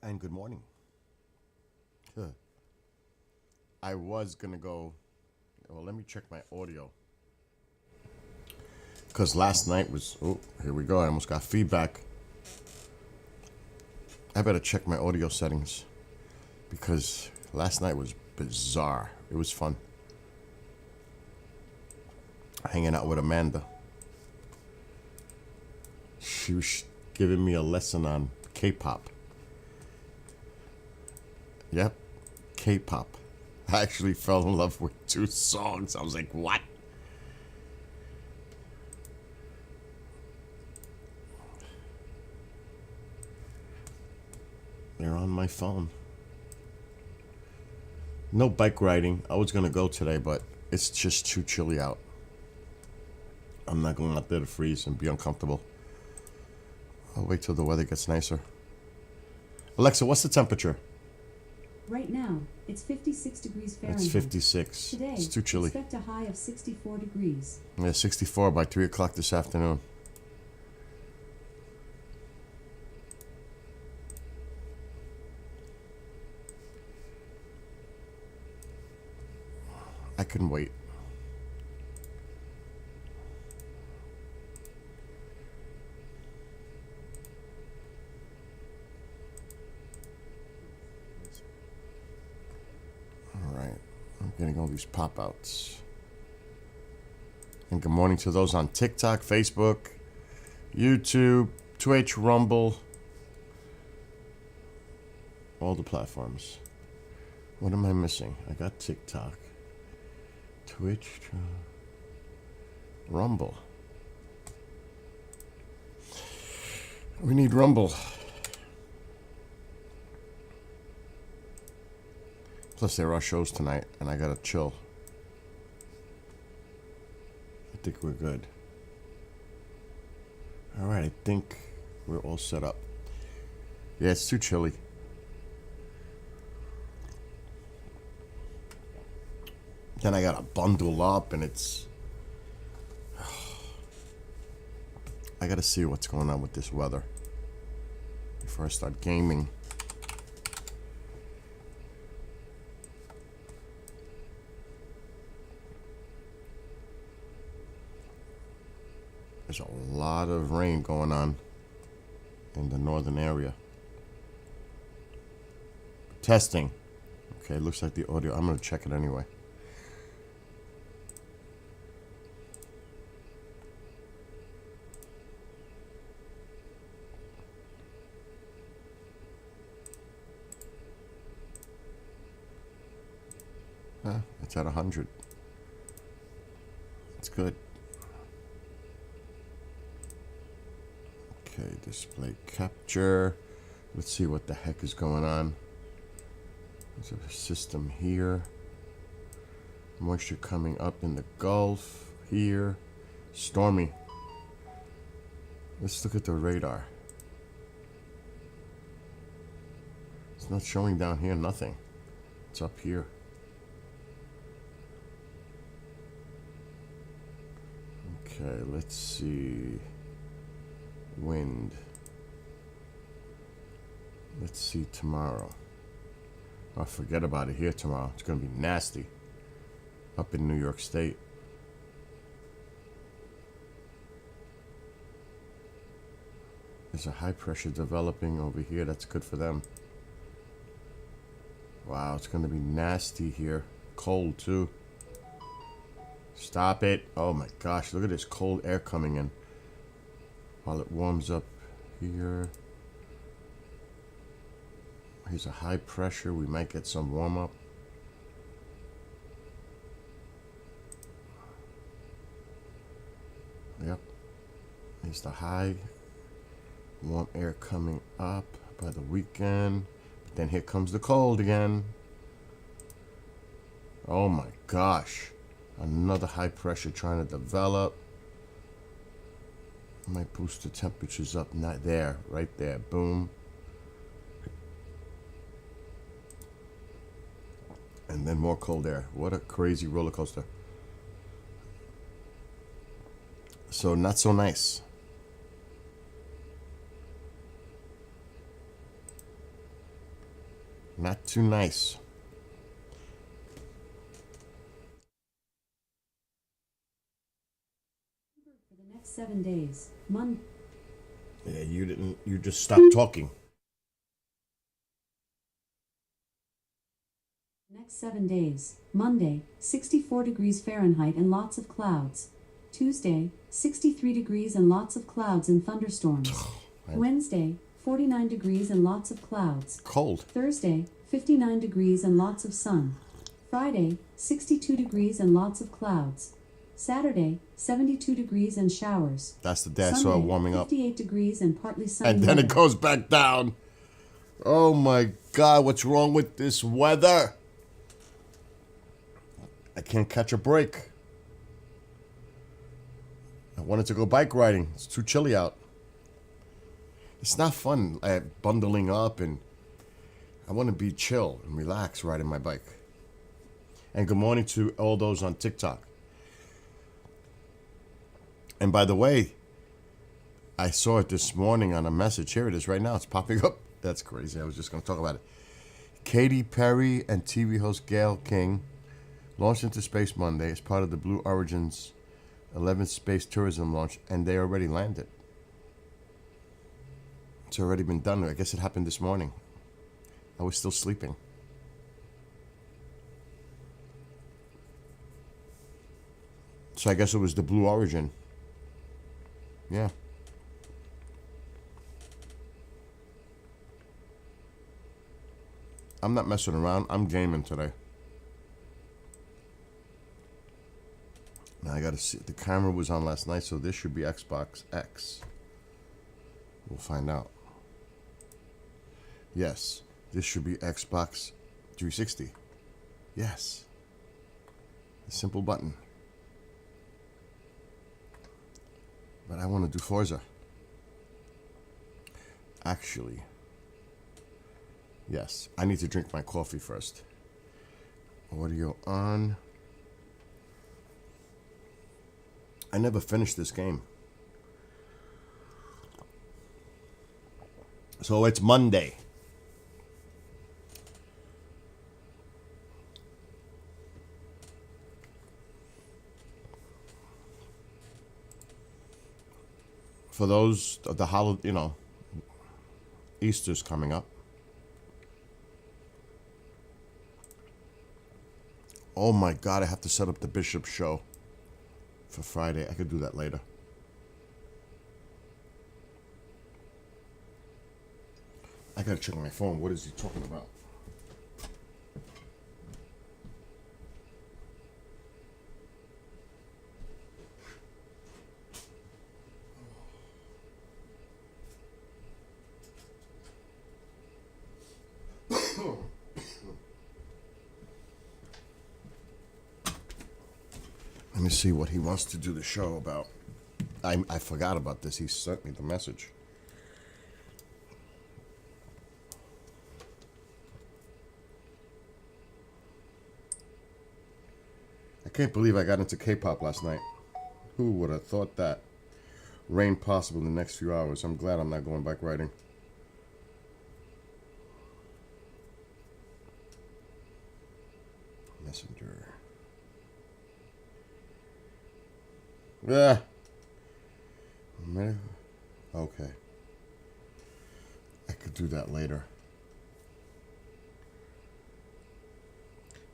And good morning. Huh. I was gonna go. Well, let me check my audio because last night was. Oh, here we go. I almost got feedback. I better check my audio settings because last night was bizarre. It was fun hanging out with Amanda. She was giving me a lesson on K-pop. Yep, K-pop. I actually fell in love with two songs. I was like, what? They're on my phone. No bike riding. I was gonna go today, but it's just too chilly out. I'm not going out there to freeze and be uncomfortable. I'll wait till the weather gets nicer. Alexa, what's the temperature? Right now, it's 56 degrees Fahrenheit. It's 56. Today, It's too chilly. expect a high of 64 degrees. Yeah, 64 by 3 o'clock this afternoon. I can wait. All right. I'm getting all these pop outs. And good morning to those on TikTok, Facebook, YouTube, Twitch, Rumble, all the platforms. What am I missing? I got TikTok, Twitch, Rumble. We need Rumble. Plus, there are shows tonight, and I gotta chill. I think we're good. All right, I think we're all set up. Yeah, it's too chilly. Then I gotta bundle up, and it's. I gotta see what's going on with this weather before I start gaming. There's a lot of rain going on in the northern area. Testing. Okay, looks like the audio. I'm gonna check it anyway. It's at 100. It's good. Okay, display capture. Let's see what the heck is going on. There's a system here. Moisture coming up in the Gulf here. Stormy. Let's look at the radar. It's not showing down here, nothing. It's up here. Okay, let's see. Wind. Let's see tomorrow. Oh, forget about it here tomorrow. It's going to be nasty up in New York State. There's a high pressure developing over here. That's good for them. Wow, it's going to be nasty here. Cold, too. Stop it. Oh, my gosh. Look at this cold air coming in while it warms up here. Here's a high pressure. We might get some warm up. Yep. Here's the high. Warm air coming up by the weekend. But then here comes the cold again. Oh my gosh. Another high pressure trying to develop. Might boost the temperatures up. Not there. Right there. Boom. And then more cold air. What a crazy roller coaster. So not so nice. Not too nice. For the next 7 days, Yeah, you just stopped talking. Next 7 days, Monday, 64 degrees Fahrenheit and lots of clouds. Tuesday, 63 degrees and lots of clouds and thunderstorms. Wednesday, 49 degrees and lots of clouds. Cold. Thursday, 59 degrees and lots of sun. Friday, 62 degrees and lots of clouds. Saturday, 72 degrees and showers. That's the day I Sunday, saw it warming up. 58 degrees and partly sunny And then it weather. goes back down. Oh my God, what's wrong with this weather? I can't catch a break. I wanted to go bike riding. It's too chilly out. It's not fun bundling up, and I want to be chill and relax riding my bike. And good morning to all those on TikTok. And by the way, I saw it this morning on a message. Here it is right now. It's popping up. That's crazy. I was just going to talk about it. Katy Perry and TV host Gayle King launched into space Monday as part of the Blue Origin's 11th space tourism launch, and they already landed. It's already been done. I guess it happened this morning. I was still sleeping. So I guess it was the Blue Origin. Yeah. I'm not messing around. I'm gaming today. Now I gotta see. The camera was on last night, so this should be Xbox X. We'll find out. Yes, this should be Xbox 360. Yes. A simple button. But I want to do Forza. Actually, yes, I need to drink my coffee first. Audio on. I never finished this game. So it's Monday. For those, the holiday, Easter's coming up. Oh my God, I have to set up the Bishop show for Friday. I could do that later. I gotta check my phone. What is he talking about? Let me see what he wants to do the show about. I forgot about this. He sent me the message. I can't believe I got into K-pop last night. Who would have thought that? Rain possible in the next few hours. I'm glad I'm not going bike riding. Messenger. Yeah. Okay. I could do that later.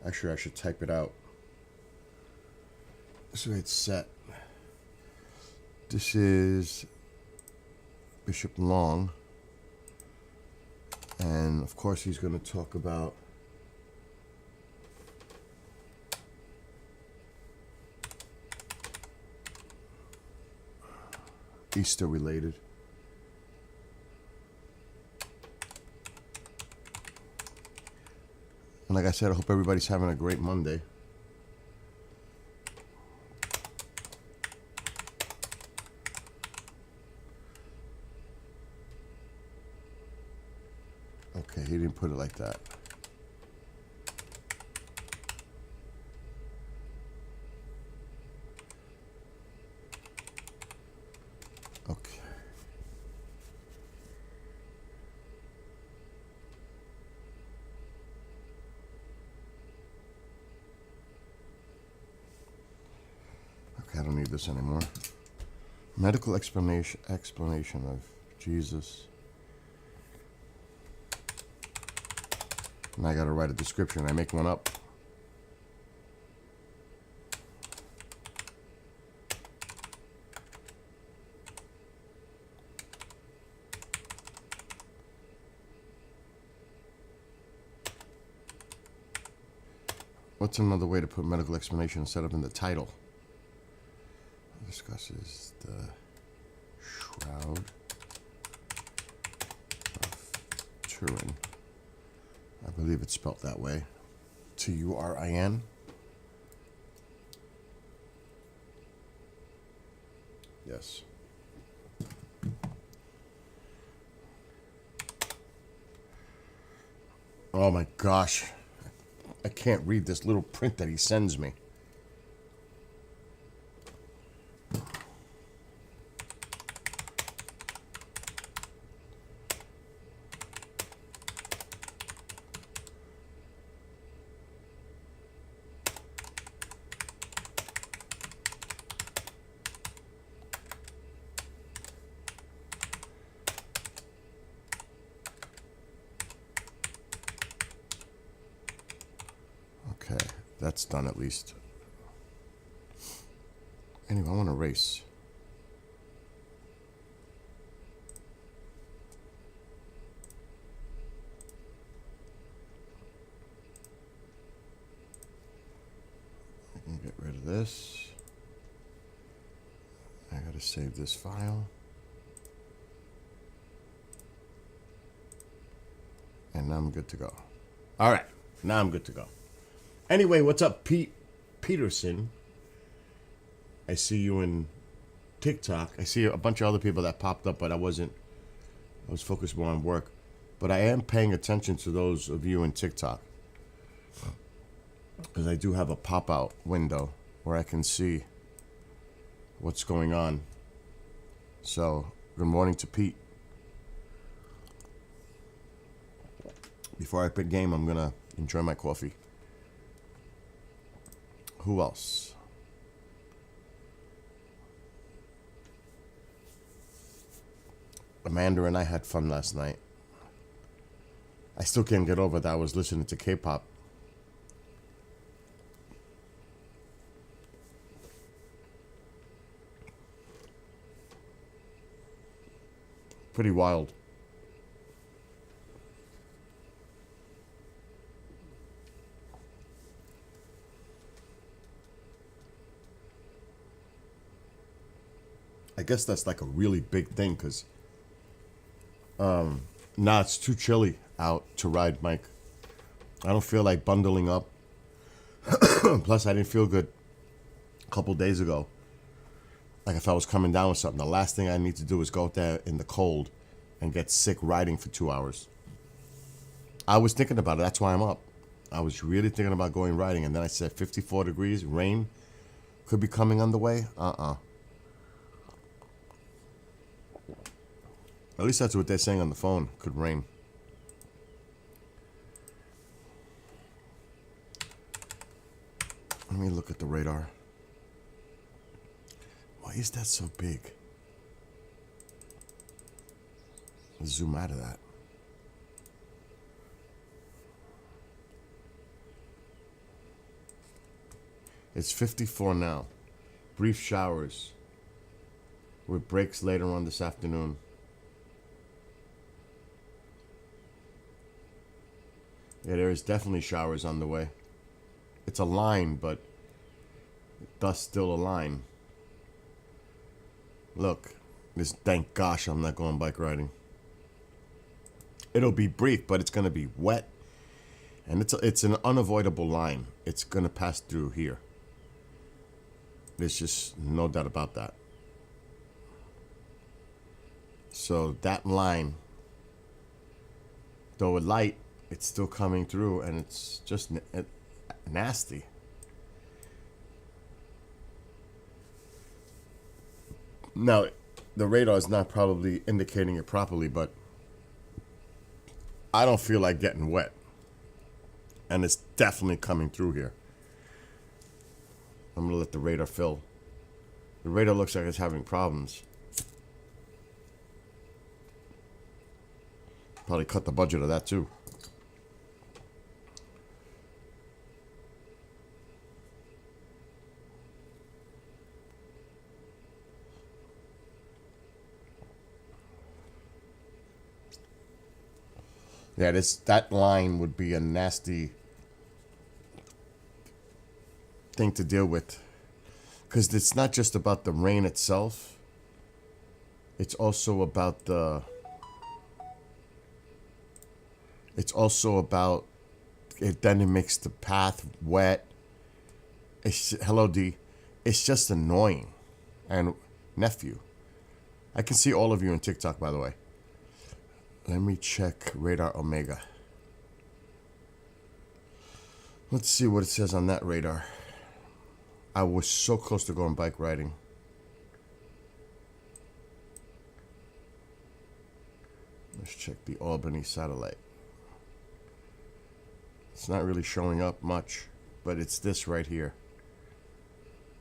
Actually, I should type it out. So it's set. This is Bishop Long. And of course, he's going to talk about Easter related. And like I said, I hope everybody's having a great Monday. Okay, he didn't put it like that. Okay. this anymore. Medical explanation of Jesus. And I gotta write a description. I make one up. What's another way to put medical explanation instead of in the title? Discusses the Shroud of Turin. I believe it's spelled that way. Turin. Yes. Oh my gosh. I can't read this little print that he sends me. Okay, that's done at least. Anyway, I want to race. I can get rid of this. I gotta save this file. And now I'm good to go. All right, now I'm good to go. Anyway, what's up, Pete Peterson? I see you in TikTok. I see a bunch of other people that popped up, but I was focused more on work. But I am paying attention to those of you in TikTok, because I do have a pop-out window where I can see what's going on. So, good morning to Pete. Before I pick game, I'm going to enjoy my coffee. Who else? Amanda and I had fun last night. I still can't get over that I was listening to K-pop. Pretty wild. I guess that's like a really big thing, because now it's too chilly out to ride, Mike. I don't feel like bundling up. Plus, I didn't feel good a couple days ago. Like if I was coming down with something, the last thing I need to do is go out there in the cold and get sick riding for 2 hours. I was thinking about it. That's why I'm up. I was really thinking about going riding, and then I said 54 degrees, rain could be coming on the way. At least that's what they're saying on the phone. Could rain. Let me look at the radar. Why is that so big? Let's zoom out of that. It's 54 now. Brief showers with breaks later on this afternoon. Yeah, there is definitely showers on the way. It's a line, but thus still a line. Look, thank gosh I'm not going bike riding. It'll be brief, but it's going to be wet. And it's an unavoidable line. It's going to pass through here. There's just no doubt about that. So that line, though light, it's still coming through, and it's just nasty. Now, the radar is not probably indicating it properly, but I don't feel like getting wet. And it's definitely coming through here. I'm going to let the radar fill. The radar looks like it's having problems. Probably cut the budget of that too. Yeah, that line would be a nasty thing to deal with. Because it's not just about the rain itself. It's also about the... It's also about... Then it makes the path wet. Hello, D. It's just annoying. And nephew. I can see all of you on TikTok, by the way. Let me check Radar Omega. Let's see what it says on that radar. I was so close to going bike riding. Let's check the Albany satellite. It's not really showing up much, but it's this right here.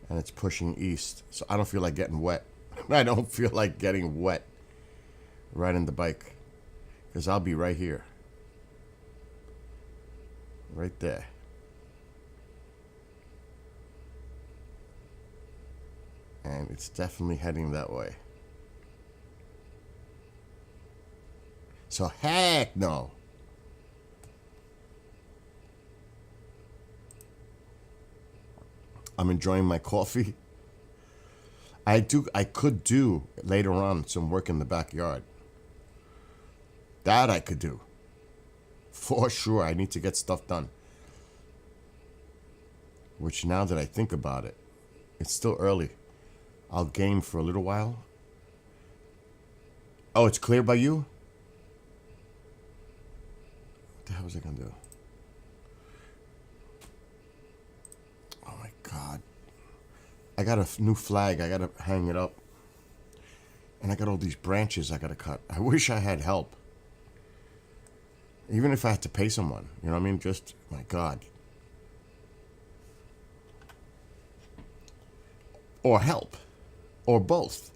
And it's pushing east. So I don't feel like getting wet. I don't feel like getting wet riding the bike. Because I'll be right here. Right there. And it's definitely heading that way. So heck no. I'm enjoying my coffee. I could do later on some work in the backyard. That I could do. For sure, I need to get stuff done. Which now that I think about it, it's still early. I'll game for a little while. Oh, it's clear by you? What the hell was I gonna do? Oh my God. I got a new flag. I gotta hang it up. And I got all these branches I gotta cut. I wish I had help. Even if I had to pay someone, you know what I mean? Just, my God. Or help. Or both.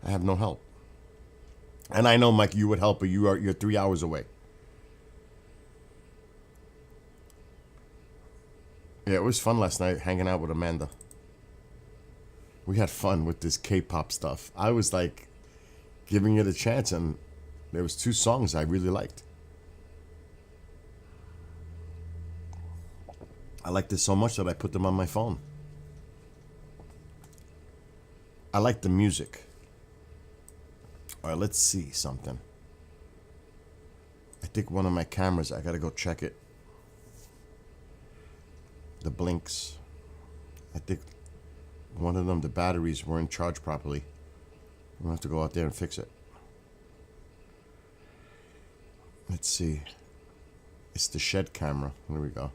I have no help. And I know, Mike, you would help, but you're 3 hours away. Yeah, it was fun last night hanging out with Amanda. We had fun with this K-pop stuff. I was like giving it a chance, and there was 2 songs I really liked. I liked it so much that I put them on my phone. I like the music. All right, let's see something. I think one of my cameras, I gotta go check it. The blinks. I think one of them, the batteries weren't charged properly. I'm gonna have to go out there and fix it. Let's see. It's the shed camera. There we go.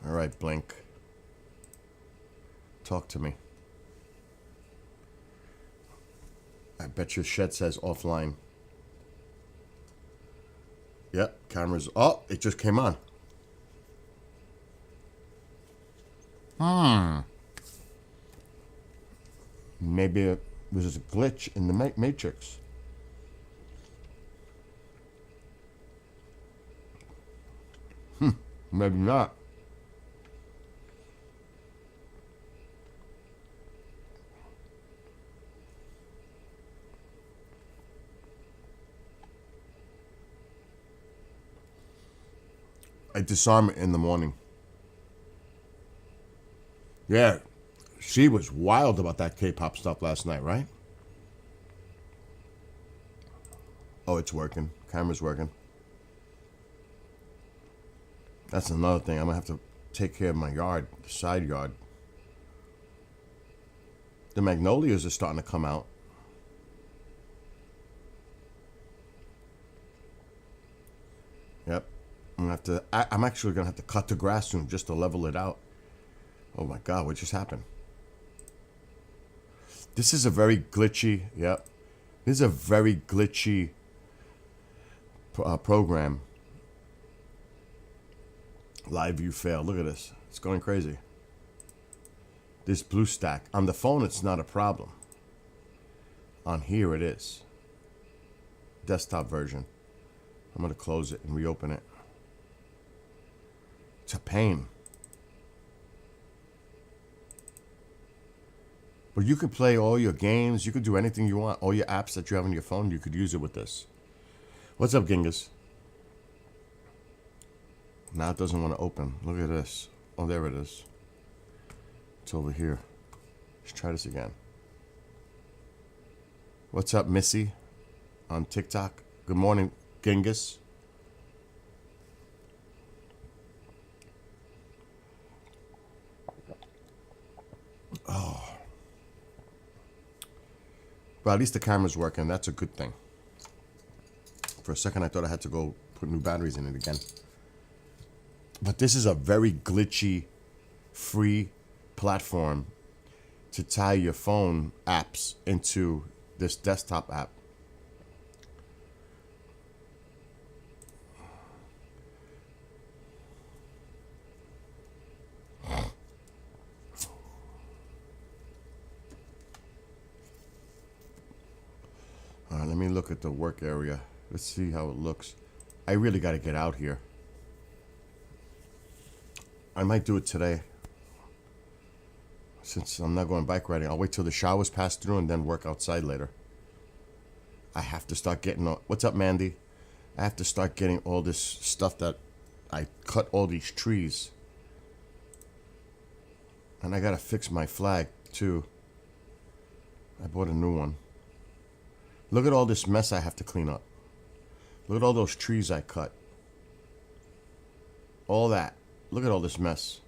All right, Blink. Talk to me. I bet your shed says offline. Yep, camera's... Oh, it just came on. Maybe it was a glitch in the matrix. Maybe not. I disarm it in the morning. Yeah, she was wild about that K-pop stuff last night, right? Oh, it's working. Camera's working. That's another thing. I'm going to have to take care of my yard, the side yard. The magnolias are starting to come out. Yep. I'm actually going to have to cut the grass soon just to level it out. Oh my God, what just happened? This is a very glitchy, yep. This is a very glitchy program. Live view fail. Look at this. It's going crazy. This BlueStack. On the phone, it's not a problem. On here, it is. Desktop version. I'm going to close it and reopen it. It's a pain. But you can play all your games. You can do anything you want. All your apps that you have on your phone, you could use it with this. What's up, Genghis? Now it doesn't want to open. Look at this. Oh, there it is. It's over here. Let's try this again. What's up, Missy? On TikTok. Good morning, Genghis. Oh. Well, at least the camera's working. That's a good thing. For a second, I thought I had to go put new batteries in it again. But this is a very glitchy, free platform to tie your phone apps into this desktop app. All right, let me look at the work area. Let's see how it looks. I really got to get out here. I might do it today. Since I'm not going bike riding, I'll wait till the showers pass through and then work outside later. I have to start getting... What's up, Mandy? I have to start getting all this stuff that... I cut all these trees. And I got to fix my flag, too. I bought a new one. Look at all this mess I have to clean up. Look at all those trees I cut. All that. Look at all this mess.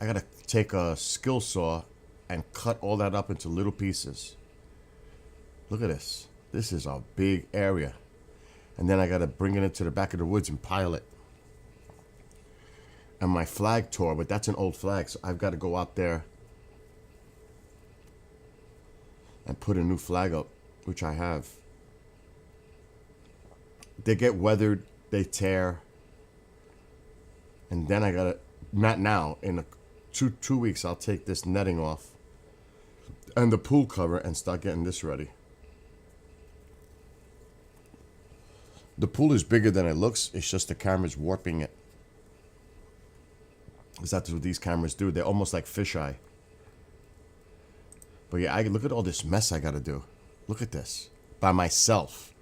I gotta take a skill saw and cut all that up into little pieces. Look at this. This is a big area. And then I gotta bring it into the back of the woods and pile it. And my flag tore, but that's an old flag, so I've got to go out there and put a new flag up, which I have. They get weathered, they tear. And then I gotta, not now, in two weeks, I'll take this netting off and the pool cover and start getting this ready. The pool is bigger than it looks. It's just the camera's warping it. Because that's what these cameras do. They're almost like fisheye. But yeah, look at all this mess I gotta do. Look at this. By myself.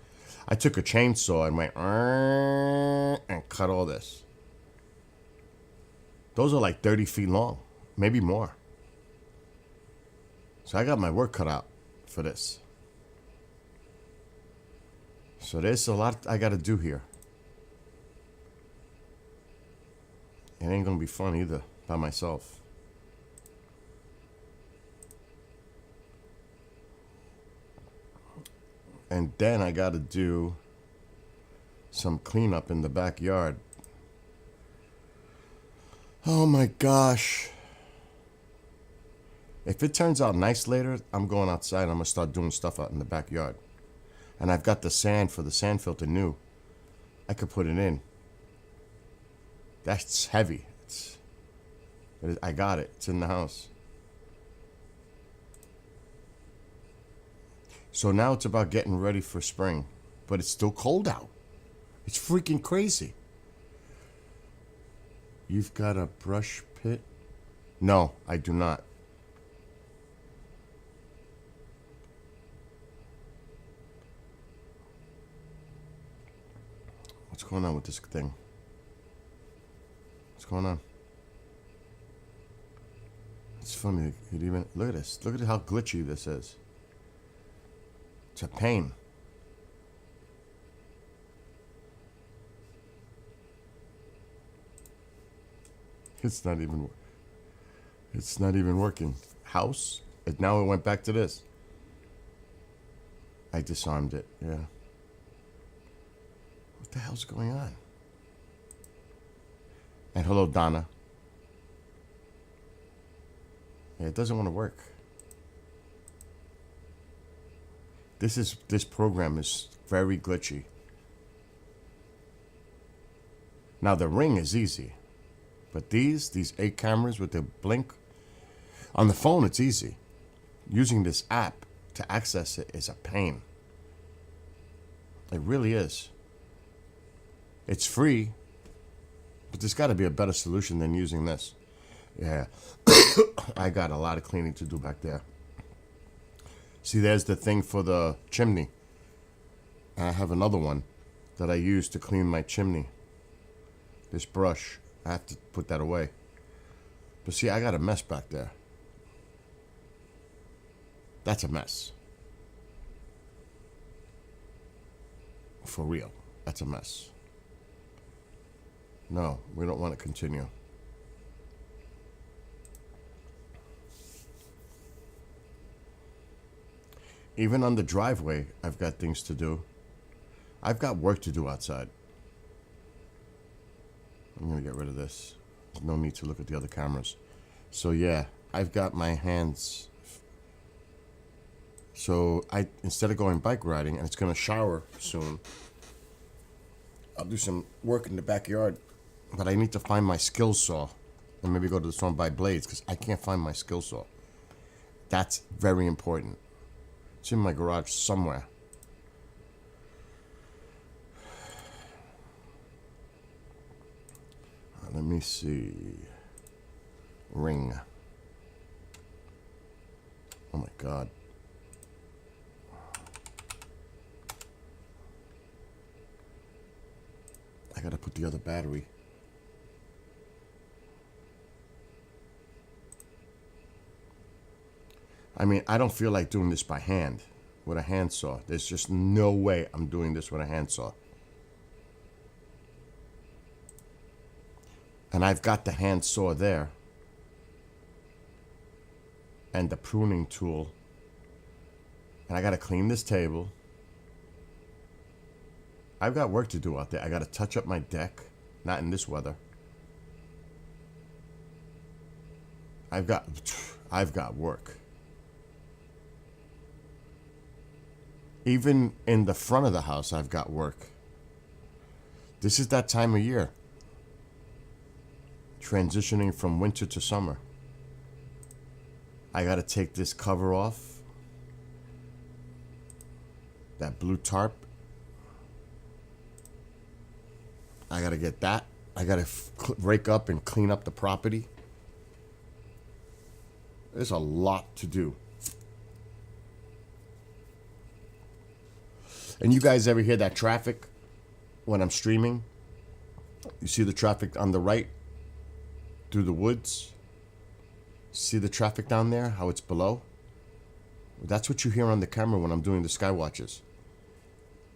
I took a chainsaw and went and cut all this. Those are like 30 feet long, maybe more. So I got my work cut out for this. So there's a lot I got to do here. It ain't going to be fun either by myself. And then I got to do some cleanup in the backyard. Oh my gosh. If it turns out nice later, I'm going outside. I'm going to start doing stuff out in the backyard. And I've got the sand for the sand filter new. I could put it in. That's heavy. I got it. It's in the house. So now it's about getting ready for spring. But it's still cold out. It's freaking crazy. You've got a brush pit? No, I do not. What's going on with this thing? What's going on? It's funny. It even look at this. Look at how glitchy this is. It's a pain. It's not even working. House? And now it went back to this. I disarmed it, yeah. What the hell's going on? And hello, Donna. Yeah, it doesn't want to work. This program is very glitchy. Now the ring is easy. But these 8 cameras with the blink, on the phone it's easy. Using this app to access it is a pain. It really is. It's free, but there's got to be a better solution than using this. Yeah, I got a lot of cleaning to do back there. See, there's the thing for the chimney. I have another one that I use to clean my chimney. This brush, I have to put that away. But see, I got a mess back there. That's a mess. For real, that's a mess. No, we don't want to continue. Even on the driveway, I've got things to do. I've got work to do outside. I'm going to get rid of this. There's no need to look at the other cameras. So yeah, I've got my hands. So instead of going bike riding, and it's going to shower soon, I'll do some work in the backyard. But I need to find my skill saw and maybe go to the store and buy blades because I can't find my skill saw. That's very important. It's in my garage somewhere. Let me see. Ring. Oh my God. I gotta put the other battery. I mean, I don't feel like doing this by hand with a handsaw. There's just no way I'm doing this with a handsaw. And I've got the handsaw there. And the pruning tool. And I gotta clean this table. I've got work to do out there. I gotta touch up my deck. Not in this weather. I've got work. Even in the front of the house, I've got work. This is that time of year. Transitioning from winter to summer. I gotta take this cover off. That blue tarp. I gotta get that. I gotta rake up and clean up the property. There's a lot to do. And you guys ever hear that traffic when I'm streaming? You see the traffic on the right through the woods? See the traffic down there, how it's below? That's what you hear on the camera when I'm doing the Skywatches.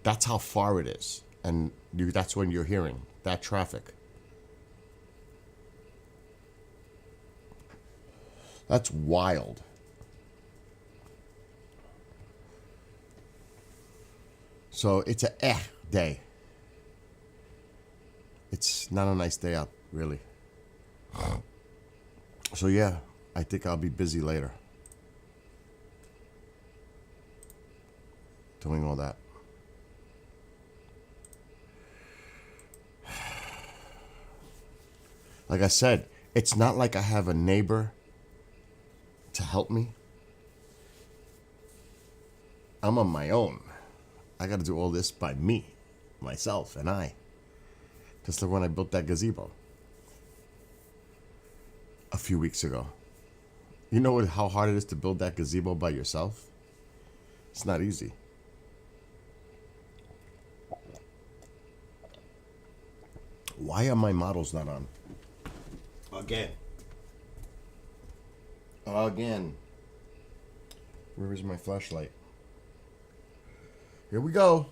That's how far it is. And that's when you're hearing that traffic. That's wild. So it's a day. It's not a nice day out, really. So yeah, I think I'll be busy later. Doing all that. Like I said, it's not like I have a neighbor to help me. I'm on my own. I got to do all this by me, myself, and I. Just like when I built that gazebo a few weeks ago. You know how hard it is to build that gazebo by yourself? It's not easy. Why are my models not on? Again. Where is my flashlight? Here we go.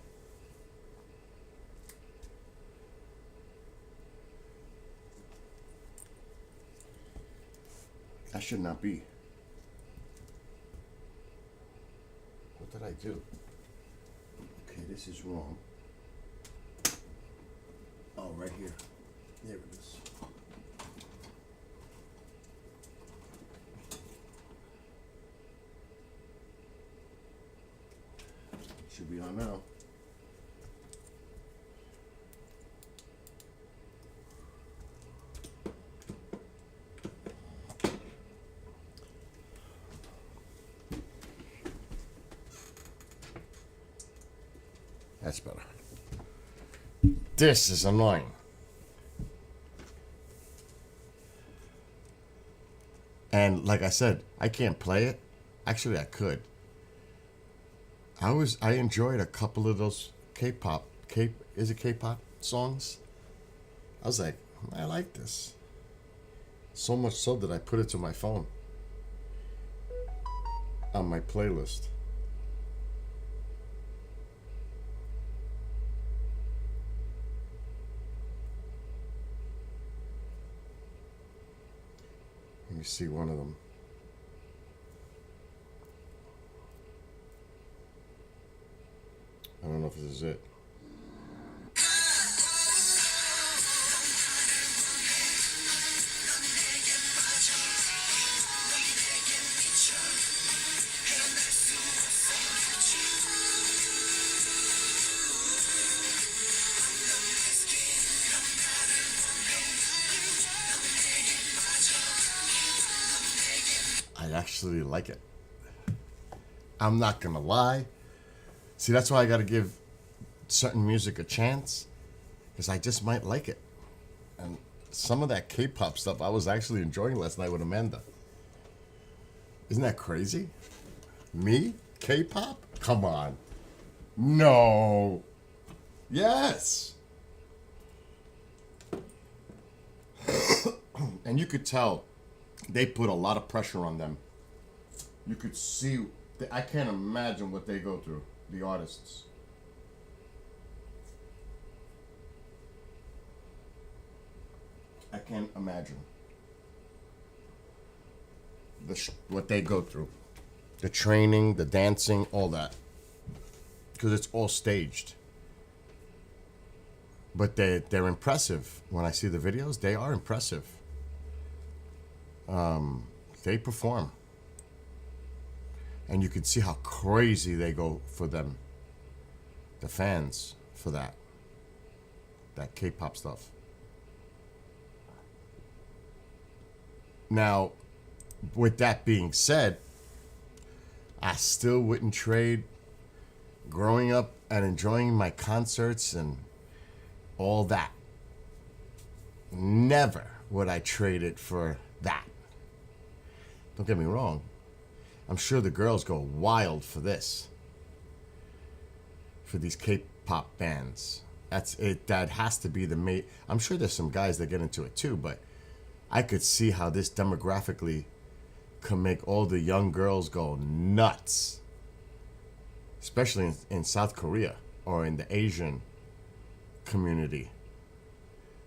That should not be. What did I do? Okay, this is wrong. Oh, right here. There it is. Should be on now. That's better. This is annoying. And like I said, I can't play it. Actually, I could. I enjoyed a couple of those K-pop songs. I was like, I like this. So much so that I put it to my phone on my playlist. Let me see one of them. I don't know if this is it. I actually like it. I'm not gonna lie. See, that's why I gotta give certain music a chance, because I just might like it. And some of that K-pop stuff I was actually enjoying last night with Amanda. Isn't that crazy? Me? K-pop? Come on. No. Yes. And you could tell they put a lot of pressure on them. You could see, I can't imagine what they go through, the artists. I can't imagine what they go through. The training, the dancing, all that. Because it's all staged. But they're impressive. When I see the videos, they are impressive. They perform. And you can see how crazy they go for them. The fans for that K-pop stuff. Now, with that being said, I still wouldn't trade growing up and enjoying my concerts and all that. Never would I trade it for that. Don't get me wrong. I'm sure the girls go wild for this. For these K-pop bands. That's it. That has to be the main. I'm sure there's some guys that get into it too, but I could see how this demographically can make all the young girls go nuts. Especially in South Korea or in the Asian community.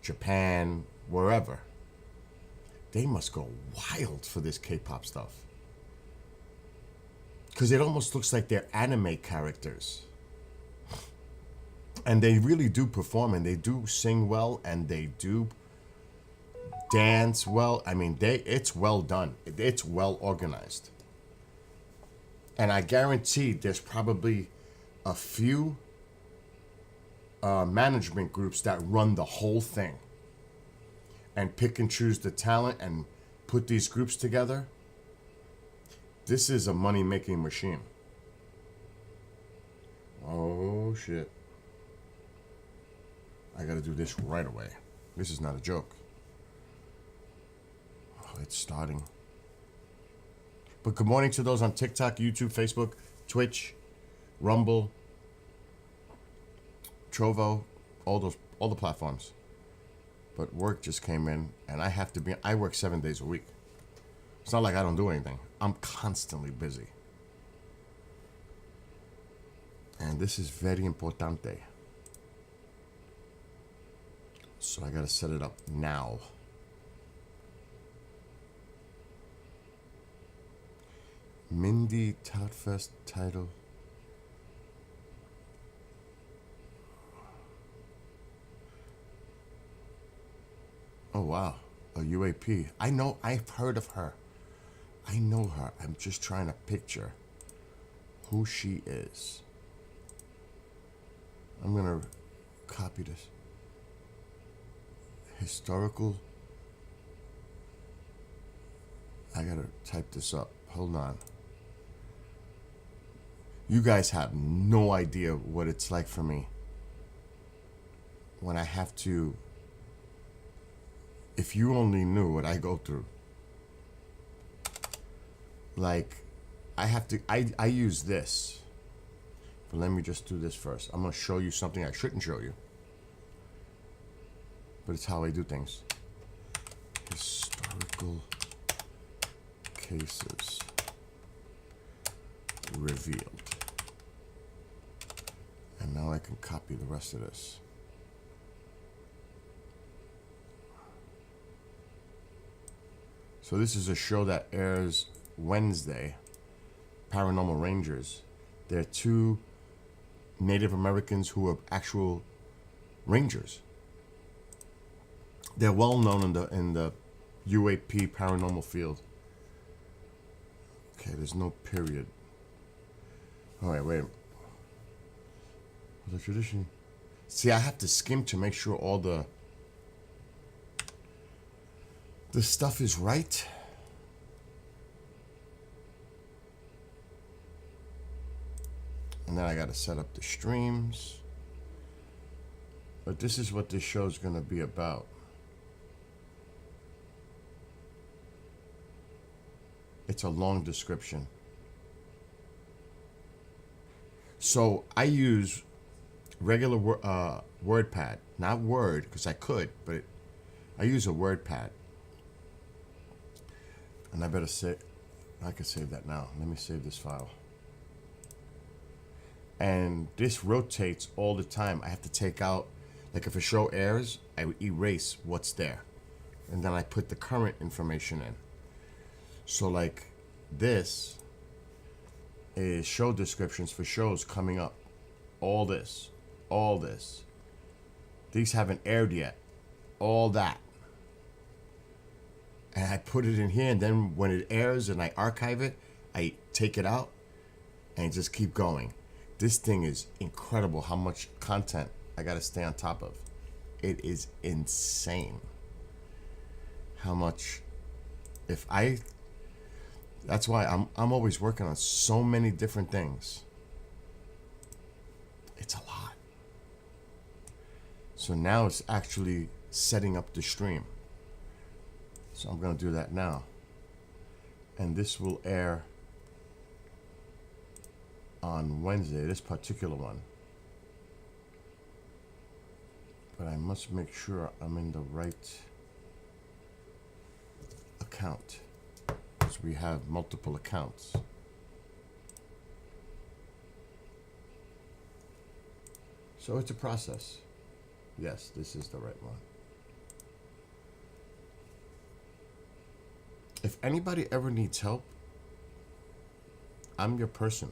Japan, wherever. They must go wild for this K-pop stuff. Because it almost looks like they're anime characters. And they really do perform, and they do sing well, and they do dance well. I mean, it's well done. It's well organized. And I guarantee there's probably a few management groups that run the whole thing and pick and choose the talent and put these groups together. This is a money-making machine. Oh, shit. I gotta do this right away. This is not a joke. Oh, it's starting. But good morning to those on TikTok, YouTube, Facebook, Twitch, Rumble, Trovo, all the platforms. But work just came in, and I work 7 days a week. It's not like I don't do anything. I'm constantly busy. And this is very importante. So I gotta set it up now. Mindy Toutfest title. Oh wow, a UAP. I know, I've heard of her. I know her. I'm just trying to picture who she is. I'm gonna copy this. Historical. I gotta type this up. Hold on. You guys have no idea what it's like for me when I have to, if you only knew what I go through. Like, I use this. But let me just do this first. I'm going to show you something I shouldn't show you. But it's how I do things. Historical cases revealed. And now I can copy the rest of this. So this is a show that airs Wednesday, Paranormal Rangers. They're two Native Americans who are actual rangers. They're well known in the UAP paranormal field. Okay, there's no period. All right, wait. The tradition. See, I have to skim to make sure all the stuff is right. And then I got to set up the streams. But this is what this show is going to be about. It's a long description. So I use regular WordPad, not Word, because I could, but I use a WordPad. And I better say, I could save that now. Let me save this file. And this rotates all the time. I have to take out, like if a show airs, I would erase what's there. And then I put the current information in. So like this is show descriptions for shows coming up. All this. These haven't aired yet. All that. And I put it in here, and then when it airs and I archive it, I take it out and just keep going. This thing is incredible how much content I got to stay on top of. It is insane how much. That's why I'm always working on so many different things. It's a lot. So now it's actually setting up the stream. So I'm going to do that now. And this will air on Wednesday, this particular one. But I must make sure I'm in the right account, because we have multiple accounts. So it's a process. Yes, this is the right one. If anybody ever needs help, I'm your person.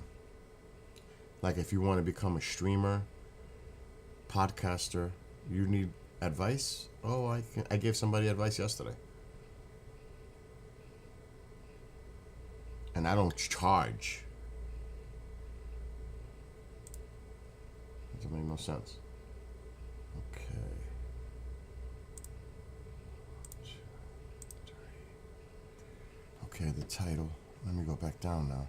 Like if you want to become a streamer, podcaster, you need advice? Oh, I gave somebody advice yesterday. And I don't charge. Doesn't make no sense. Okay. 1, 2, 3. Okay, the title. Let me go back down now.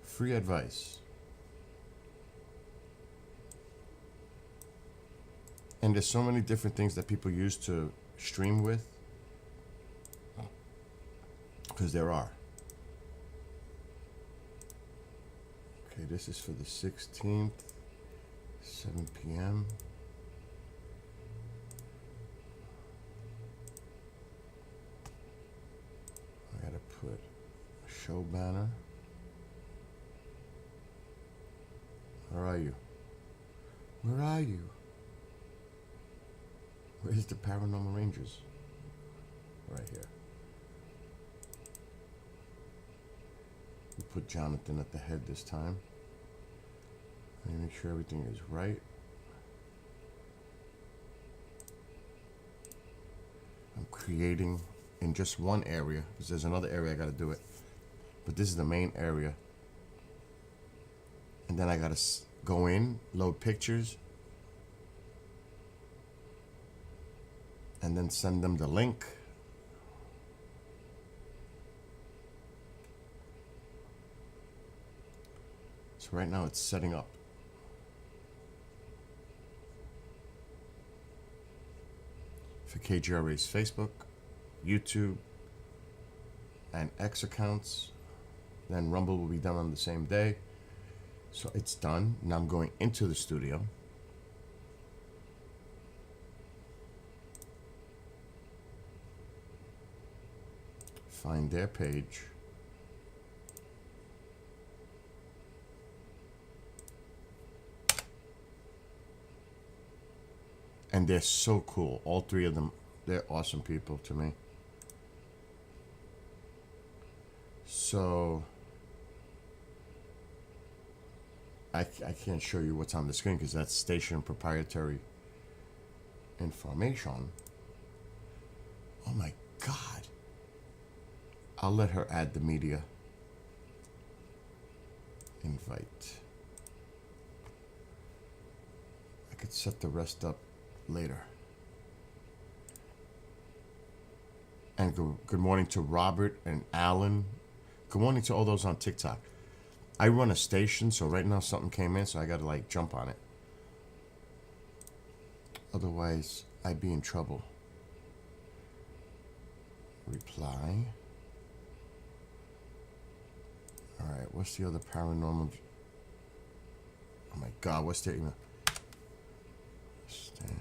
Free advice. And there's so many different things that people use to stream with. Because there are. Okay, this is for the 16th, 7 p.m. I gotta put a show banner. Where are you? Where are you? Where's the Paranormal Rangers? Right here. We put Jonathan at the head this time. Let me make sure everything is right. I'm creating in just one area, because there's another area I gotta do it. But this is the main area. And then I gotta go in, load pictures, and then send them the link. So right now it's setting up. For KGRA's Facebook, YouTube, and X accounts. Then Rumble will be done on the same day. So it's done. Now I'm going into the studio. Find their page. And they're so cool. All three of them, they're awesome people to me. So I can't show you what's on the screen because that's station proprietary information. Oh my God. I'll let her add the media. Invite. I could set the rest up later. And good morning to Robert and Alan. Good morning to all those on TikTok. I run a station, so right now something came in, so I gotta like jump on it. Otherwise, I'd be in trouble. Reply. Alright, what's the other paranormal? Oh my God, what's their email? Stanley.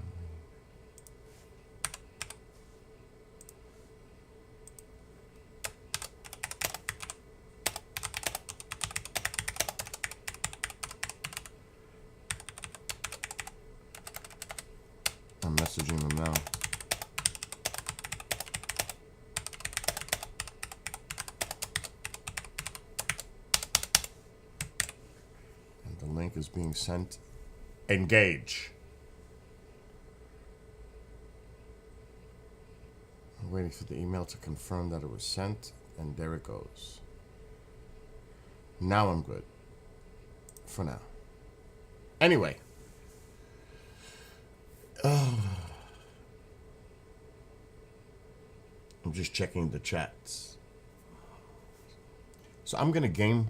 I'm messaging them now. And the link is being sent. Engage. I'm waiting for the email to confirm that it was sent, and there it goes. Now I'm good. For now. Anyway. I'm just checking the chats. So I'm gonna game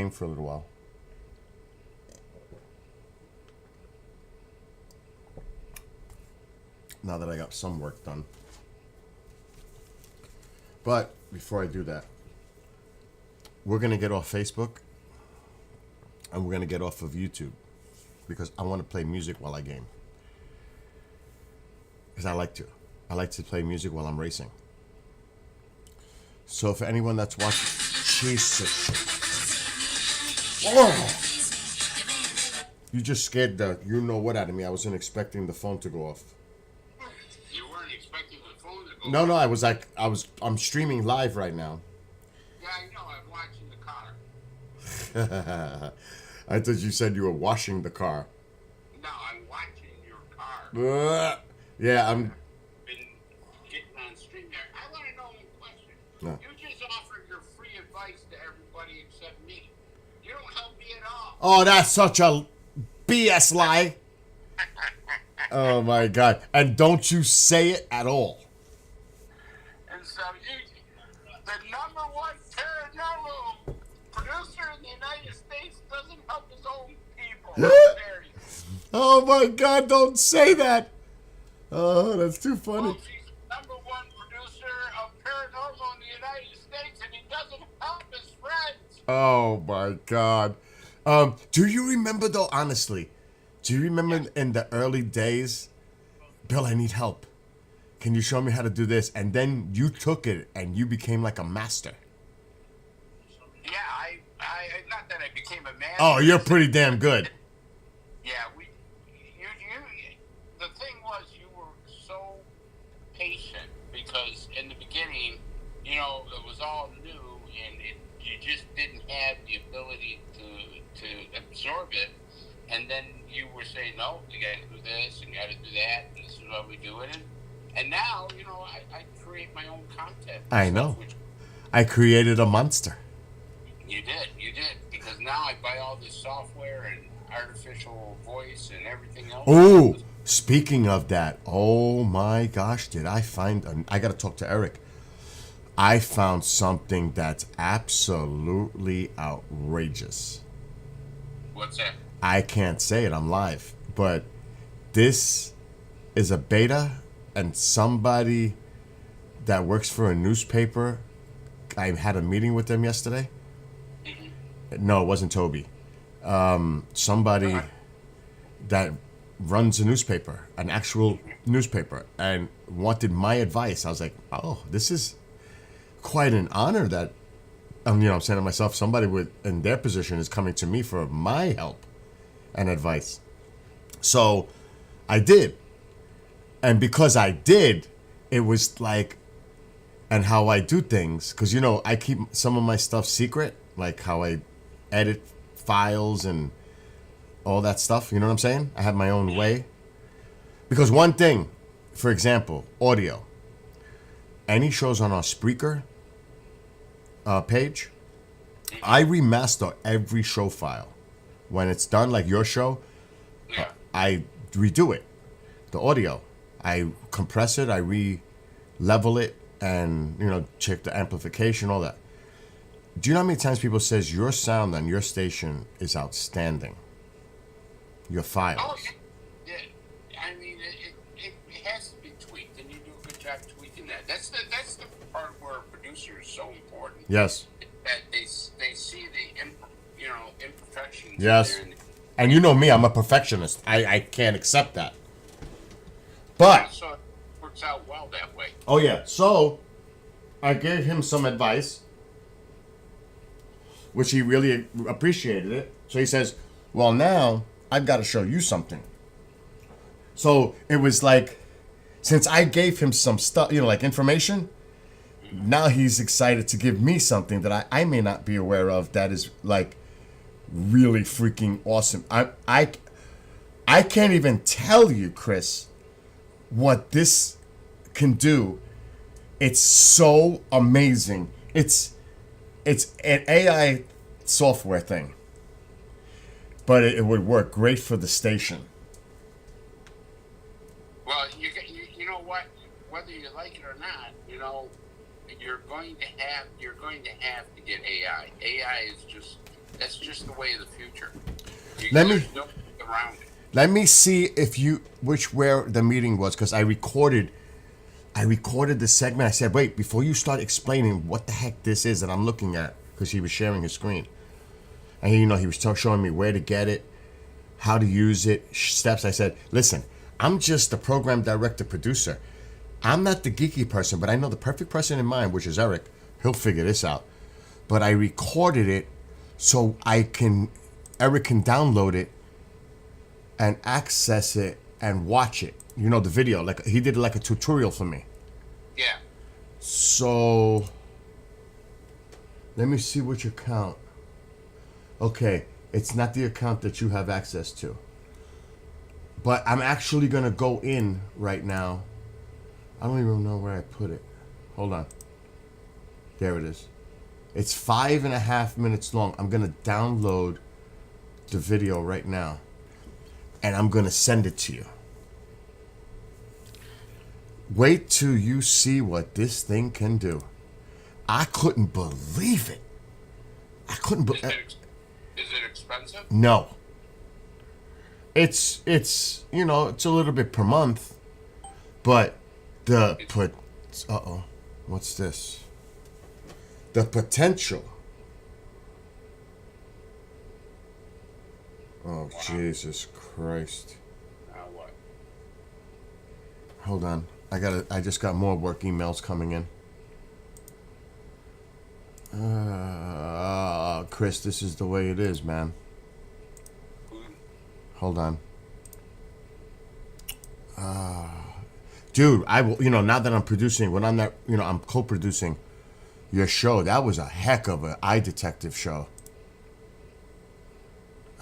for a little while. Now that I got some work done. But before I do that, we're gonna get off Facebook and we're gonna get off of YouTube because I want to play music while I game. Because I like to play music while I'm racing. So for anyone that's watching, Jesus. Oh! You just scared the you know what out of me. I wasn't expecting the phone to go off. You weren't expecting the phone to go No, off? no, I'm streaming live right now. Yeah, I know. I'm watching the car. I thought you said you were washing the car. No, I'm watching your car. Yeah, I'm. Been getting on stream there. I want to know one question. No. You just offered your free advice to everybody except me. You don't help me at all. Oh, that's such a BS lie. Oh my God! And don't you say it at all. And so the number one paranormal producer in the United States doesn't help his own people. Very. Oh my God! Don't say that. Oh, that's too funny. Well, she's the number one producer of paranormal in the United States, and he doesn't help his friends. Oh my God. Do you remember though? Honestly, do you remember in the early days? Bill, I need help. Can you show me how to do this? And then you took it and you became like a master. Yeah, I not that I became a man. Oh, you're pretty damn good. Yeah, the thing was you were so patient because in the beginning, you know, it was all new and you just didn't have the ability to absorb it. And then you were saying, no, you got to do this and you got to do that, and this is what we do it. And now, you know, I create my own content. I know. I created a monster. You did, because now I buy all this software and artificial voice and everything else. Oh, speaking of that, oh my gosh, did I find I got to talk to Eric. I found something that's absolutely outrageous. What's that? I can't say it, I'm live, but this is a beta, and somebody that works for a newspaper, I had a meeting with them yesterday. No, it wasn't Toby. Somebody that runs a newspaper, an actual newspaper, and wanted my advice. I was like, oh, this is quite an honor that, I'm saying to myself, somebody in their position is coming to me for my help and advice. So I did. And because I did, it was like, and how I do things, because, I keep some of my stuff secret, like how I edit files and all that stuff. You know what I'm saying? I have my own way. Because one thing, for example, audio. Any shows on our Spreaker page, I remaster every show file. When it's done, like your show, Yeah. I redo it. The audio. I compress it, I re-level it, and, check the amplification, all that. Do you know how many times people says your sound on your station is outstanding? Your files. Oh, yeah. I mean, it has to be tweaked, and you do a good job tweaking that. That's the part where a producer is so important. Yes. That they see the imperfections. Yes. in there, and And you know me, I'm a perfectionist. I can't accept that. But, so it works out well that way. oh yeah, so I gave him some advice, which he really appreciated it. So he says, well, now I've got to show you something. So it was like, since I gave him some stuff, like information, now he's excited to give me something that I may not be aware of that is like really freaking awesome. I can't even tell you, Chris, what this can do. It's so amazing. It's an AI software thing, but it would work great for the station. Well, you know what? Whether you like it or not, you're going to have to get AI. AI is that's just the way of the future. There's no way around it. Let me see where the meeting was, because I recorded the segment. I said, wait, before you start explaining what the heck this is that I'm looking at, because he was sharing his screen. And he was showing me where to get it, how to use it, steps. I said, listen, I'm just the program director producer. I'm not the geeky person, but I know the perfect person in mind, which is Eric. He'll figure this out. But I recorded it so Eric can download it and access it and watch it. The video. Like he did like a tutorial for me. Yeah. So let me see which account. Okay, it's not the account that you have access to. But I'm actually gonna go in right now. I don't even know where I put it. Hold on. There it is. It's 5.5 minutes long. I'm gonna download the video right now, and I'm gonna send it to you. Wait till you see what this thing can do. I couldn't believe it. I couldn't believe it. Is it expensive? No. It's it's a little bit per month, but what's this? The potential. Oh, wow. Jesus Christ. Now what? Hold on. I just got more work emails coming in. Chris, this is the way it is, man. Hold on. Dude, I will, now that I'm producing, when I'm not, I'm co-producing your show, that was a heck of an eye detective show.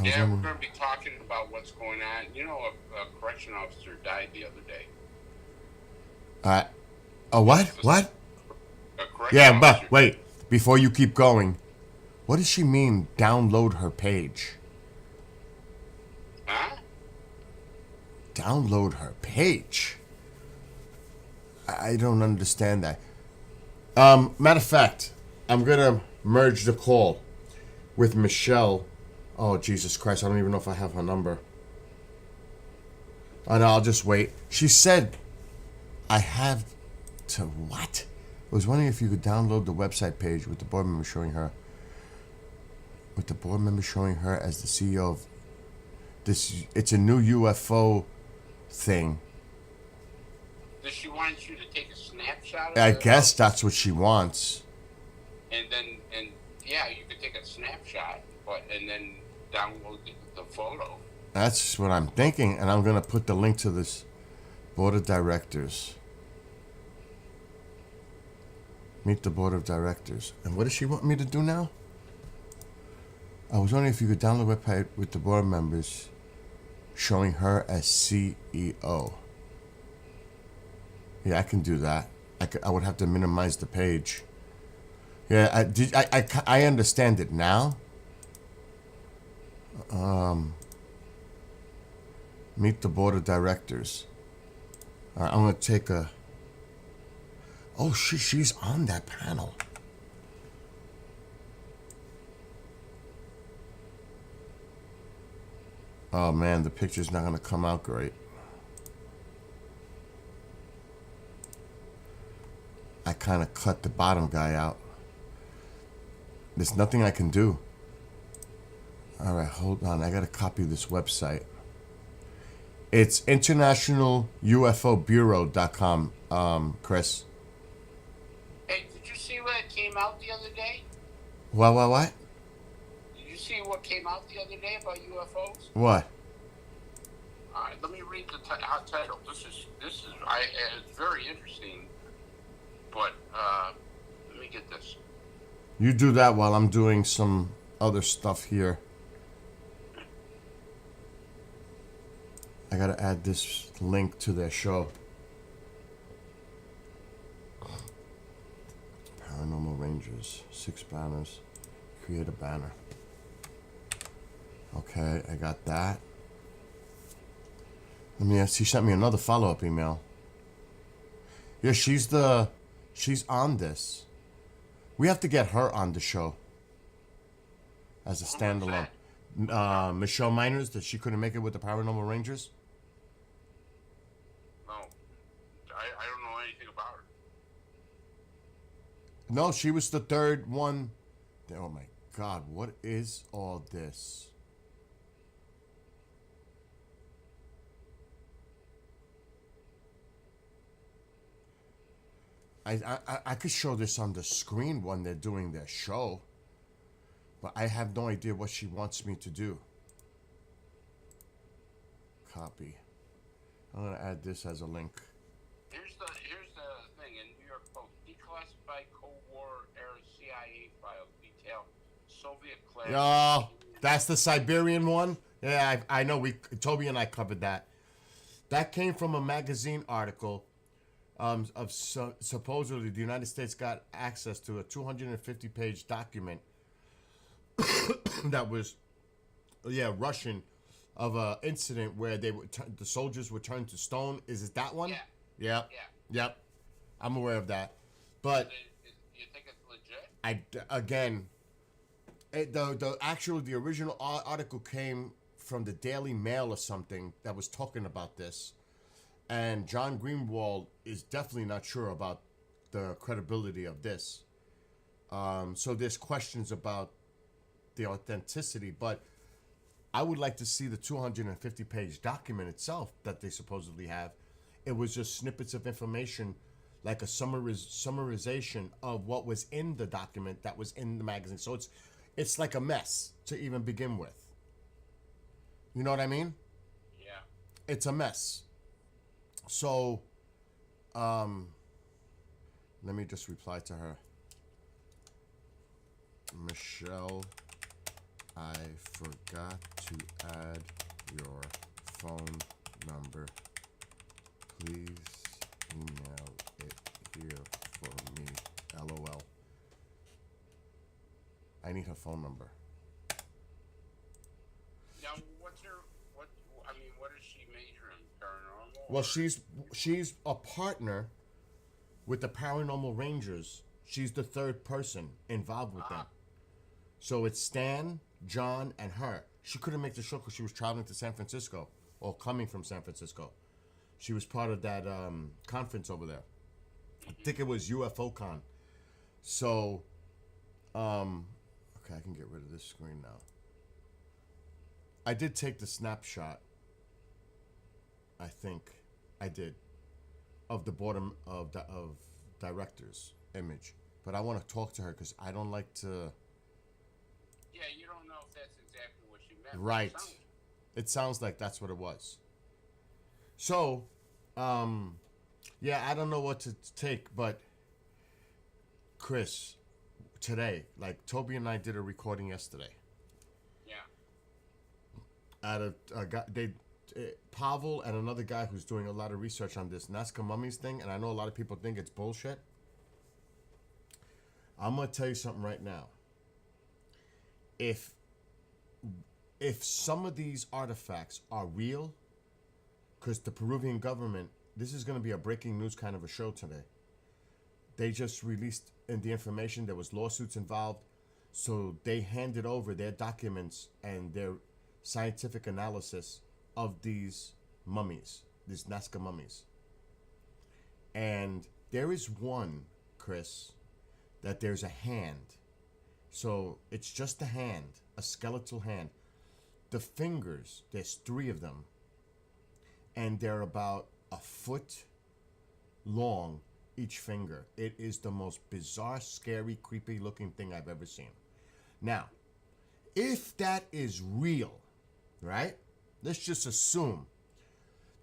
Yeah, we're going to be talking about what's going on. A correction officer died the other day. A what? What? A correction Yeah, but officer. wait, before you keep going, what does she mean, download her page? Huh? Download her page? I don't understand that. Matter of fact, I'm gonna merge the call with Michelle. Oh Jesus Christ! I don't even know if I have her number. Oh no, I'll just wait. She said I have to what? I was wondering if you could download the website page with the board member showing her. With the board member showing her as the CEO of this. It's a new UFO thing. Does she want you to take a snapshot of I it? guess that's what she wants. And yeah, you could take a snapshot, and then download the photo. That's what I'm thinking, and I'm gonna put the link to this board of directors. Meet the board of directors. And what does she want me to do now? I was wondering if you could download the website with the board members showing her as CEO. Yeah, I can do that. I would have to minimize the page. Yeah, I understand it now. Meet the board of directors. All right, I'm gonna take a. Oh, she's on that panel. Oh man, the picture's not gonna come out great. I kind of cut the bottom guy out. There's nothing I can do. All right, hold on. I gotta copy this website. It's internationalUFObureau.com, Chris. Hey, did you see what came out the other day? What? Did you see what came out the other day about UFOs? What? All right, let me read the title. This is it's very interesting. But let me get this. You do that while I'm doing some other stuff here. I gotta add this link to their show. Paranormal Rangers, 6 banners. Create a banner. Okay, I got that. She sent me another follow-up email. Yeah, she's on this. We have to get her on the show as a standalone. Michelle Miners, that she couldn't make it with the Paranormal Rangers. No, I don't know anything about her. No, she was the third one. Oh my God, what is all this? I could show this on the screen when they're doing their show, but I have no idea what she wants me to do. Copy. I'm gonna add this as a link. Here's the thing in New York Post: declassified Cold War era CIA files detail Soviet class. Oh, that's the Siberian one. Yeah, I know. Toby and I covered that. That came from a magazine article. Supposedly the United States got access to a 250-page document that was, Russian, of a incident where the soldiers were turned to stone. Is it that one? Yeah. Yep. I'm aware of that, but You think it's legit? the original article came from the Daily Mail or something that was talking about this. And John Greenwald is definitely not sure about the credibility of this. So there's questions about the authenticity, but I would like to see the 250-page document itself that they supposedly have. It was just snippets of information, like a summarization of what was in the document that was in the magazine. So it's like a mess to even begin with. You know what I mean? Yeah. It's a mess. So, let me just reply to her. Michelle, I forgot to add your phone number. Please email it here for me. LOL. I need her phone number. Now, what is she majoring? Paranormal? Well, she's a partner with the Paranormal Rangers She's the third person involved with them. So it's Stan, John, and her. She couldn't make the show because she was traveling to San Francisco or coming from San Francisco. She was part of that conference over there. I think it was UFO Con. So, okay, I can get rid of this screen now. I did take the snapshot. I think I did of the bottom of director's image, but I want to talk to her because I don't like to. Yeah, you don't know if that's exactly what she meant. Right. It sounds like that's what it was. So, yeah, I don't know what to take, but Chris, today, like Toby and I did a recording yesterday. Yeah. Out of a guy, Pavel and another guy who's doing a lot of research on this Nazca mummies thing, and I know a lot of people think it's bullshit. I'm gonna tell you something right now. If some of these artifacts are real, because the Peruvian government, this is going to be a breaking news kind of a show today. They just released in the information there was lawsuits involved, so they handed over their documents and their scientific analysis of these mummies, these Nazca mummies. And there is one, Chris, that there's a hand. So it's just a hand, a skeletal hand. The fingers, there's 3 of them, and they're about a foot long each finger. It is the most bizarre, scary, creepy looking thing I've ever seen. Now, if that is real, right? Let's just assume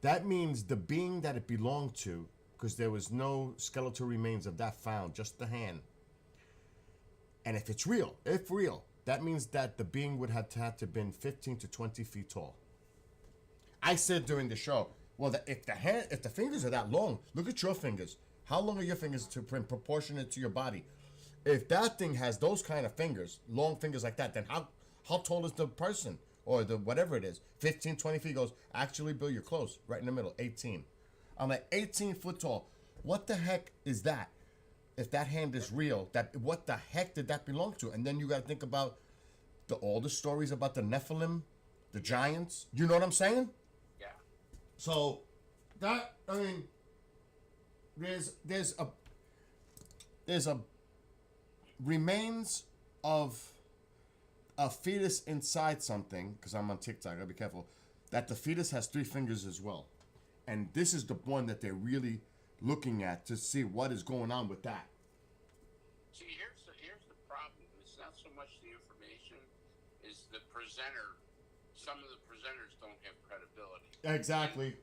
that means the being that it belonged to, because there was no skeletal remains of that found, just the hand. And if it's real, that means that the being would have had to have been 15 to 20 feet tall. I said during the show, well, if the fingers are that long, look at your fingers. How long are your fingers to proportionate to your body? If that thing has those kind of fingers, long fingers like that, then how tall is the person or the whatever it is? 15, 20 feet. Goes, actually, Bill, you're close, right in the middle, 18. I'm like 18 foot tall. What the heck is that? If that hand is real, what the heck did that belong to? And then you got to think about all the stories about the Nephilim, the giants. You know what I'm saying? Yeah. So that, I mean, there's a remains of a fetus inside something, because I'm on TikTok, I gotta be careful, that the fetus has 3 fingers as well. And this is the one that they're really looking at to see what is going on with that. See, here's the problem. It's not so much the information, it's the presenter. Some of the presenters don't have credibility. Exactly.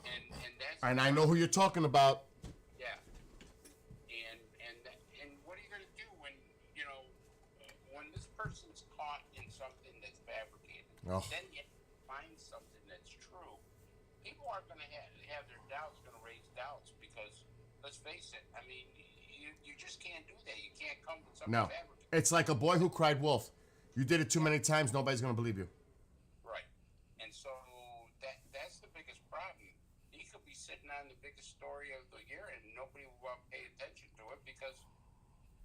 And that's. And I know who you're talking about. Yeah. And what are you gonna do when when this person's caught in something that's fabricated? Oh. Then you find something that's true. People are gonna have their doubts, gonna raise doubts because let's face it. I mean, you just can't do that. You can't come with something No. fabricated. It's like a boy who cried wolf. You did it too many times, nobody's gonna believe you. Right. And so that's the biggest problem. He could be sitting on the biggest story of the year and nobody will pay attention to it because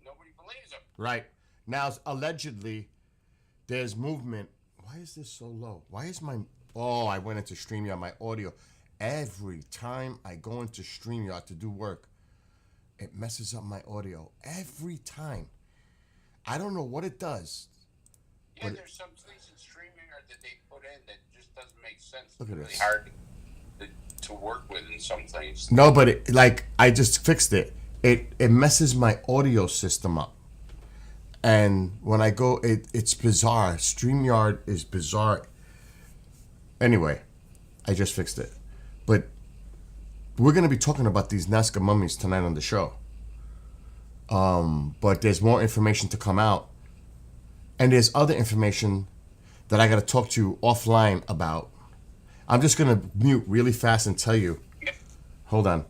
nobody believes him. Right. Now, allegedly, there's movement. Why is this so low? Why is my... Oh, I went into StreamYard, my audio. Every time I go into StreamYard to do work, it messes up my audio. Every time. I don't know what it does. Yeah, there's some things in StreamYard that they put in that just doesn't make sense. Look at it's really this. hard to work with in some things. No, but I just fixed it. It messes my audio system up. And when I go, it's bizarre. StreamYard is bizarre. Anyway, I just fixed it. But we're going to be talking about these Nazca mummies tonight on the show. But there's more information to come out. And there's other information that I got to talk to you offline about. I'm just going to mute really fast and tell you. Hold on.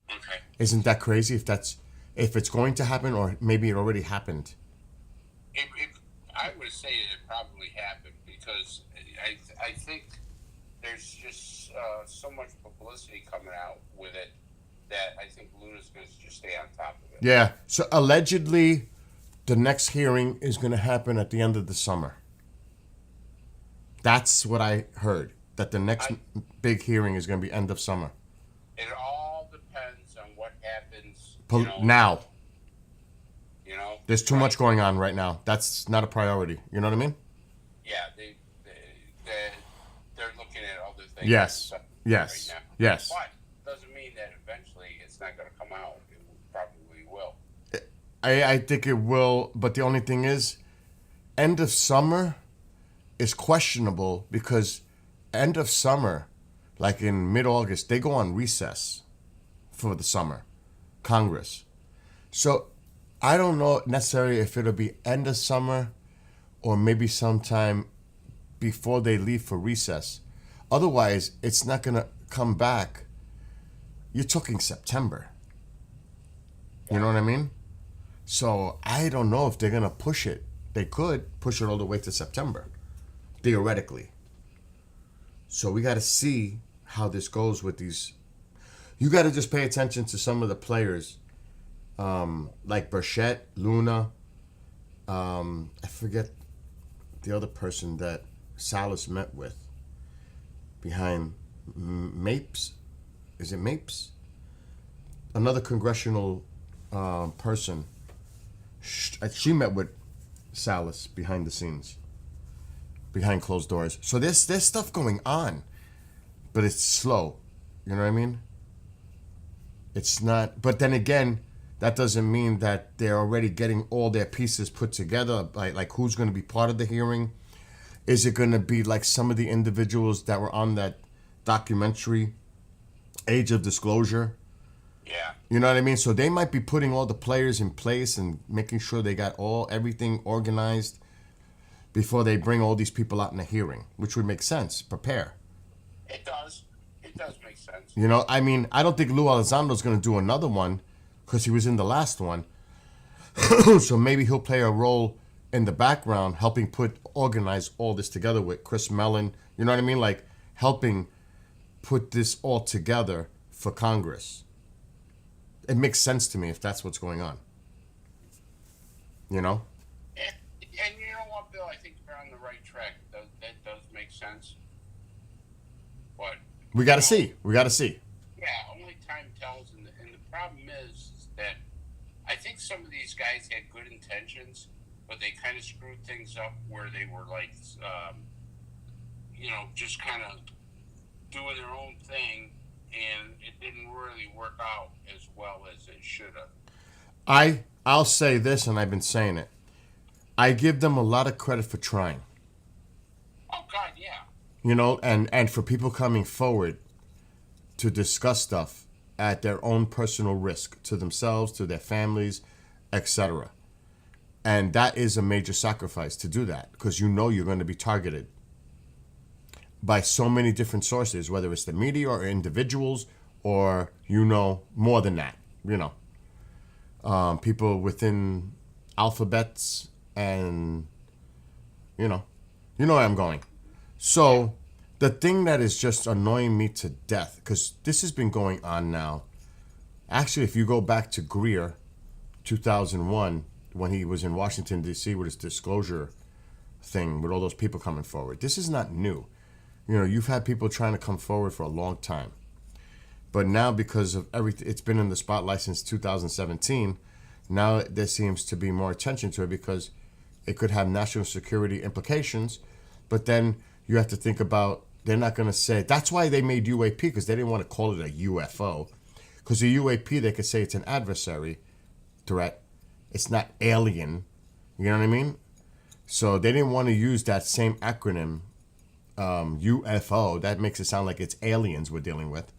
Okay. Isn't that crazy? If that's if it's going to happen or maybe it already happened. I would say it probably happened because I think there's just so much publicity coming out with it that I think Luna's going to just stay on top of it. Yeah. So allegedly, the next hearing is going to happen at the end of the summer. That's what I heard. That the next big hearing is going to be end of summer. It all depends on what happens. Now. You know, There's too much going on right now. That's not a priority. You know what I mean? Yeah, they're looking at other things. Yes. Yes. Right now. Yes. But doesn't mean that eventually it's not going to come out. It probably will. I think it will, but the only thing is, end of summer is questionable because end of summer, like in mid-August, they go on recess for the summer, Congress. So I don't know necessarily if it'll be end of summer or maybe sometime before they leave for recess. Otherwise, it's not going to come back. You're talking September. You know what I mean? So I don't know if they're going to push it. They could push it all the way to September, theoretically. So we got to see how this goes with these. You got to just pay attention to some of the players, like Burchett, Luna. I forget the other person that Salas met with behind Mapes. Is it Mapes? Another congressional person. She met with Salas behind the scenes, behind closed doors. So there's stuff going on, but it's slow. You know what I mean? It's not. But then again, that doesn't mean that they're already getting all their pieces put together. Like who's going to be part of the hearing? Is it going to be like some of the individuals that were on that documentary, Age of Disclosure? Yeah. You know what I mean? So they might be putting all the players in place and making sure they got everything organized before they bring all these people out in a hearing, which would make sense. Prepare. It does. It does make sense. You know, I mean, I don't think Lou Alessandro's going to do another one because he was in the last one. So maybe he'll play a role in the background, helping organize all this together with Chris Mellon. You know what I mean? Like helping put this all together for Congress. It makes sense to me if that's what's going on. You know? And you know what, Bill? I think you're on the right track. That does make sense. But We got to see. We got to see. yeah, only time tells. And the problem is that I think some of these guys had good intentions, but they kind of screwed things up where they were like, just kind of doing their own thing, and it didn't really work out as well as it should have. I'll say this, and I've been saying it. I give them a lot of credit for trying. Oh God, yeah. You know, and for people coming forward to discuss stuff at their own personal risk to themselves, to their families, etc. And that is a major sacrifice to do that because you know you're going to be targeted by so many different sources, whether it's the media or individuals or, more than that, people within alphabets and, where I'm going. So the thing that is just annoying me to death, because this has been going on now. Actually, if you go back to Greer, 2001, when he was in Washington, D.C. with his disclosure thing, with all those people coming forward, this is not new. You've had people trying to come forward for a long time. But now, because of everything, it's been in the spotlight since 2017. Now there seems to be more attention to it because it could have national security implications. But then you have to think about, they're not going to say, that's why they made UAP, because they didn't want to call it a UFO. Because a UAP, they could say it's an adversary threat. It's not alien. You know what I mean? So they didn't want to use that same acronym, UFO. That makes it sound like it's aliens we're dealing with.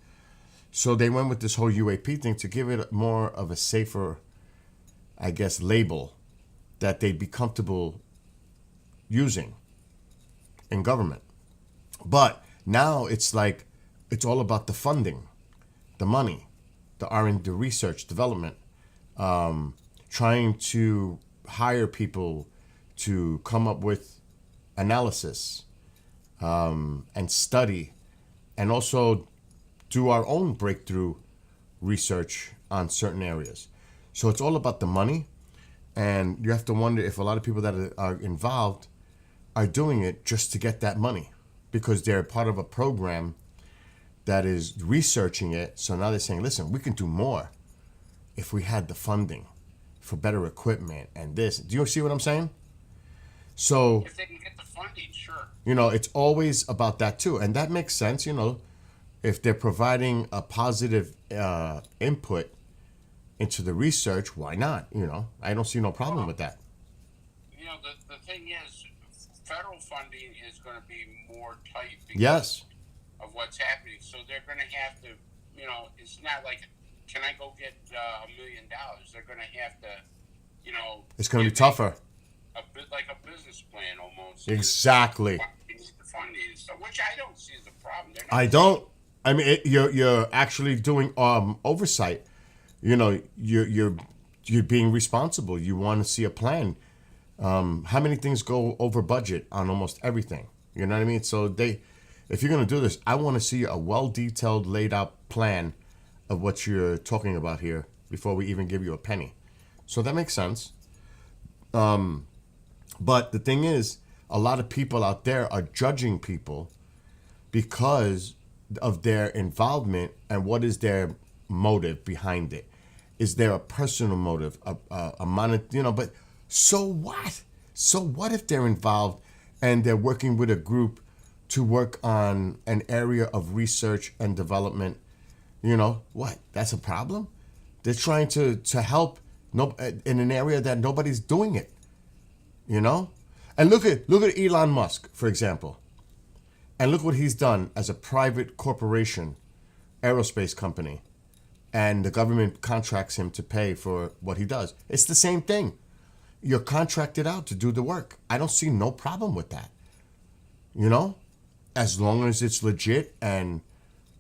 So they went with this whole UAP thing to give it more of a safer, I guess, label that they'd be comfortable using in government. But now it's like, it's all about the funding, the money, the R&D, research, development, trying to hire people to come up with analysis and study, and also do our own breakthrough research on certain areas. So it's all about the money, and you have to wonder if a lot of people that are involved are doing it just to get that money, because they're part of a program that is researching it. So now they're saying, listen, we can do more if we had the funding for better equipment and this. Do you see what I'm saying? So, If they can get the funding, sure. it's always about that too. And that makes sense, if they're providing a positive input into the research, why not? I don't see no problem with that. The thing is, federal funding is going to be more tight because Yes. of what's happening. So they're going to have to, it's not like, can I go get $1 million? They're going to have to, It's going to be give tougher. a bit like a business plan almost. Exactly. The funding, so which I don't see as a problem. They're not I don't. I mean, you're actually doing oversight. You're being responsible. You want to see a plan. How many things go over budget on almost everything? You know what I mean? So if you're gonna do this, I want to see a well detailed, laid out plan of what you're talking about here before we even give you a penny. So that makes sense. But the thing is, a lot of people out there are judging people because of their involvement, and what is their motive behind it? Is there a personal motive, a monetary, but so what? So what if they're involved and they're working with a group to work on an area of research and development? What? That's a problem? They're trying to help in an area that nobody's doing it. And look at Elon Musk, for example. And look what he's done as a private corporation, aerospace company. And the government contracts him to pay for what he does. It's the same thing. You're contracted out to do the work. I don't see no problem with that. As long as it's legit and,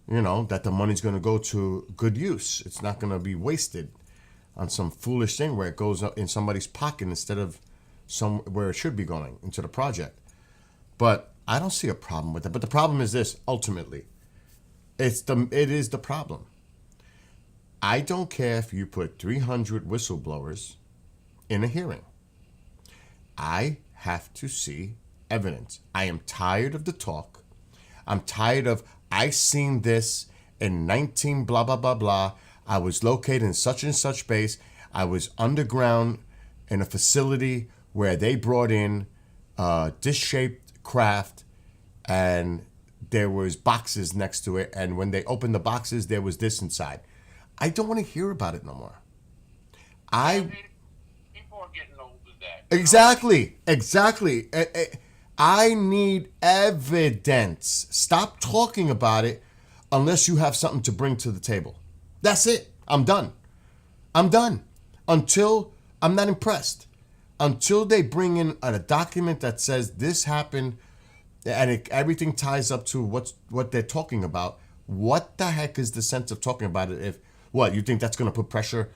that the money's going to go to good use. It's not going to be wasted on some foolish thing where it goes up in somebody's pocket instead of where it should be going, into the project. But I don't see a problem with that. But the problem is this, ultimately. It is the problem. I don't care if you put 300 whistleblowers in a hearing. I have to see evidence. I am tired of the talk. I'm tired of, I seen this in 19 blah, blah, blah, blah. I was located in such and such base. I was underground in a facility where they brought in disc-shaped craft, and there was boxes next to it. And when they opened the boxes, there was this inside. I don't want to hear about it no more. People are getting old of that. Exactly. I need evidence. Stop talking about it unless you have something to bring to the table. That's it. I'm done. Until I'm not impressed. Until they bring in a document that says this happened and everything ties up to what they're talking about. What the heck is the sense of talking about it if, what, you think that's going to put pressure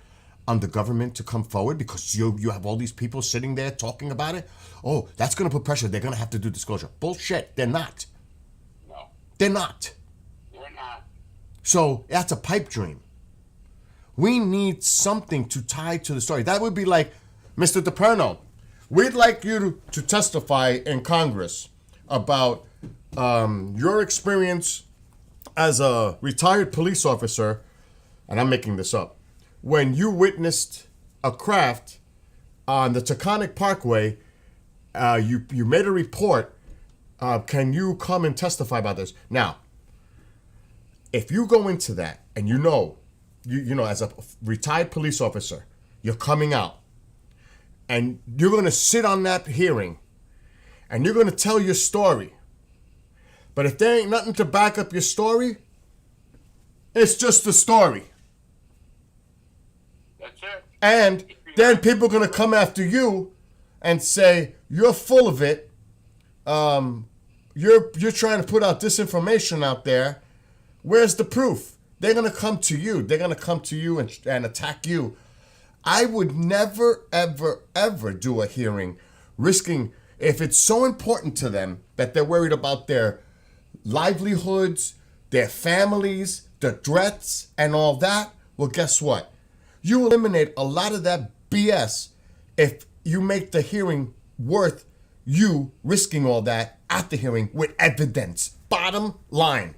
on the government to come forward because you have all these people sitting there talking about it? Oh, that's going to put pressure. They're going to have to do disclosure. Bullshit. They're not. No. They're not. They're not. So that's a pipe dream. We need something to tie to the story. That would be like, Mr. DePerno, we'd like you to testify in Congress about your experience as a retired police officer, and I'm making this up, when you witnessed a craft on the Taconic Parkway, you made a report. Can you come and testify about this? Now, if you go into that and you know, as a retired police officer, you're coming out and you're going to sit on that hearing and you're going to tell your story. But if there ain't nothing to back up your story, it's just a story. That's it. And then people are going to come after you and say, you're full of it. You're trying to put out disinformation out there. Where's the proof? They're going to come to you. They're going to come to you and attack you. I would never, ever, ever do a hearing risking, if it's so important to them that they're worried about their livelihoods, their families, the threats, and all that. Well, guess what? You eliminate a lot of that BS if you make the hearing worth you risking all that at the hearing with evidence. Bottom line.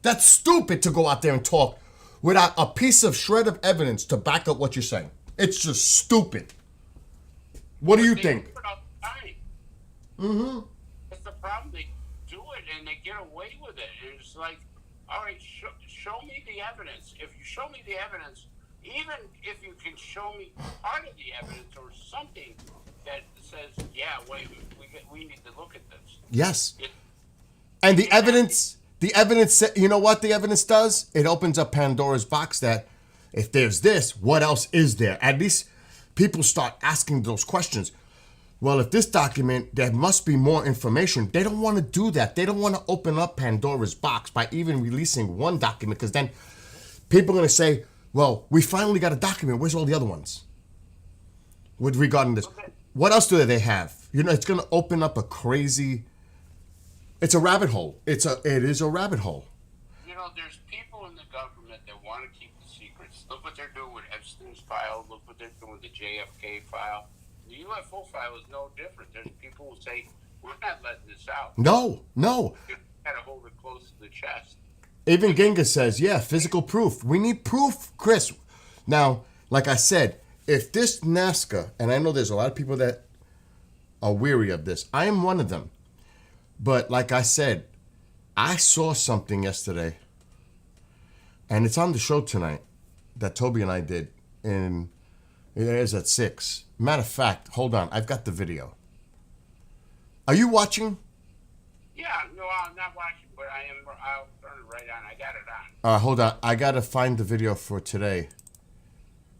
That's stupid to go out there and talk without a piece of shred of evidence to back up what you're saying. It's just stupid. What do you They think? do it all the time. Mm-hmm. That's the problem. They do it and they get away with it. And it's like, all right, show me the evidence. If you show me the evidence, even if you can show me part of the evidence or something that says, yeah, wait, we need to look at this. Yes. And the evidence, you know what the evidence does? It opens up Pandora's box that if there's this, what else is there? At least people start asking those questions. Well, if this document, there must be more information. They don't want to do that. They don't want to open up Pandora's box by even releasing one document, because then people are going to say, well, we finally got a document. Where's all the other ones? With regarding this. Okay. What else do they have? You know, it's going to open up a crazy, it's a rabbit hole. It is a rabbit hole. You know, there's people in the government that want to keep the secrets. Look what they're doing with Epstein's file. Look what they're doing with the JFK file. The UFO file is no different. There's people who say, we're not letting this out. No. You got to hold it close to the chest. Even Ginga says, yeah, physical proof. We need proof, Chris. Now, like I said, if this Nazca, and I know there's a lot of people that are weary of this. I am one of them. But like I said, I saw something yesterday, and it's on the show tonight that Toby and I did, and it airs at 6. Matter of fact, hold on, I've got the video. Are you watching? Yeah, no, I'm not watching, but I am. I'll turn it right on. I got it on. Hold on, I gotta find the video for today,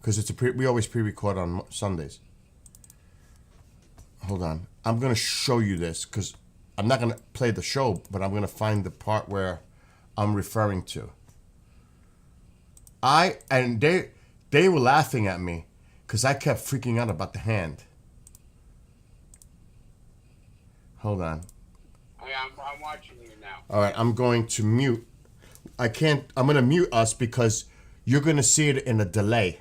because we always pre-record on Sundays. Hold on, I'm gonna show you this because I'm not gonna play the show, but I'm gonna find the part where I'm referring to. They were laughing at me because I kept freaking out about the hand. Hold on. I'm watching you now. All right, I'm going to mute. I'm going to mute us because you're going to see it in a delay.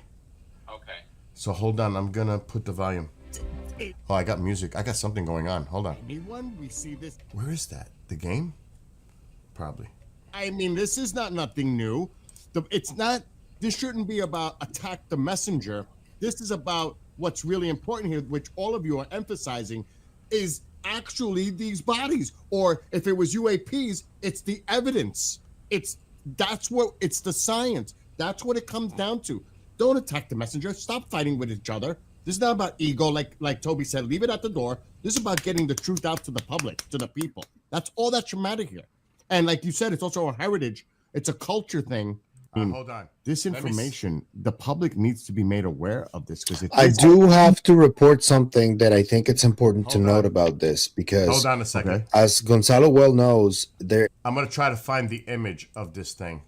Okay. So hold on, I'm going to put the volume. Oh, I got music. I got something going on. Hold on. Anyone we see this, Where is that? The game? Probably. I mean, this is not nothing new. This shouldn't be about attack the messenger. This is about what's really important here, which all of you are emphasizing, is actually these bodies. Or if it was UAPs, it's the evidence. It's the science. That's what it comes down to. Don't attack the messenger. Stop fighting with each other. This is not about ego, like Toby said. Leave it at the door. This is about getting the truth out to the public, to the people. That's all that should matter here. And like you said, it's also a heritage. It's a culture thing. Hold on. This Let me information, the public needs to be made aware of this because I do have to report something that I think it's important to Hold note on. about this because, Hold on a second. Okay. as Gonzalo well knows, there I'm going to try to find the image of this thing.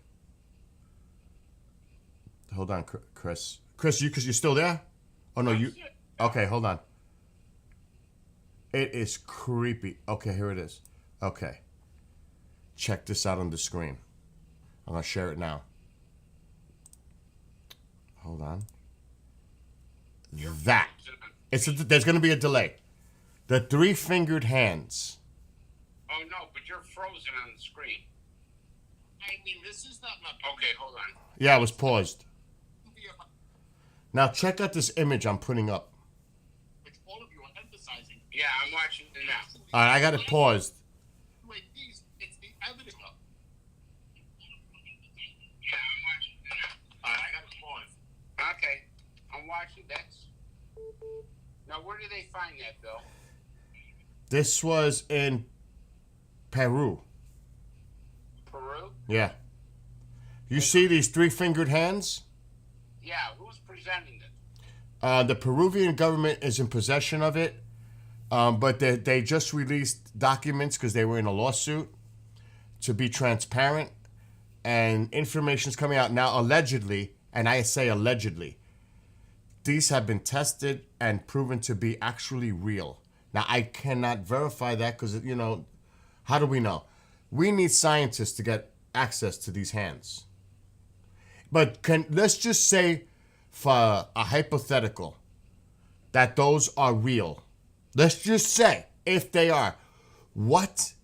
Hold on, Chris. Chris, because you're still there? Oh, no, you... Okay, hold on. It is creepy. Okay, here it is. Okay. Check this out on the screen. I'm going to share it now. Hold on. That. There's going to be a delay. The 3-fingered hands. Oh no, but you're frozen on the screen. I mean, this is not. Okay, hold on. Yeah, it was paused. Now check out this image I'm putting up. which all of you are emphasizing. Yeah, I'm watching it now. All right, I got it paused. UAPs, it's the evidence. Yeah, I'm watching it now. I got it paused. Okay, I'm watching. That's. Now, where do they find that, Bill? This was in Peru. Peru? Yeah. You see these 3-fingered hands? Yeah, who's presenting it? The Peruvian government is in possession of it, but they just released documents because they were in a lawsuit to be transparent, and information's coming out now allegedly, and I say allegedly, these have been tested and proven to be actually real. Now, I cannot verify that because, how do we know? We need scientists to get access to these hands. But let's just say, for a hypothetical, that those are real. Let's just say, if they are, what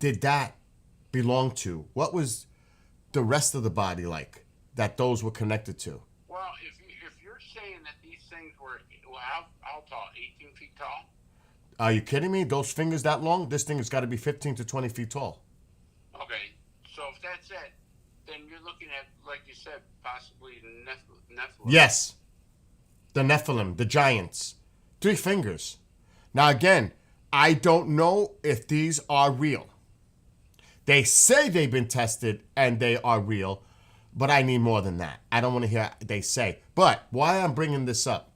did that belong to? What was the rest of the body like that those were connected to? Well, if you're saying that these things were, well, how tall? 18 feet tall? Are you kidding me? Those fingers that long? This thing has got to be 15 to 20 feet tall. Okay, so if that's it, then you're looking at, like you said, possibly Nephilim. Yes. The Nephilim, the giants. 3 fingers. Now, again, I don't know if these are real. They say they've been tested and they are real, but I need more than that. I don't want to hear they say. But why I'm bringing this up,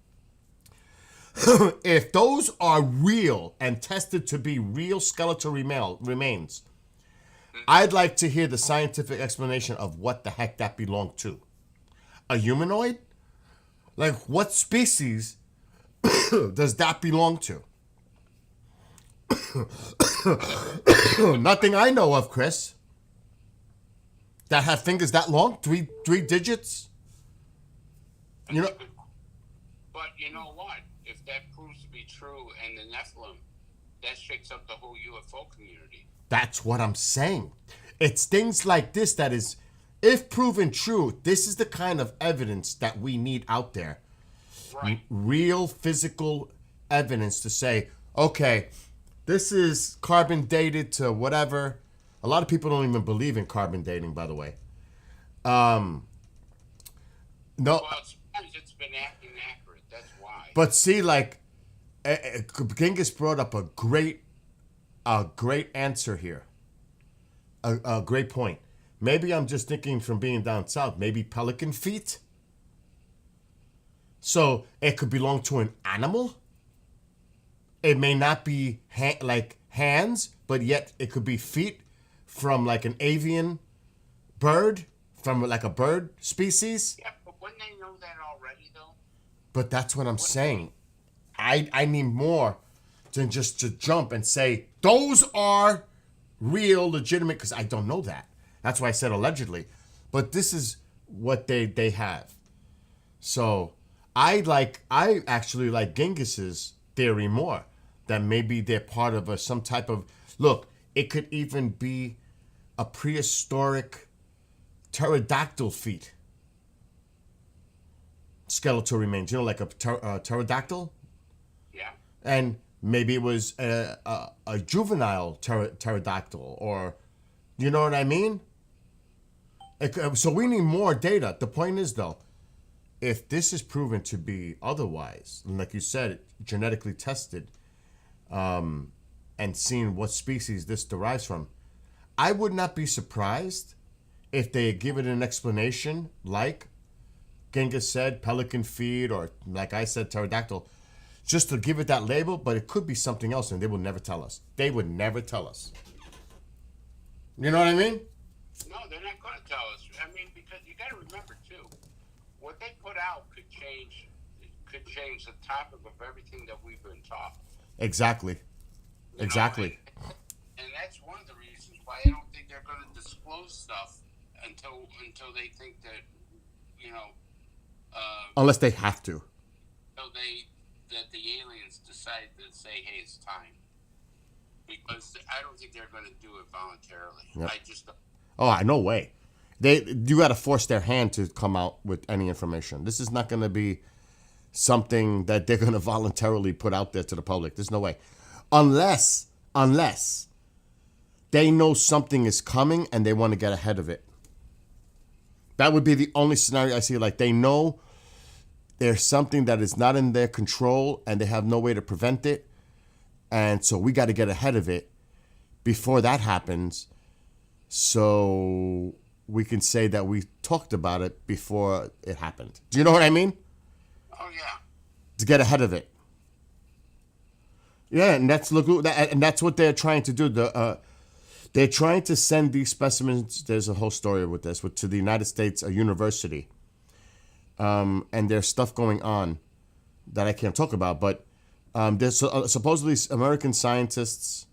if those are real and tested to be real skeletal remains, I'd like to hear the scientific explanation of what the heck that belonged to. A humanoid? Like, what species does that belong to? Nothing I know of, Chris. That have fingers that long? Three digits? You know. But you know what? If that proves to be true and the Nephilim, that shakes up the whole UFO community. That's what I'm saying. It's things like this that is, if proven true, this is the kind of evidence that we need out there. Right. Real physical evidence to say, okay, this is carbon dated to whatever. A lot of people don't even believe in carbon dating, by the way. No. Well, sometimes it's been inaccurate. That's why. But see, like, Genghis brought up a great answer here. A great point. Maybe I'm just thinking from being down south. Maybe pelican feet. So it could belong to an animal. It may not be like hands, but yet it could be feet from like an avian bird, from like a bird species. Yeah, but wouldn't they know that already, though? But that's what I'm saying. I need more than just to jump and say those are real, legitimate, because I don't know that. That's why I said allegedly. But this is what they have. So I actually like Genghis's theory more. That maybe they're part of some type of, look, it could even be a prehistoric pterodactyl feet. Skeletal remains, like a pterodactyl? Yeah. And maybe it was a juvenile pterodactyl, or, you know what I mean? So we need more data. The point is, though, if this is proven to be otherwise, and like you said, genetically tested, and seeing what species this derives from, I would not be surprised if they give it an explanation like Genghis said, pelican feet, or like I said, pterodactyl, just to give it that label, but it could be something else and they will never tell us. They would never tell us. You know what I mean? No, they're not going to tell us. I mean, because you got to remember, too, what they put out could change the topic of everything that we've been taught. Exactly. Exactly. And that's one of the reasons why I don't think they're going to disclose stuff until they think that, Unless they have to. That the aliens decide to say, hey, it's time. Because I don't think they're going to do it voluntarily. Yep. I just don't. Oh, no way. You got to force their hand to come out with any information. This is not going to be something that they're going to voluntarily put out there to the public. There's no way. Unless they know something is coming and they want to get ahead of it. That would be the only scenario I see. Like, they know there's something that is not in their control and they have no way to prevent it. And so we got to get ahead of it before that happens. So we can say that we talked about it before it happened. Do you know what I mean? Oh, yeah. To get ahead of it. Yeah, and that's what they're trying to do. They're trying to send these specimens. There's a whole story with this, to the United States, a university, and there's stuff going on that I can't talk about. But there's supposedly American scientists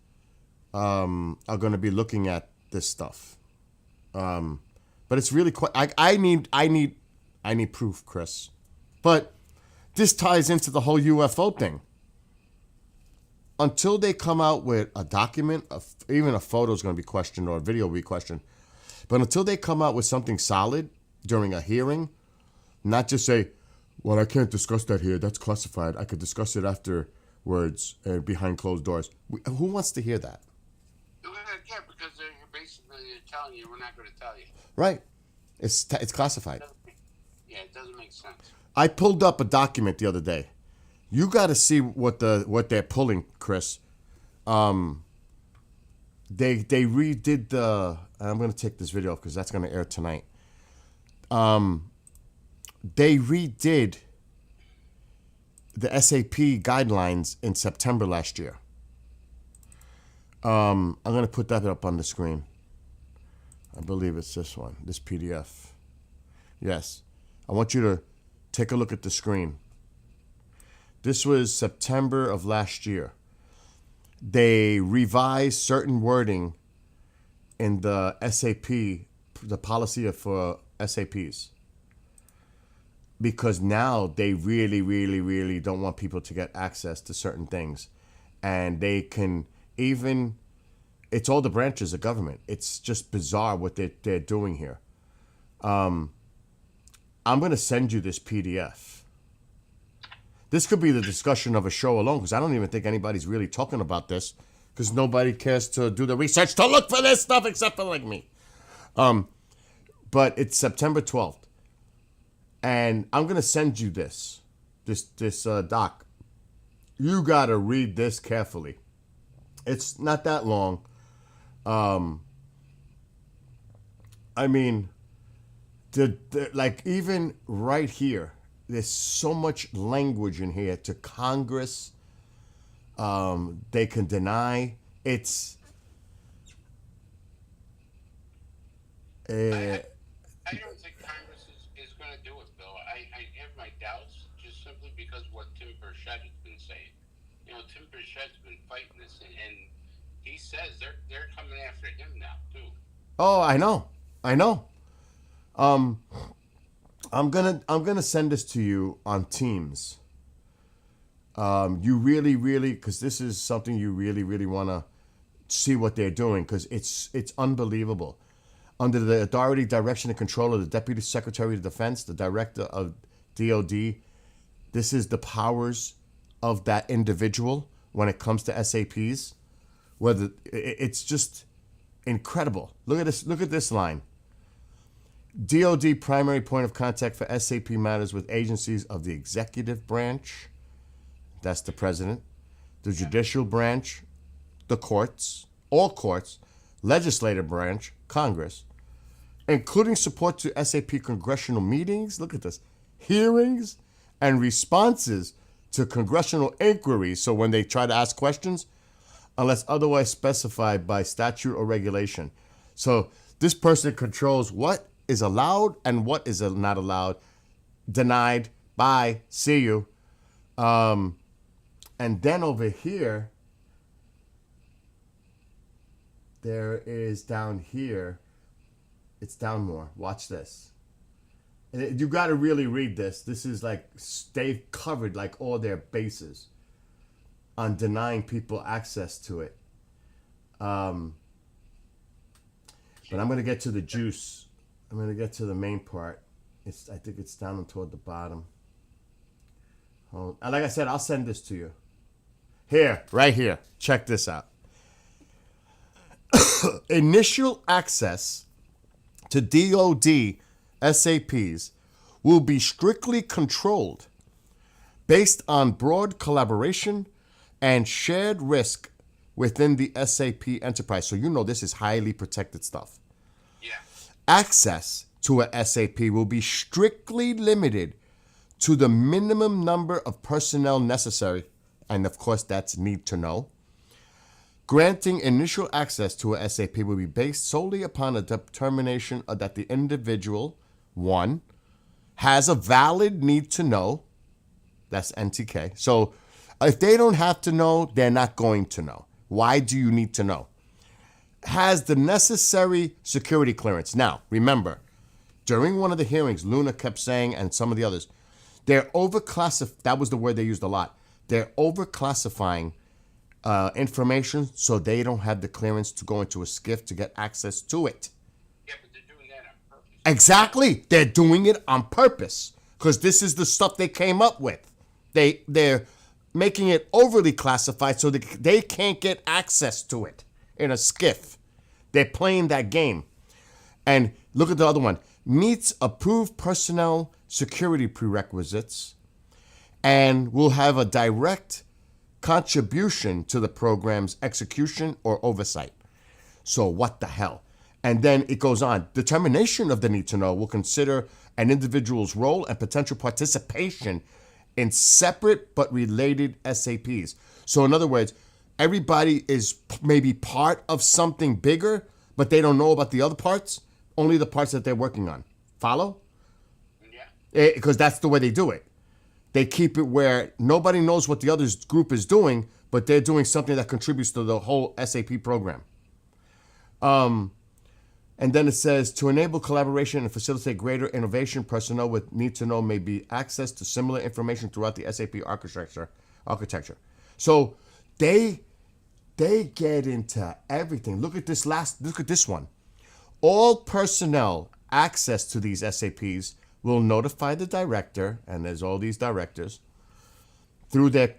are going to be looking at this stuff. But it's really quite. I need proof, Chris. But this ties into the whole UFO thing. Until they come out with a document, even a photo is going to be questioned or a video will be questioned. But until they come out with something solid during a hearing, not just say, well, I can't discuss that here. That's classified. I could discuss it afterwards behind closed doors. Who wants to hear that? Yeah, because they're basically telling you we're not going to tell you. Right. It's classified. Yeah, it doesn't make sense. I pulled up a document the other day. You got to see what they're pulling, Chris. They redid the. I'm going to take this video because that's going to air tonight. They redid the SAP guidelines in September last year. I'm going to put that up on the screen. I believe it's this one, this PDF. Yes. I want you to take a look at the screen. This was September of last year. They revised certain wording in the SAP, the policy for SAPs. Because now they really, really, really don't want people to get access to certain things. And they can even, it's all the branches of government. It's just bizarre what they're doing here. I'm going to send you this PDF. This could be the discussion of a show alone because I don't even think anybody's really talking about this because nobody cares to do the research to look for this stuff except for like me. But it's September 12th. And I'm going to send you this doc. You got to read this carefully. It's not that long. I mean, like even right here, there's so much language in here to Congress. They can deny. It's. I don't think Congress is going to do it, Bill. I have my doubts just simply because of what Tim Burchett has been saying. You know, Tim Burchett's been fighting this, and he says they're coming after him now too. Oh, I know. I'm gonna send this to you on Teams. You really, because this is something you really, really want to see what they're doing because it's unbelievable. Under the authority, direction, and control of the Deputy Secretary of Defense, the Director of DOD, this is the powers of that individual when it comes to SAPs. Whether it's just incredible. Look at this. Look at this line. DOD primary point of contact for SAP matters with agencies of the executive branch, that's the president, the judicial branch, the courts, all courts, legislative branch, Congress, including support to SAP congressional meetings, look at this, hearings and responses to congressional inquiries. So when they try to ask questions, unless otherwise specified by statute or regulation. So this person controls what is allowed and what is not allowed, denied, bye, see you. And then over here, there is down here, it's down more. Watch this. And you got to really read this. This is like, they've covered like all their bases on denying people access to it. But I'm going to get to the juice. I'm going to get to the main part. I think it's down toward the bottom. And like I said, I'll send this to you. Here, right here. Check this out. Initial access to DOD SAPs will be strictly controlled based on broad collaboration and shared risk within the SAP enterprise. So you know this is highly protected stuff. Yeah. Access to a SAP will be strictly limited to the minimum number of personnel necessary, and of course that's need to know. Granting initial access to a SAP will be based solely upon a determination that the individual, one, has a valid need to know. That's NTK. So if they don't have to know, they're not going to know. Why do you need to know? Has the necessary security clearance. Now, remember, during one of the hearings, Luna kept saying, and some of the others, they're overclassifying. That was the word they used a lot. They're overclassifying information so they don't have the clearance to go into a SCIF to get access to it. Yeah, but they're doing that on purpose. Exactly. They're doing it on purpose because this is the stuff they came up with. They're making it overly classified so they can't get access to it in a SCIF. They're playing that game. And look at the other one. Meets approved personnel security prerequisites and will have a direct contribution to the program's execution or oversight. So what the hell? And then it goes on. Determination of the need to know will consider an individual's role and potential participation in separate but related SAPs. So in other words, everybody is maybe part of something bigger, but they don't know about the other parts, only the parts that they're working on. Follow? Yeah. Because that's the way they do it. They keep it where nobody knows what the other group is doing, but they're doing something that contributes to the whole SAP program. And then it says, to enable collaboration and facilitate greater innovation, personnel with need to know may be access to similar information throughout the SAP architecture. So they get into everything. Look at this one. All personnel access to these SAPs will notify the director, and there's all these directors, through their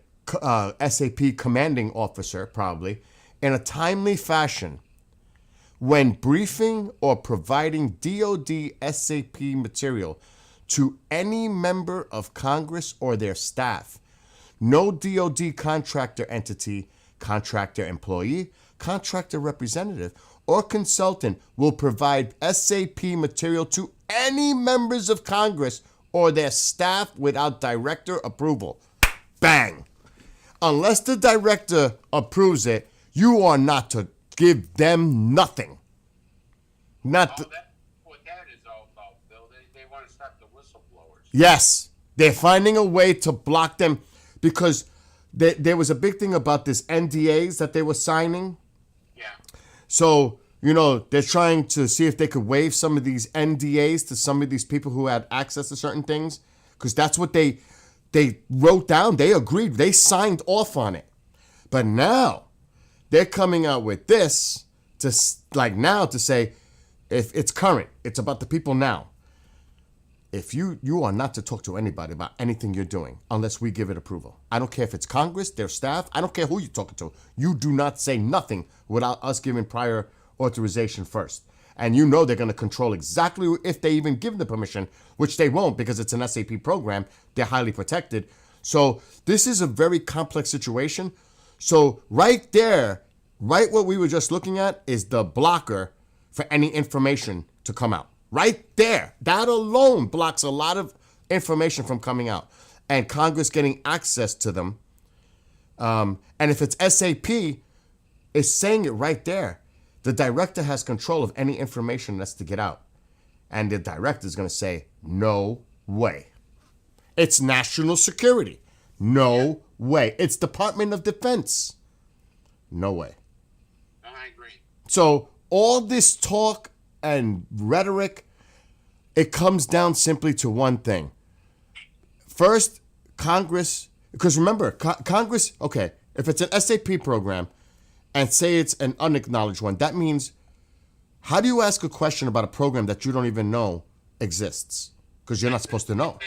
SAP commanding officer, probably, in a timely fashion when briefing or providing DoD SAP material to any member of Congress or their staff. No DoD contractor entity, contractor employee, contractor representative, or consultant will provide SAP material to any members of Congress or their staff without director approval. Bang! Unless the director approves it, you are not to give them nothing. What that is all about, Bill. They want to stop the whistleblowers. Yes, they're finding a way to block them because there was a big thing about this NDAs that they were signing. Yeah. So, they're trying to see if they could waive some of these NDAs to some of these people who had access to certain things, because that's what they wrote down. They agreed. They signed off on it. But now they're coming out with this to say, if it's current, it's about the people now. If you are not to talk to anybody about anything you're doing unless we give it approval. I don't care if it's Congress, their staff. I don't care who you're talking to. You do not say nothing without us giving prior authorization first. And they're going to control exactly if they even give the permission, which they won't because it's an SAP program. They're highly protected. So this is a very complex situation. So right there, right what we were just looking at is the blocker for any information to come out. Right there. That alone blocks a lot of information from coming out and Congress getting access to them. And if it's SAP, it's saying it right there. The director has control of any information that's to get out. And the director is going to say, no way. It's national security. No way. It's Department of Defense. No way. I agree. So all this talk and rhetoric, it comes down simply to one thing. First, Congress, because remember, Congress, okay, if it's an SAP program and say it's an unacknowledged one, that means how do you ask a question about a program that you don't even know exists? Because you're not supposed to know.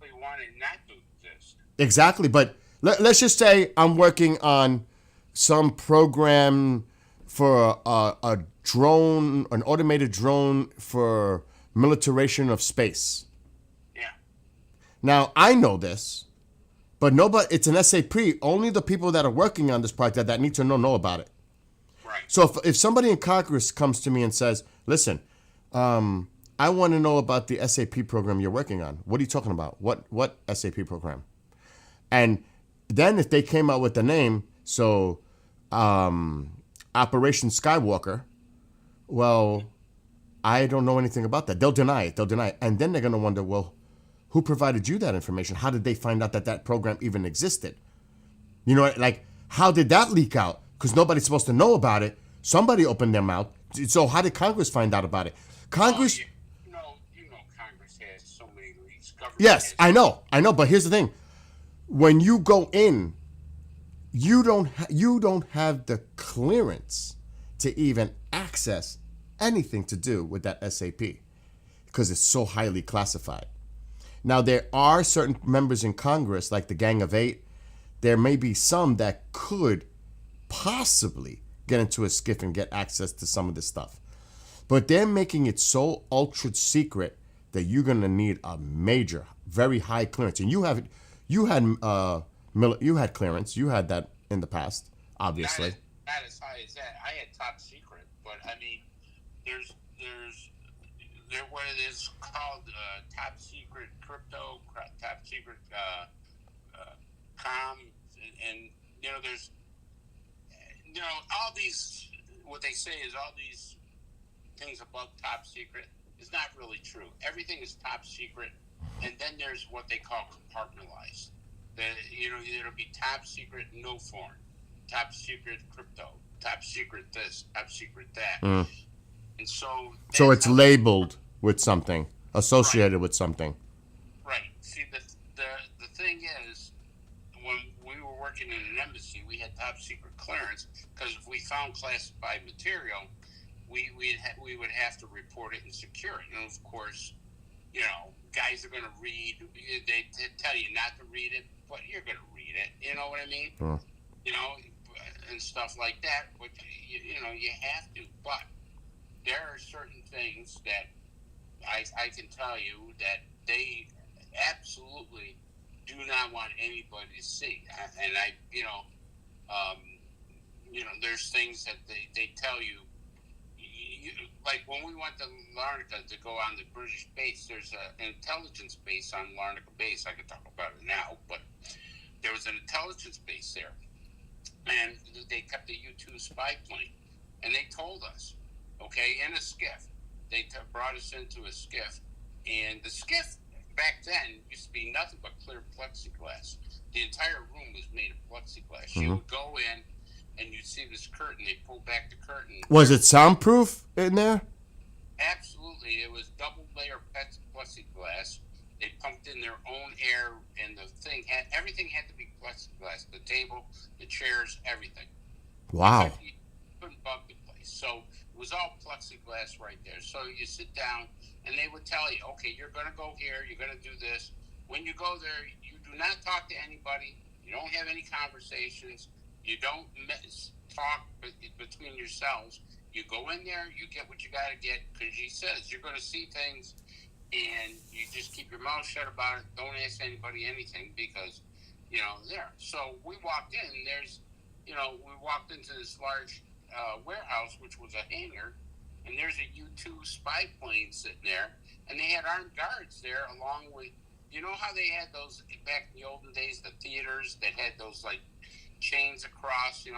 They want it not to exist. Exactly, but let's just say I'm working on some program for a drone, an automated drone for militarization of space. Yeah. Now, I know this, but it's an SAP. Only the people that are working on this project that need to know about it. Right. So if somebody in Congress comes to me and says, listen, I want to know about the SAP program you're working on. What are you talking about? What SAP program? And then if they came out with the name, so Operation Skywalker, well, I don't know anything about that. They'll deny it. And then they're going to wonder, well, Who provided you that information? How did they find out that that program even existed? You know, like, how did that leak out? Because nobody's supposed to know about it. Somebody opened their mouth. So how did Congress find out about it? Congress. You know, Congress has so many leaks. Government Yes, has- I know. But here's the thing: when you go in, you don't have the clearance to even access anything to do with that SAP because it's so highly classified. Now, there are certain members in Congress, like the Gang of Eight. There may be some that could possibly get into a skiff and get access to some of this stuff. But they're making it so ultra secret that you're going to need a major, very high clearance. And you had clearance. You had that in the past, obviously. Not as high as that. I had top secret, but I mean, there's what it is called top secret crypto, top secret com, and you know, there's all these. What they say is all these things above top secret is not really true. Everything is top secret, and then there's what they call compartmentalized. It'll be top secret no foreign, top secret crypto, top secret this, top secret that, and so So it's labeled with something, associated with something. right. See, the thing is, when we were working in an embassy, we had top secret clearance because if we found classified material, we would have to report it and secure it. And of course, guys are going to read. They tell you not to read it, but you're going to read it. You know what I mean? And stuff like that. But you have to. But there are certain things that I can tell you that they absolutely do not want anybody to see. And there's things that they tell you. Like when we went to Larnaca to go on the British base, there's an intelligence base on Larnaca base. I could talk about it now, but there was an intelligence base there, and they kept a U-2 spy plane, and they told us, okay, in a skiff. They brought us into a skiff, and the skiff back then used to be nothing but clear plexiglass. The entire room was made of plexiglass. You would go in, and you'd see this curtain. They pulled back the curtain. Was it soundproof in there? Absolutely. It was double layer plexiglass. They pumped in their own air, and the thing everything had to be plexiglass. The table, the chairs, everything. Wow. You couldn't bug the place. So it was all plexiglass right there. So you sit down, and they would tell you, okay, you're going to go here. You're going to do this. When you go there, you do not talk to anybody. You don't have any conversations. You don't talk between yourselves. You go in there, you get what you got to get, because he says you're going to see things, and you just keep your mouth shut about it. Don't ask anybody anything because, there. So we walked in, we walked into this large warehouse, which was a hangar, and there's a U-2 spy plane sitting there, and they had armed guards there along with, how they had those back in the olden days, the theaters that had those, like, chains across, they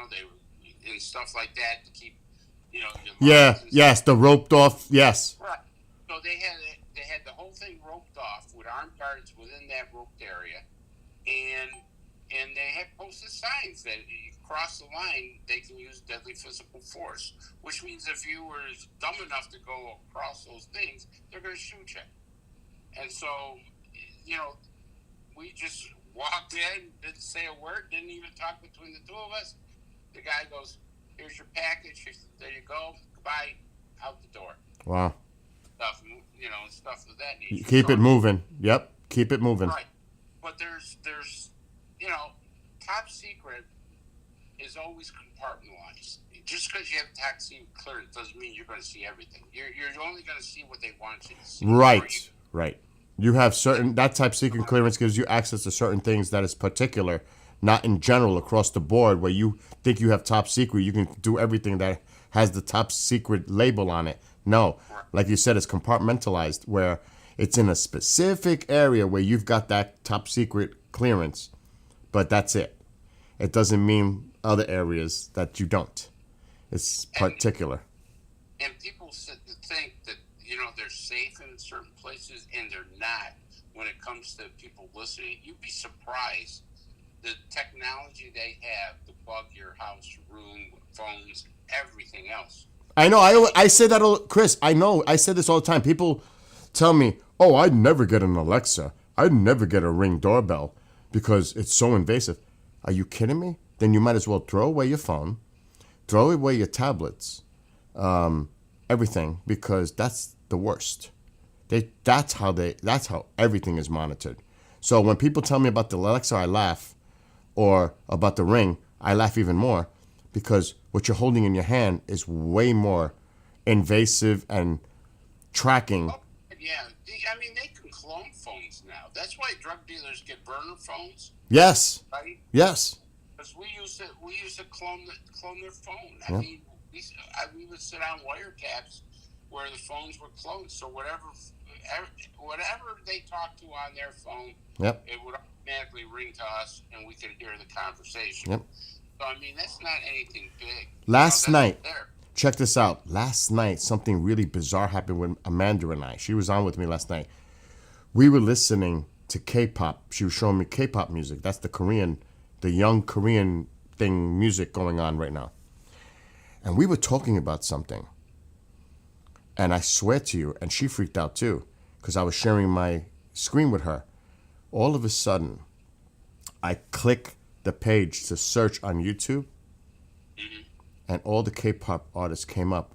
and stuff like that to keep, your yes, the roped off, yes. Right. So they had the whole thing roped off with armed guards within that roped area, and they had posted signs that if you cross the line, they can use deadly physical force, which means if you were dumb enough to go across those things, they're going to shoot you. And so, we just walked in, didn't say a word, didn't even talk between the two of us. The guy goes, here's your package, there you go, goodbye, out the door. Wow. Stuff of that nature. Keep it moving. Yep, keep it moving. Right. But there's top secret is always compartmentalized. Just because you have top secret clearance doesn't mean you're going to see everything. You're only going to see what they want you to see. Right. You have that type of secret clearance gives you access to certain things that is particular, not in general across the board where you think you have top secret, you can do everything that has the top secret label on it. No, like you said, it's compartmentalized where it's in a specific area where you've got that top secret clearance, but that's it. It doesn't mean other areas that you don't. It's particular. And people think that, they're safe in certain places, and they're not. when it comes to people listening. You'd be surprised the technology they have to plug your house, room, phones, everything else. I know. I say that, Chris. I know. I say this all the time. People tell me, "Oh, I'd never get an Alexa. I'd never get a Ring doorbell because it's so invasive." Are you kidding me? Then you might as well throw away your phone, throw away your tablets, everything, because that's the worst. That's how everything is monitored. So when people tell me about the Alexa, I laugh, or about the Ring, I laugh even more, because what you're holding in your hand is way more invasive and tracking. Oh, yeah, I mean, they can clone phones now. That's why drug dealers get burner phones, Yes, right? yes. Because we used to clone their phone. I Yeah. mean, we would sit on wiretaps where the phones were cloned. So whatever they talked to on their phone, Yep. it would automatically ring to us, and we could hear the conversation. Yep. So I mean, that's not anything big. Last You know, that's night, there. check this out. Last night, something really bizarre happened with Amanda and I. She was on with me last night. We were listening to K-pop. She was showing me K-pop music. That's the young Korean thing, music going on right now. And we were talking about something. And I swear to you, and she freaked out too, because I was sharing my screen with her. All of a sudden, I click the page to search on YouTube, and all the K-pop artists came up.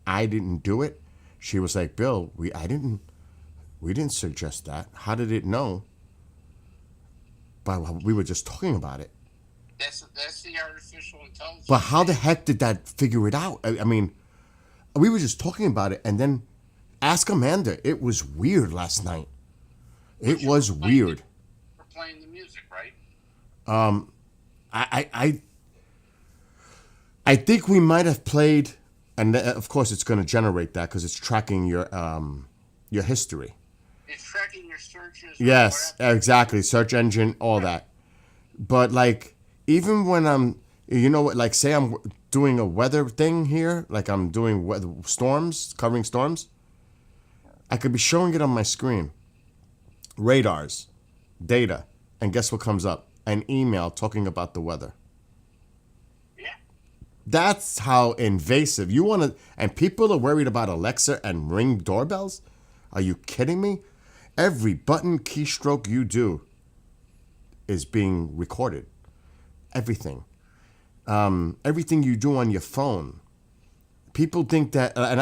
I didn't do it. She was like, "Bill, we didn't suggest that. How did it know?" But we were just talking about it. That's the artificial intelligence. But how the heck did that figure it out? I mean, we were just talking about it, and then ask Amanda. It was weird last night. It was weird. We're playing the music, right? I think we might have played, and of course it's going to generate that because it's tracking your history. It's tracking your searches. or Yes, whatever. exactly. Search engine, all that. But like, even when I'm, like say I'm doing a weather thing here, like I'm doing weather storms, covering storms, I could be showing it on my screen. Radars, data, and guess what comes up? An email talking about the weather. Yeah. That's how invasive you want to. And people are worried about Alexa and Ring doorbells. Are you kidding me? Every button keystroke you do is being recorded. Everything. Everything you do on your phone. People think that, and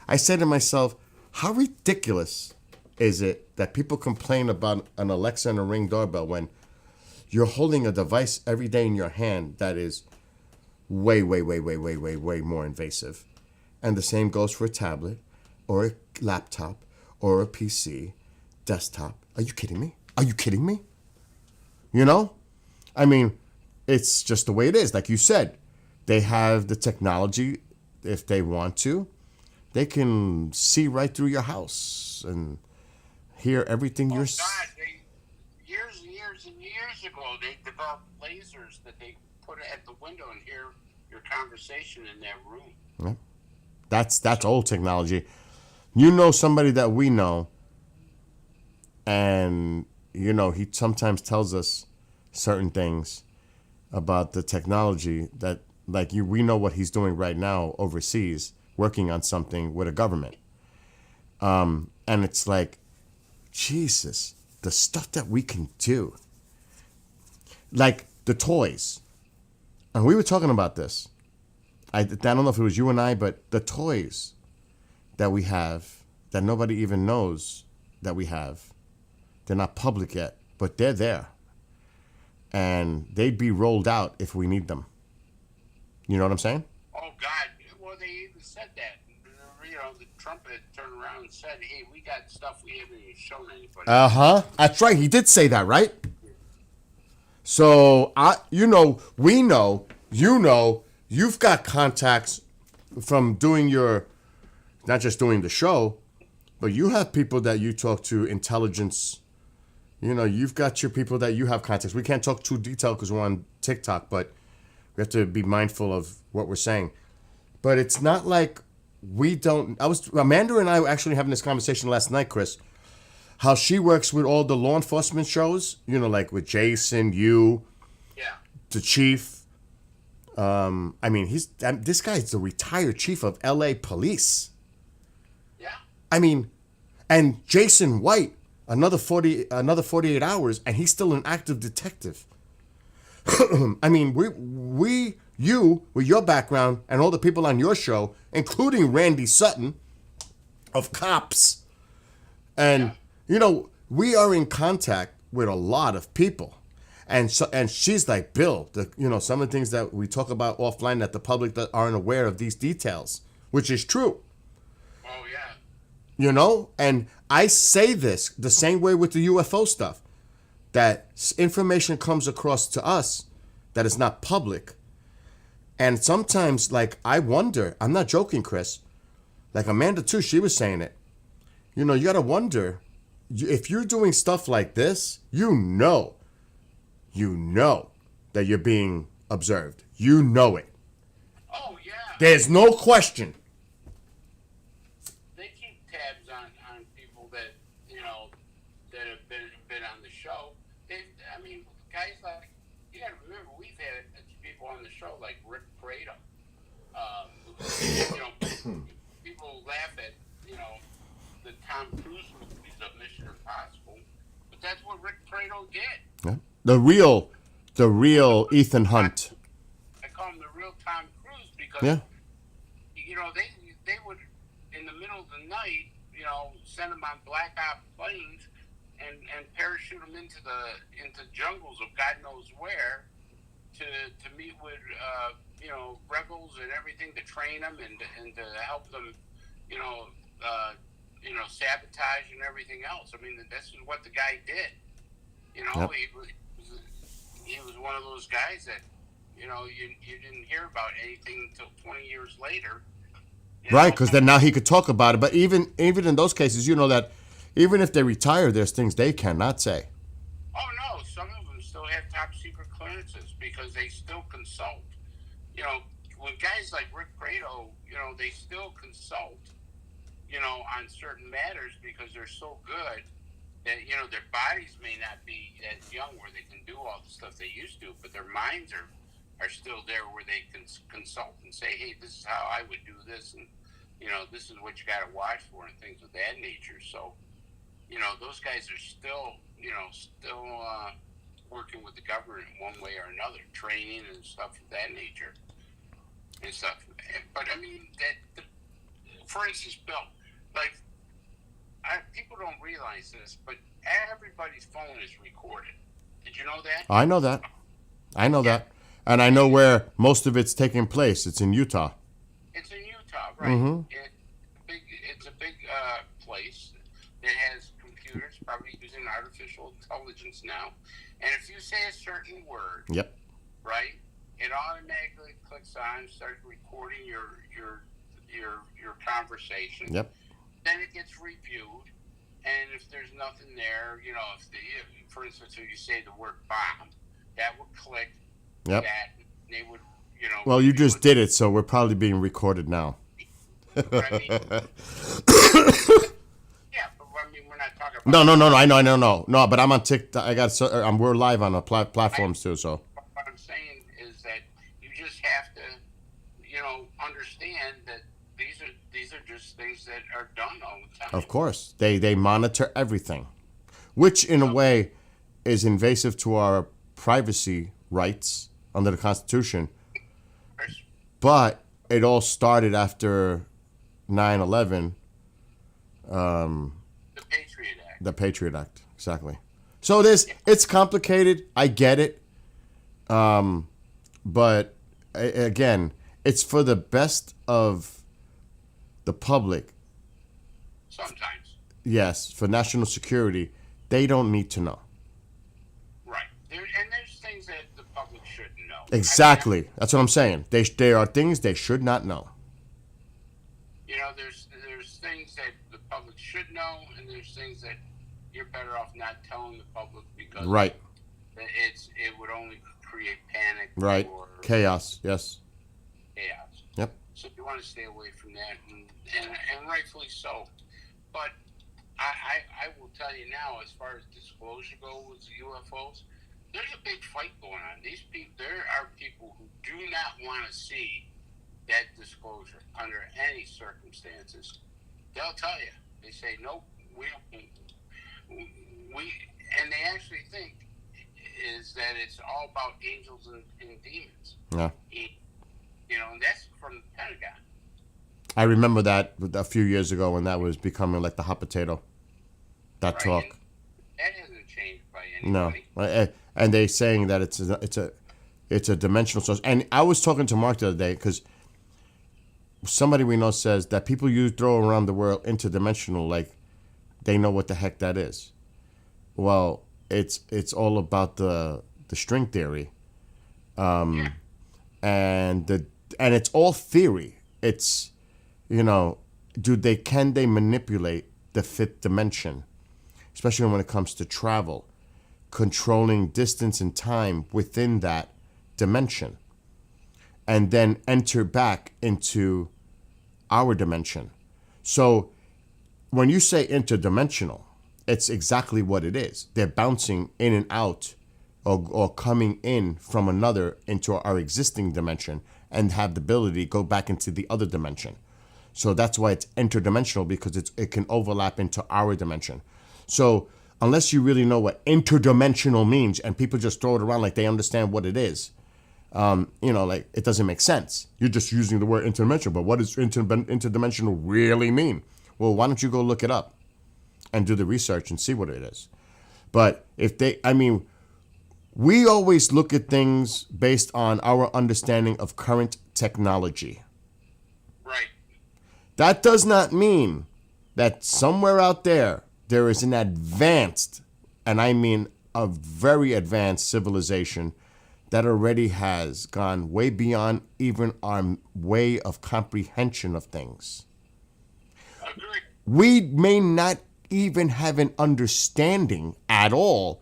I say to myself, how ridiculous is it that people complain about an Alexa and a Ring doorbell when you're holding a device every day in your hand that is way, way, way, way, way, way, way more invasive. And the same goes for a tablet or a laptop or a PC, desktop. Are you kidding me? Are you kidding me? I mean, it's just the way it is. Like you said, they have the technology. If they want to, they can see right through your house and hear everything you're. God, years and years and years ago, they developed lasers that they put at the window and hear your conversation in that room. Yeah. That's old technology. Somebody that we know, and he sometimes tells us certain things about the technology that, like, we know what he's doing right now overseas, working on something with a government. And it's like, Jesus, the stuff that we can do. Like the toys. And we were talking about this. I don't know if it was you and I, but the toys that we have that nobody even knows that we have, they're not public yet, but they're there. And they'd be rolled out if we need them. You know what I'm saying? Oh, God. Well, they even said that. The Trump had turned around and said, hey, we got stuff we haven't even shown anybody. That's right. He did say that, right? So, we know, you've got contacts from doing not just doing the show, but you have people that you talk to, intelligence. You've got your people that you have contacts. We can't talk too detailed because we're on TikTok, but we have to be mindful of what we're saying. But it's not like we don't. Amanda and I were actually having this conversation last night, Chris. how she works with all the law enforcement shows, you know, like with Jason, you, Yeah. the chief. I mean, this guy's the retired chief of LA police. Yeah. I mean, and Jason White, another 48 hours, and he's still an active detective. I mean, you, with your background and all the people on your show, including Randy Sutton of Cops, and you know, we are in contact with a lot of people. And she's like, Bill, you know, some of the things that we talk about offline that the public that aren't aware of these details, which is true. Oh yeah. You know, and I say this the same way with the UFO stuff, that information comes across to us that is not public. And sometimes, like, I wonder, I'm not joking, Chris, like Amanda too, she was saying it. You know, you got to wonder, if you're doing stuff like this, you know that you're being observed. You know it. Oh yeah. There's no question. They keep tabs on people that, you know, that have been on the show. I mean, guys like, you gotta remember, we've had people on the show like Rick Prado. You know, people laugh at, you know, the Tom Cruise movies of Mission Impossible, but that's what Rick Prado did. Yeah. The real Ethan Hunt. I call him the real Tom Cruise because, Yeah. you know, they would, in the middle of the night, you know, send them on black ops planes and parachute them into jungles of God knows where to meet with, you know, rebels and everything, to train them and to help them, you know, sabotage and everything else. I mean, this is what the guy did. You know, Yep. he was one of those guys that, you know, you didn't hear about anything until 20 years later. Right, because then now he could talk about it. But even in those cases, you know that even if they retire, there's things they cannot say. Oh no, some of them still have top secret clearances because they still consult. You know, when guys like Rick Prado, you know, they still consult, you know, on certain matters because they're so good that, you know, their bodies may not be as young where they can do all the stuff they used to, but their minds are still there where they can consult and say, hey, this is how I would do this, and, you know, this is what you got to watch for, and things of that nature. So, you know, those guys are still, you know, working with the government in one way or another, training and stuff of that nature and stuff. But I mean, for instance, Bill, like, people don't realize this, but everybody's phone is recorded. Did you know that? I know that. And I know where most of it's taking place. It's in Utah. It's in Utah, right? Mhm. It's a big place that has computers, probably using artificial intelligence now. And if you say a certain word, Yep. right, it automatically clicks on, starts recording your conversation. Yep. Then it gets reviewed, and if there's nothing there, you know, if for instance, if you say the word bomb, that would click. Yep. That they would, you know. Well, you just did it, so we're probably being recorded now. But I mean, yeah, but I mean, we're not talking about. No. I know. No, but I'm on TikTok. We're live on the platforms too. So. What I'm saying is that you just have to, you know, understand that these are just things that are done all the time. Of course, they monitor everything, which in a way is invasive to our privacy rights under the Constitution. But it all started after 9/11. The Patriot Act. The Patriot Act, exactly. So it's complicated. I get it. But again, it's for the best of the public. Sometimes. Yes, for national security, they don't need to know. Right. There's things that the public shouldn't know. Exactly. That's what I'm saying. There are things they should not know. You know, there's things that the public should know, and there's things that you're better off not telling the public because Right. it would only create panic Right. or Chaos. Yes. chaos. Yep. So you want to stay away from that, and rightfully so. But I will tell you now, as far as disclosure goes with UFOs, there's a big fight going on. These people, there are people who do not want to see that disclosure under any circumstances. They'll tell you. They say, nope, we, and they actually think is that it's all about angels and demons. Yeah. You know, and that's from the Pentagon. I remember that a few years ago when that was becoming like the hot potato. That Right, talk. and that hasn't changed by No, anybody. and they saying that it's a dimensional source. And I was talking to Mark the other day because somebody we know says that people throw around the word interdimensional like they know what the heck that is. Well, it's all about the string theory, and it's all theory. It's can they manipulate the fifth dimension, especially when it comes to travel, controlling distance and time within that dimension, and then enter back into our dimension. So when you say interdimensional, it's exactly what it is. They're bouncing in and out or coming in from another into our existing dimension and have the ability to go back into the other dimension. So that's why it's interdimensional, because it can overlap into our dimension. So unless you really know what interdimensional means and people just throw it around like they understand what it is, like it doesn't make sense. You're just using the word interdimensional, but what does interdimensional really mean? Well, why don't you go look it up and do the research and see what it is? But we always look at things based on our understanding of current technology. Right. That does not mean that somewhere out there is an advanced, and I mean a very advanced civilization that already has gone way beyond even our way of comprehension of things. Agreed. We may not even have an understanding at all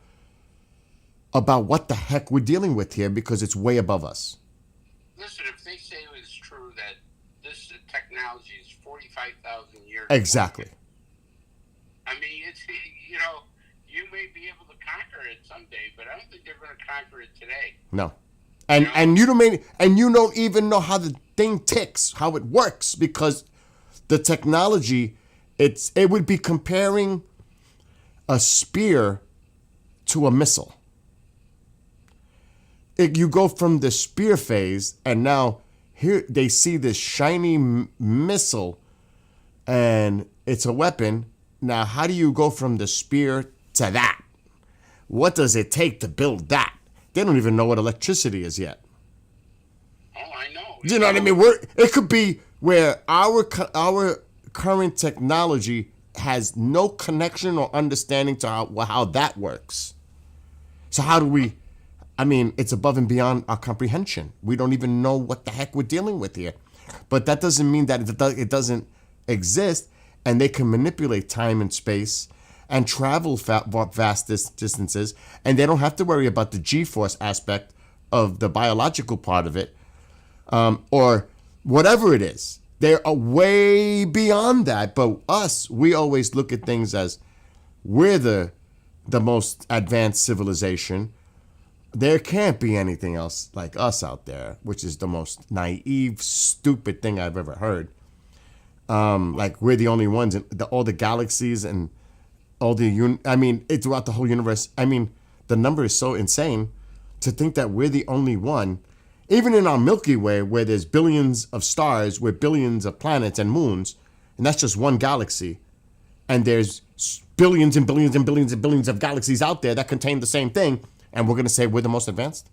about what the heck we're dealing with here, because it's way above us. Listen, if they say it was true that this technology is 45,000 years Exactly. old, I mean, it's, you may be able to conquer it someday, but I don't think they're going to conquer it today. No. And you don't even know how the thing ticks, how it works, because the technology, it would be comparing a spear to a missile. You go from the spear phase, and now here they see this shiny missile, and it's a weapon. Now, how do you go from the spear to that? What does it take to build that? They don't even know what electricity is yet. Oh, I know. Do you know what I mean? It could be where our current technology has no connection or understanding to how that works. So how do we? I mean, it's above and beyond our comprehension. We don't even know what the heck we're dealing with here. But that doesn't mean that it doesn't exist, and they can manipulate time and space and travel vast distances, and they don't have to worry about the G-force aspect of the biological part of it, or whatever it is. They're way beyond that. But us, we always look at things as we're the most advanced civilization. There can't be anything else like us out there, which is the most naive, stupid thing I've ever heard. Like we're the only ones in all the galaxies and all throughout the whole universe. I mean, the number is so insane to think that we're the only one, even in our Milky Way, where there's billions of stars with billions of planets and moons, and that's just one galaxy. And there's billions and billions and billions and billions of galaxies out there that contain the same thing, and we're going to say we're the most advanced?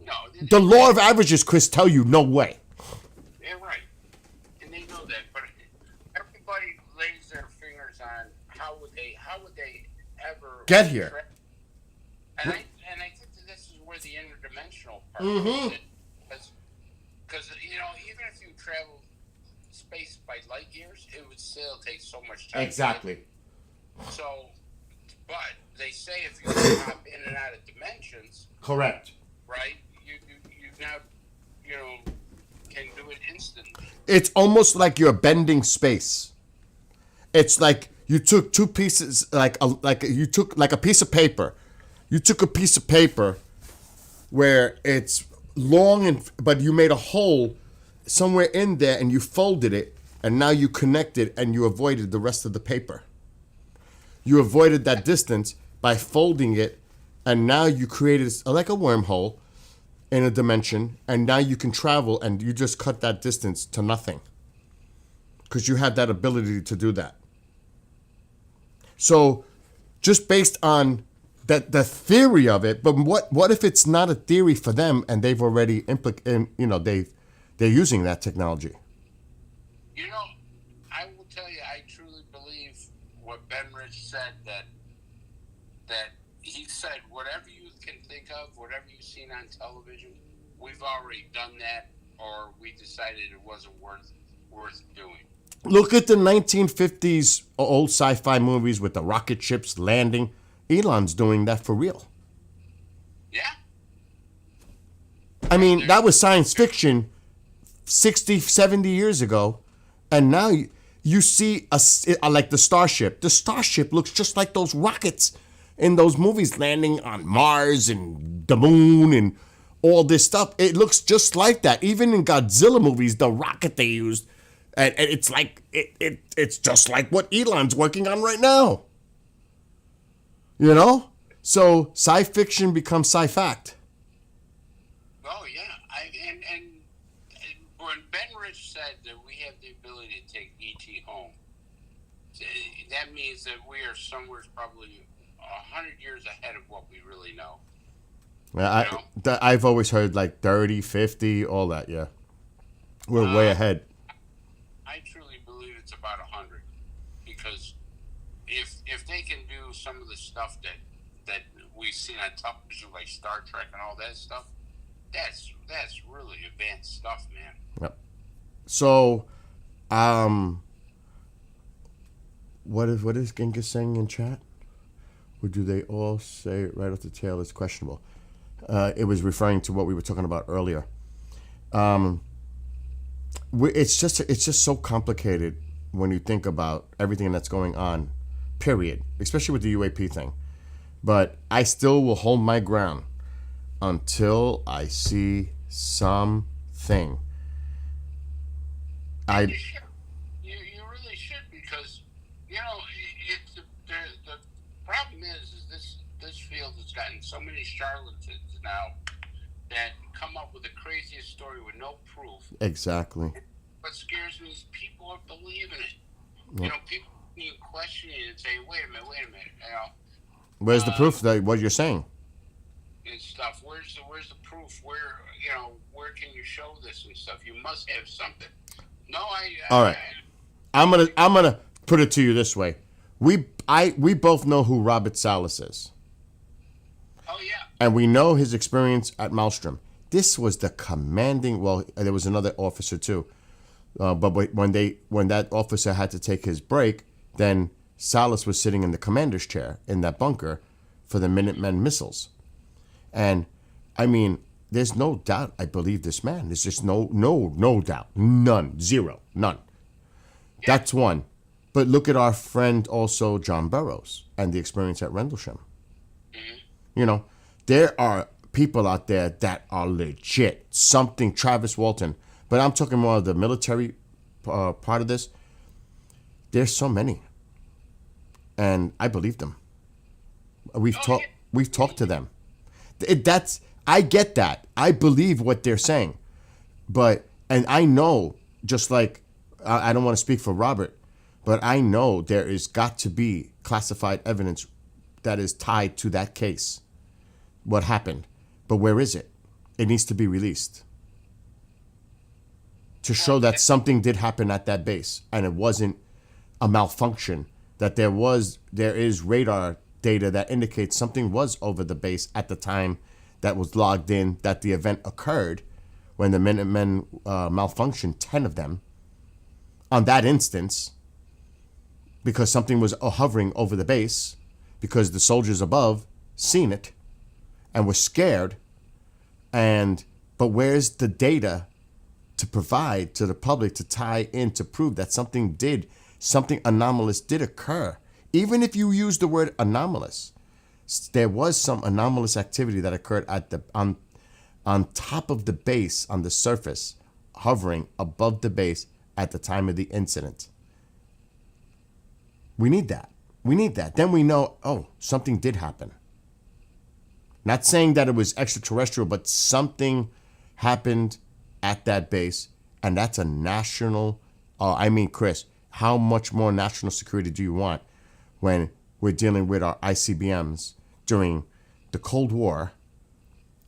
No. The law of averages, Chris, tell you no way. They're right. And they know that. But everybody lays their fingers on how would they ever Get here. And I think that this is where the interdimensional part Mm-hmm. is. Because, even if you travel space by light years, it would still take so much time. Exactly. So, but they say if you hop in and out of dimensions, Correct. right, you now, can do it instantly. It's almost like you're bending space. It's like you took two pieces, you took like a piece of paper. You took a piece of paper where it's long but you made a hole somewhere in there and you folded it, and now you connected and you avoided the rest of the paper. You avoided that distance by folding it, and now you created like a wormhole in a dimension, and now you can travel, and you just cut that distance to nothing because you had that ability to do that. So just based on that, the theory of it, but what if it's not a theory for them and they've already they're using that technology? You know, I will tell you, I truly believe what Ben Rich said, that he said, whatever you can think of, whatever you've seen on television, we've already done that, or we decided it wasn't worth doing. Look at the 1950s old sci-fi movies with the rocket ships landing. Elon's doing that for real. Yeah. I mean, that was science fiction 60, 70 years ago. And now you see like the Starship. The Starship looks just like those rockets in those movies landing on Mars and the moon and all this stuff. It looks just like that. Even in Godzilla movies, the rocket they used, and it's like it's just like what Elon's working on right now. You know? So sci-fiction becomes sci-fact. Oh yeah, and when Ben Rich said that we have the ability to take ET home, that means that we are somewhere probably 100 years ahead of what we really know. Yeah, I've always heard like 30, 50, all that. Yeah, we're way ahead. I truly believe it's about 100, because if they can do some of the stuff that we've seen on television, like Star Trek and all that stuff, that's really advanced stuff, man. Yep. So, what is Genghis saying in chat? Or do they all say it right off the tail is questionable? It was referring to what we were talking about earlier. It's just so complicated when you think about everything that's going on, period, especially with the UAP thing. But I still will hold my ground until I see something. You should. You really should, because it's the problem is this field has gotten so many charlatans now that come up with the craziest story with no proof. Exactly. What scares me is people are believing it. Yeah. People need questioning it and say, wait a minute. Where's the proof that what you're saying? And stuff. Where's the proof? Where can you show this and stuff? You must have something. No, All right. I'm gonna put it to you this way. We both know who Robert Salas is. Oh yeah. And we know his experience at Maelstrom. This was the commanding. Well, there was another officer too, but when that officer had to take his break, then Salas was sitting in the commander's chair in that bunker for the Minutemen missiles. And I mean, there's no doubt I believe this man. There's just no doubt. None. Zero. None. Yeah. That's one. But look at our friend also, John Burroughs, and the experience at Rendlesham. Mm-hmm. There are people out there that are legit. Something Travis Walton. But I'm talking more of the military part of this. There's so many. And I believe them. We've talked to them. I get that. I believe what they're saying. And I know, just like, I don't want to speak for Robert, but I know there is got to be classified evidence that is tied to that case. What happened. But where is it? It needs to be released. To show that something did happen at that base and it wasn't a malfunction, that there is radar data that indicates something was over the base at the time that was logged in, that the event occurred when the Minutemen malfunctioned, 10 of them, on that instance, because something was hovering over the base, because the soldiers above seen it and were scared. But where's the data to provide to the public to tie in to prove that something did something anomalous did occur. Even if you use the word anomalous, there was some anomalous activity that occurred at the on top of the base, on the surface, hovering above the base at the time of the incident. We need that. We need that. Then we know, oh, something did happen. Not saying that it was extraterrestrial, but something happened at that base, and that's a national. Chris, how much more national security do you want when we're dealing with our ICBMs during the Cold War,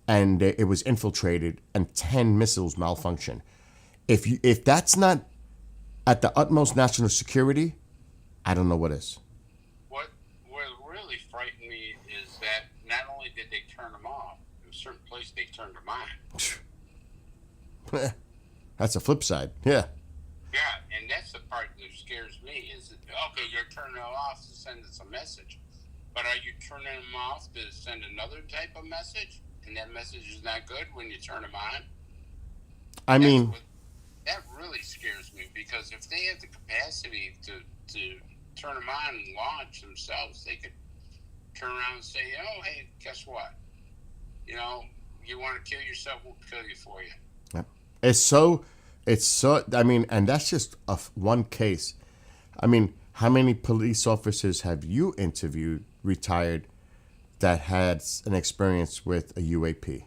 and it was infiltrated and 10 missiles malfunctioned? If that's not at the utmost national security, I don't know what is. What really frightened me is that not only did they turn them off, in a certain place they turned them on. That's a flip side. Yeah. Yeah, and that's the part that scares me is, okay, you're turning it off to send us a message. But are you turning them off to send another type of message? And that message is not good when you turn them on? That really scares me, because if they have the capacity to turn them on and launch themselves, they could turn around and say, oh, hey, guess what? You know, you want to kill yourself, we'll kill you for you. Yep. And that's just one case. How many police officers have you interviewed, retired, that had an experience with a UAP?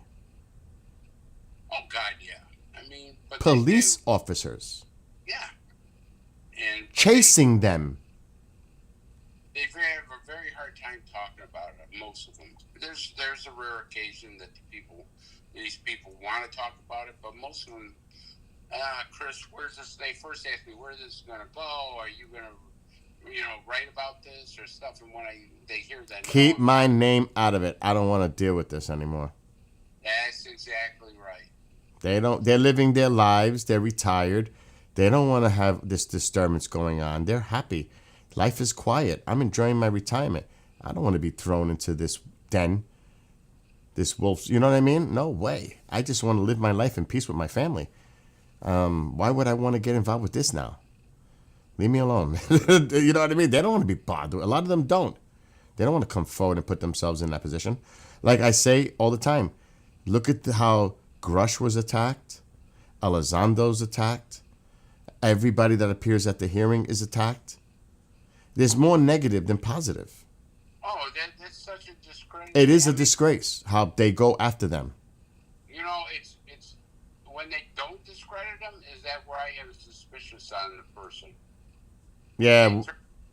Oh, God, yeah. But police officers. Yeah. And chasing them. They have a very hard time talking about it, most of them. There's a rare occasion that these people want to talk about it, but most of them, Chris, where's this? They first ask me, where's this going to go? Are you going to, write about this or stuff? And when they hear that, keep my name out of it. I don't want to deal with this anymore. That's exactly right. They're living their lives. They're retired. They don't want to have this disturbance going on. They're happy. Life is quiet. I'm enjoying my retirement. I don't want to be thrown into this den, this wolf. You know what I mean? No way. I just want to live my life in peace with my family. Why would I want to get involved with this now? Leave me alone. You know what I mean? They don't want to be bothered. A lot of them don't. They don't want to come forward and put themselves in that position. Like I say all the time, look at how Grush was attacked. Elizondo's attacked. Everybody that appears at the hearing is attacked. There's more negative than positive. Oh, that's such a disgrace. It is a disgrace how they go after them. It's when they don't discredit them, is that where I have a suspicious on the person? Yeah.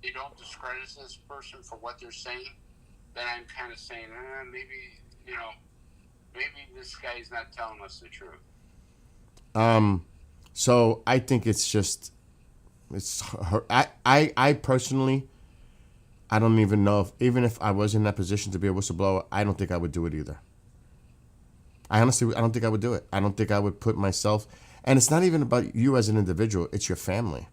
They don't discredit this person for what they're saying, then I'm kind of saying, maybe this guy's not telling us the truth. So I think it's I personally, I don't even know even if I was in that position to be a whistleblower, I don't think I would do it either. I don't think I would do it. I don't think I would put myself, and it's not even about you as an individual, it's your family.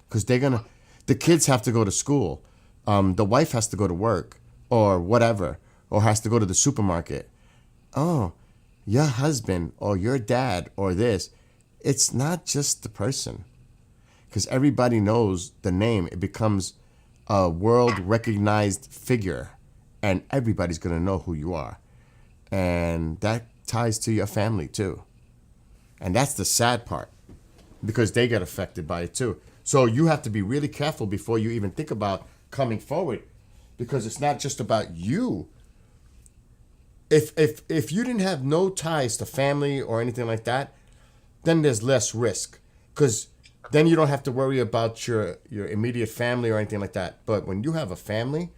Because the kids have to go to school. The wife has to go to work or whatever, or has to go to the supermarket. Oh, your husband or your dad or this. It's not just the person. Because everybody knows the name. It becomes a world recognized figure. And everybody's going to know who you are. And that ties to your family too. And that's the sad part. Because they get affected by it too. So you have to be really careful before you even think about coming forward. Because it's not just about you. If you didn't have no ties to family or anything like that, then there's less risk. Because then you don't have to worry about your immediate family or anything like that. But when you have a family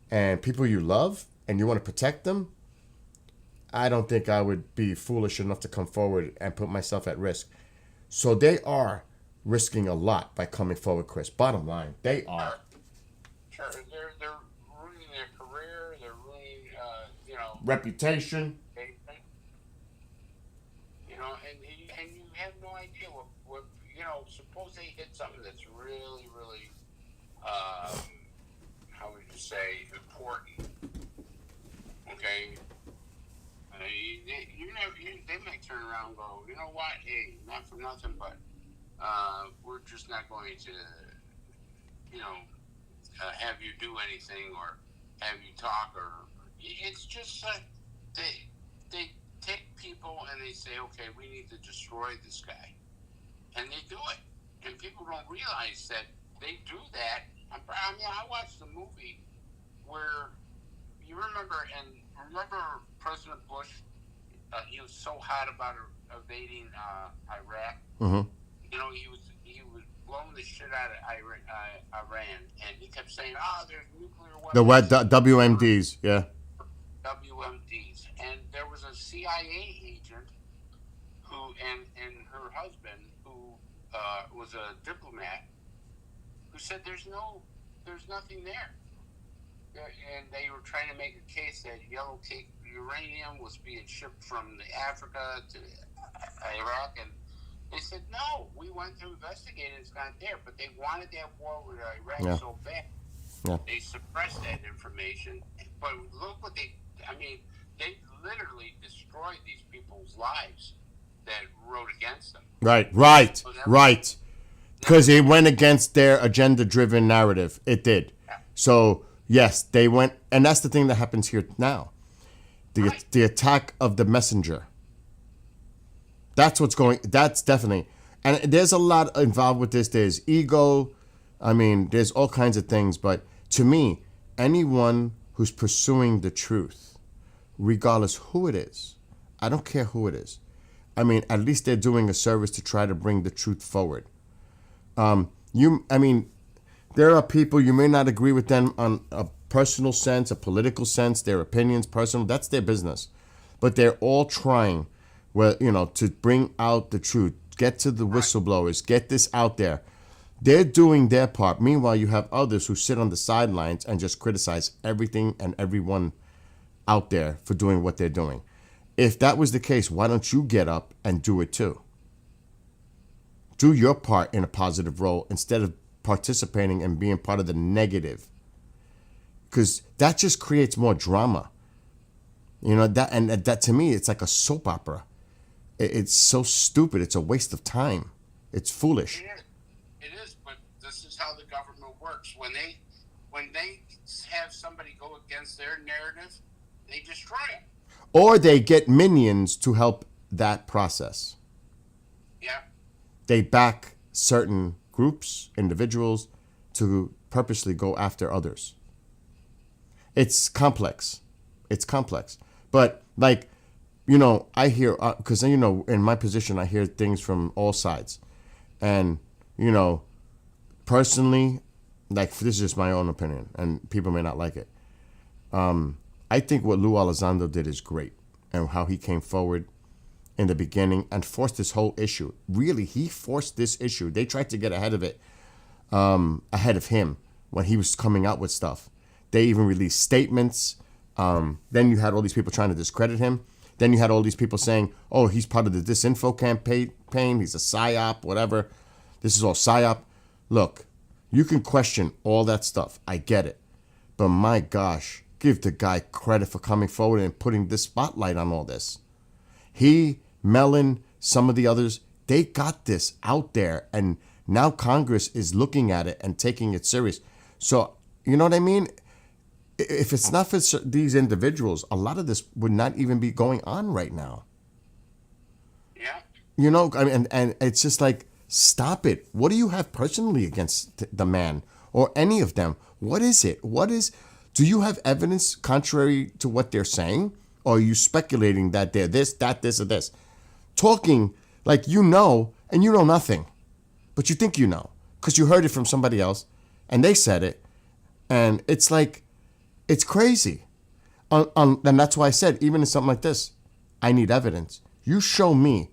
and people you love and you want to protect them, I don't think I would be foolish enough to come forward and put myself at risk. So they are risking a lot by coming forward, Chris. Bottom line, they are. Sure, they're ruining their career. They're ruining, reputation. And you have no idea what suppose they hit something that's really, really, how would you say, important. Okay. They might turn around and go, you know what? Hey, not for nothing, but we're just not going to you know, have you do anything or have you talk, or it's just they take people and they say, okay, we need to destroy this guy, and they do it, and people don't realize that they do that. I mean, I watched the movie where you remember President Bush. He was so hot about invading Iraq. Mm-hmm. You know, he was blowing the shit out of Iran, and he kept saying, "Oh, there's nuclear weapons." The WMDs, yeah. WMDs, and there was a CIA agent who, and her husband, who was a diplomat, who said, "There's nothing there." And they were trying to make a case that yellow cake uranium was being shipped from Africa to Iraq, and they said, no, we went to investigate it, it's not there. But they wanted that war with Iraq so bad. Yeah. They suppressed that information. But look what they literally destroyed these people's lives that wrote against them. Right. Because it went against their agenda-driven narrative. It did. Yeah. So, yes, they went, and that's the thing that happens here now. The attack of the messenger. That's definitely, and there's a lot involved with this. There's ego. I mean, there's all kinds of things. But to me, anyone who's pursuing the truth, regardless who it is, I don't care who it is. I mean, at least they're doing a service to try to bring the truth forward. There are people, you may not agree with them on a personal sense, a political sense, their opinions, personal, that's their business. But they're all trying, to bring out the truth, get to the whistleblowers, get this out there. They're doing their part. Meanwhile, you have others who sit on the sidelines and just criticize everything and everyone out there for doing what they're doing. If that was the case, why don't you get up and do it too? Do your part in a positive role instead of participating and being part of the negative. Because that just creates more drama. That to me, it's like a soap opera. It's so stupid. It's a waste of time. It's foolish. It is, but this is how the government works. When they have somebody go against their narrative, they destroy it. Or they get minions to help that process. Yeah. They back certain groups, individuals, to purposely go after others. It's complex. But I hear, because in my position, I hear things from all sides. And, personally, this is just my own opinion, and people may not like it. I think what Lou Elizondo did is great, and how he came forward in the beginning and forced this whole issue. Really, he forced this issue. They tried to get ahead of it, ahead of him when he was coming out with stuff. They even released statements. Then you had all these people trying to discredit him. Then you had all these people saying, oh, he's part of the disinfo campaign. He's a psyop, whatever. This is all psyop. Look, you can question all that stuff. I get it. But my gosh, give the guy credit for coming forward and putting this spotlight on all this. He, Mellon, some of the others, they got this out there. And now Congress is looking at it and taking it serious. So, you know what I mean? If it's not for these individuals, a lot of this would not even be going on right now. Yeah. And it's just like, stop it. What do you have personally against the man or any of them? What is it? Do you have evidence contrary to what they're saying? Or are you speculating that they're this, that, this, or this? Talking like and you know nothing. But you think you know because you heard it from somebody else and they said it. And it's like, it's crazy. And that's why I said, even in something like this, I need evidence. You show me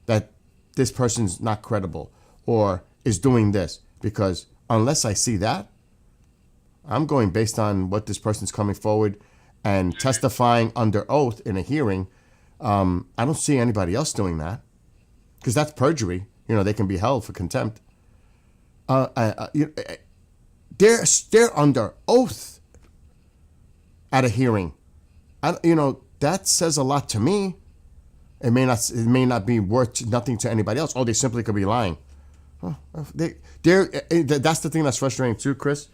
that this person's not credible or is doing this, because unless I see that, I'm going based on what this person's coming forward and testifying under oath in a hearing. I don't see anybody else doing that, because that's perjury. They can be held for contempt. They're under oath at a hearing. That says a lot to me. It may not be worth nothing to anybody else. Oh, they simply could be lying. That's the thing that's frustrating too, Chris.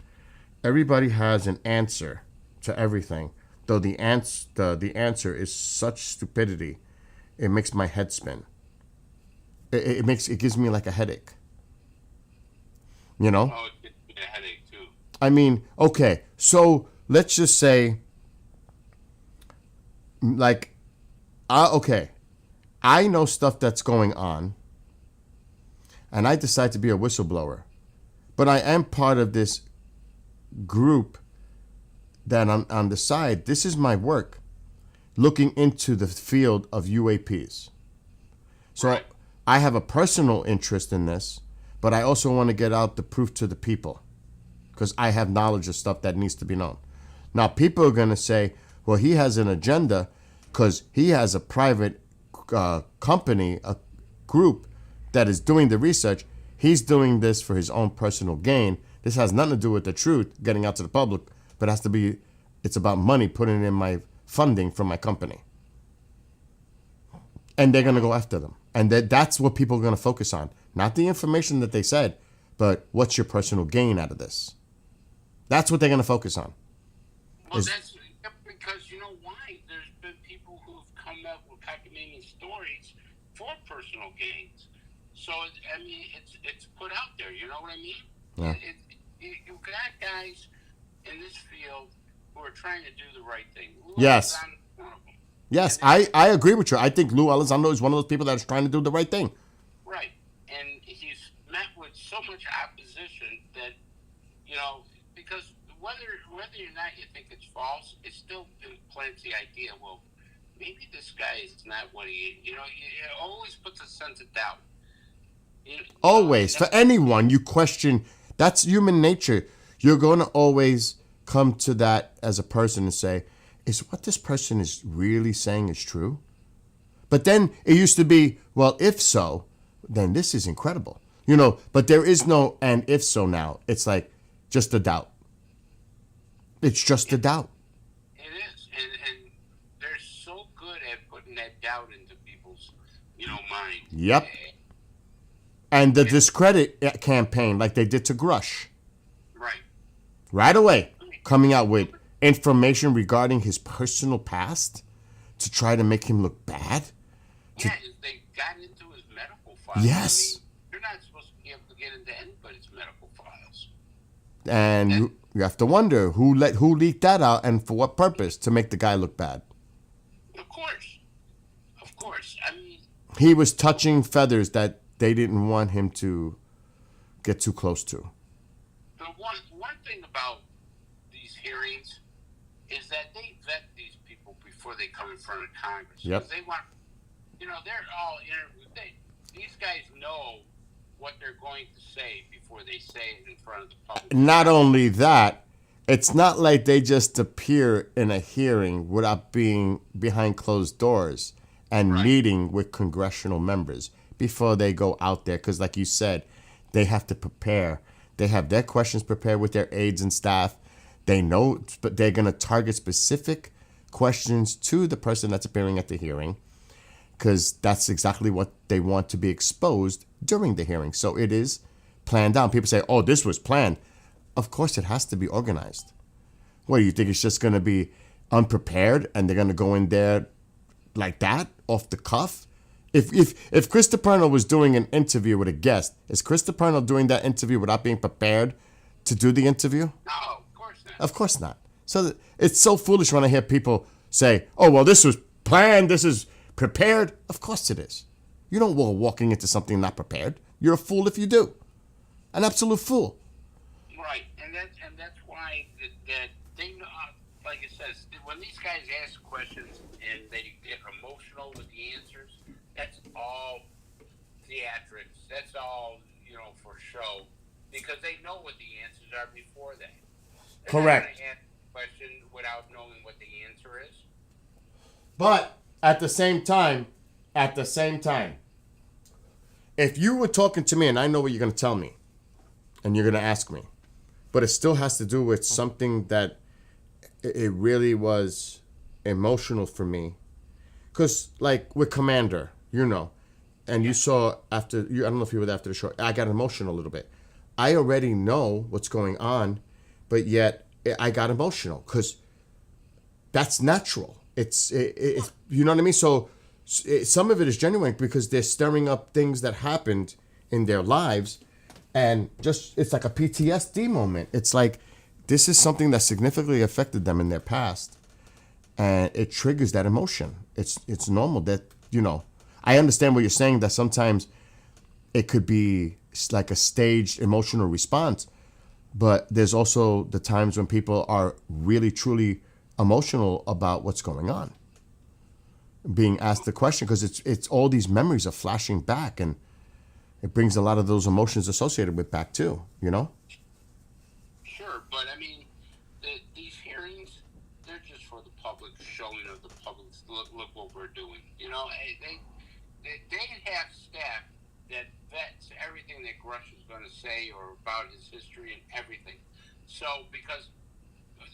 Everybody has an answer to everything, though the answer is such stupidity, it makes my head spin. It gives me like a headache. You know? Oh, it gives me a headache too. I mean, okay, so let's just say, like, okay, I know stuff that's going on, and I decide to be a whistleblower, but I am part of this group that on the side. This is my work, looking into the field of UAPs. So Right. I have a personal interest in this, but I also want to get out the proof to the people because I have knowledge of stuff that needs to be known. Now, people are going to say, well, he has an agenda because he has a private company, a group that is doing the research. He's doing this for his own personal gain. This has nothing to do with the truth getting out to the public, but it's about money putting in my funding from my company. And they're going to go after them. And that's what people are going to focus on. Not the information that they said, but what's your personal gain out of this? That's what they're going to focus on. Well, Is- that's because you know why? There's been people who've come up with cockamamie stories for personal gains. So I mean, it's put out there. You know what I mean? Yeah. You've got guys in this field who are trying to do the right thing. Lou Yes. Elizondo is one of them. Yes, I agree with you. I think Lou Elizondo is one of those people that's trying to do the right thing. Right. And he's met with so much opposition that, you know, because whether or not you think it's false, it still implants the idea, well, maybe this guy is not what he, you know, it always puts a sense of doubt. Always. For anyone, you question. That's human nature. You're going to always come to that as a person and say, is what this person is really saying is true? But then it used to be, well, if so, then this is incredible. You know, but there is no and if so now. It's like just a doubt. It's just a doubt. It is. And they're so good at putting that doubt into people's, you know, mind. Yep. And the discredit campaign, like they did to Grush, Right. right away, coming out with information regarding his personal past to try to make him look bad. Yeah, they got into his medical files. Yes. I mean, you're not supposed to be able to get into anybody's medical files. And you have to wonder who leaked that out and for what purpose, to make the guy look bad. Of course. Of course. I mean, He was touching feathers that they didn't want him to get too close to. the one thing about these hearings is that they vet these people before they come in front of Congress. Yep. 'Cause they want, you know, they're all interviewed. These guys know what they're going to say before they say it in front of the public. Not only that, it's not like they just appear in a hearing without being behind closed doors and Right. meeting with congressional members before they go out there. Because, like you said, they have to prepare. They have their questions prepared with their aides and staff. They know, but they're going to target specific questions to the person that's appearing at the hearing, because that's exactly what they want to be exposed during the hearing. So it is planned out. People say, oh, this was planned. Of course, it has to be organized. What, do you think it's just going to be unprepared and they're going to go in there like that, off the cuff? If Chris DiPerno was doing an interview with a guest, is Chris DiPerno doing that interview without being prepared to do the interview? No, of course not. Of course not. So it's so foolish when I hear people say, oh, well, this was planned, this is prepared. Of course it is. You don't go walking into something not prepared. You're a fool if you do. An absolute fool. Right, and that's why that they know, like it says, when these guys ask questions and they get emotional with the answers, that's all theatrics. That's all, you know, for show, because they know what the answers are before that. They're Correct. not gonna ask a question without knowing what the answer is. But at the same time, if you were talking to me and I know what you're going to tell me and you're going to ask me, but it still has to do with something that it really was emotional for me. Because, like, with Commander, you know, and you saw after you. I don't know if you were there after the show. I got emotional a little bit. I already know what's going on, but yet I got emotional because that's natural. It's you know what I mean. So some of it is genuine because they're stirring up things that happened in their lives, and just it's like a PTSD moment. It's like this is something that significantly affected them in their past, and it triggers that emotion. It's normal that I understand what you're saying, that sometimes it could be like a staged emotional response, but there's also the times when people are really truly emotional about what's going on, being asked the question, because it's all these memories are flashing back, and it brings a lot of those emotions associated with back too. Sure, but I mean, these hearings, they're just for the public, showing of the public, look what we're doing. They have staff that vets everything that Grush is going to say or about his history and everything. So, because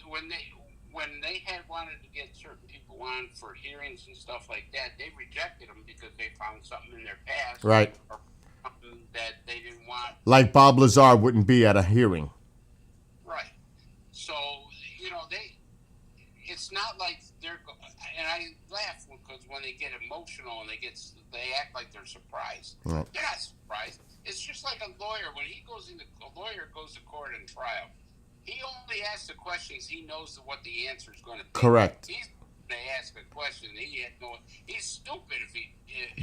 when they had wanted to get certain people on for hearings and stuff like that, they rejected them because they found something in their past, Right. or something that they didn't want. Like Bob Lazar wouldn't be at a hearing. Right. So, it's not like and I laugh because when they get emotional and they act like they're surprised. Right. They're not surprised. It's just like a lawyer. When a lawyer goes to court in trial, he only asks the questions he knows what the answer is going to be. Correct. He's going to ask a question. He's stupid if he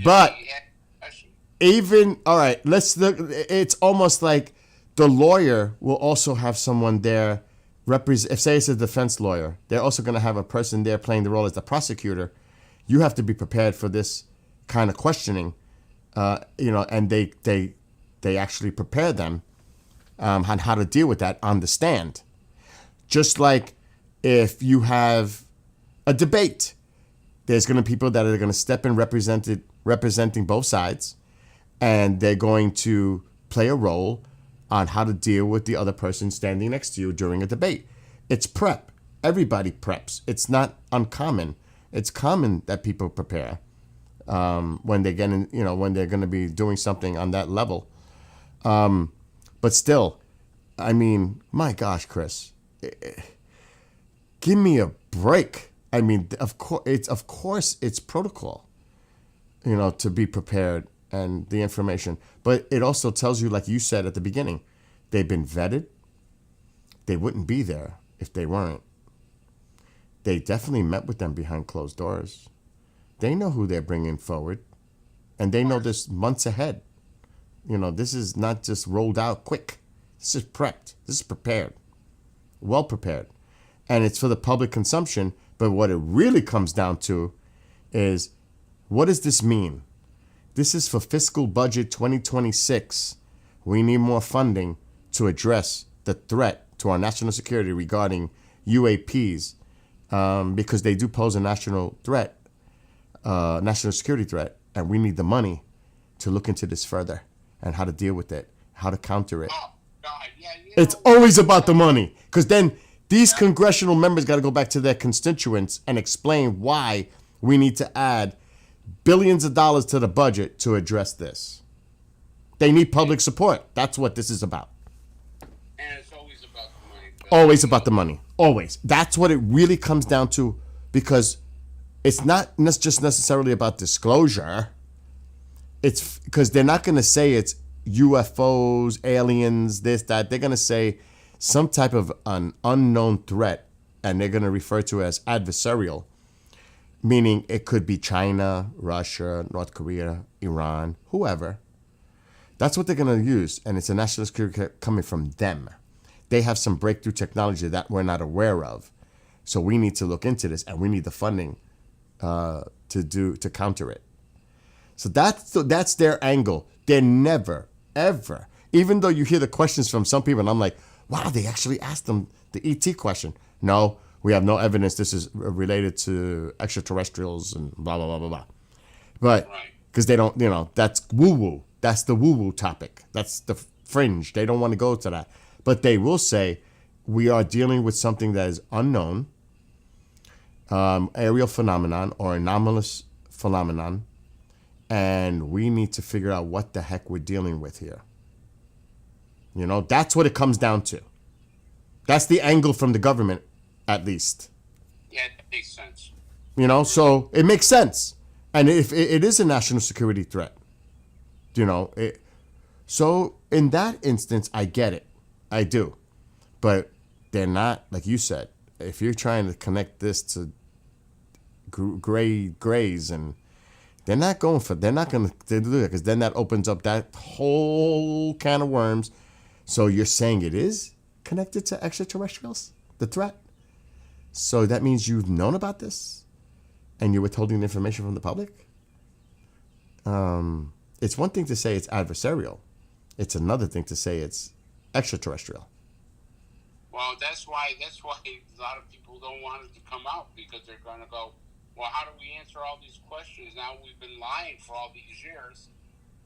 asks a question. Even all right, let's look. It's almost like the lawyer will also have someone there represent. If say it's a defense lawyer, they're also going to have a person there playing the role as the prosecutor. You have to be prepared for this kind of questioning, and they actually prepare them on how to deal with that on the stand. Just like if you have a debate, there's going to be people that are going to step in representing both sides, and they're going to play a role on how to deal with the other person standing next to you during a debate. It's prep. Everybody preps. It's not uncommon. It's common that people prepare when they get in, when they're going to be doing something on that level. But still, I mean, my gosh, Chris, give me a break. I mean, of course it's protocol, to be prepared and the information. But it also tells you, like you said at the beginning, they've been vetted. They wouldn't be there if they weren't. They definitely met with them behind closed doors. They know who they're bringing forward, and they know this months ahead. This is not just rolled out quick. This is prepped. This is prepared, well prepared. And it's for the public consumption. But what it really comes down to is, what does this mean? This is for fiscal budget 2026. We need more funding to address the threat to our national security regarding UAPs, because they do pose a national security threat, and we need the money to look into this further and how to deal with it, how to counter it. Oh, God, yeah. It's always about the money, because then these congressional members got to go back to their constituents and explain why we need to add billions of dollars to the budget to address this. They need public support. That's what this is about. And it's always about the money. Always about the money. Always. That's what it really comes down to, because it's not just necessarily about disclosure. It's because they're not going to say it's UFOs, aliens, this, that. They're going to say some type of an unknown threat, and they're going to refer to it as adversarial, meaning it could be China, Russia, North Korea, Iran, whoever. That's what they're going to use, and it's a national security coming from them. They have some breakthrough technology that we're not aware of, so we need to look into this, and we need the funding to counter it. So that's their angle. They're never, ever, even though you hear the questions from some people, and I'm like, wow, they actually asked them the ET question. No, we have no evidence this is related to extraterrestrials and blah, blah, blah, blah, blah. But because they don't, that's woo-woo. That's the woo-woo topic. That's the fringe. They don't want to go to that. But they will say, we are dealing with something that is unknown, aerial phenomenon or anomalous phenomenon, and we need to figure out what the heck we're dealing with here. You know, that's what it comes down to. That's the angle from the government, at least. Yeah, that makes sense. You know, so it makes sense. And if it is a national security threat, you know, so in that instance, I get it. I do. But they're not, like you said, if you're trying to connect this to grays, and they're not going to do that, because then that opens up that whole can of worms. So you're saying it is connected to extraterrestrials, the threat? So that means you've known about this and you're withholding information from the public? It's one thing to say it's adversarial. It's another thing to say it's extraterrestrial. Well, that's why a lot of people don't want it to come out, because they're going to go, well, how do we answer all these questions? Now we've been lying for all these years.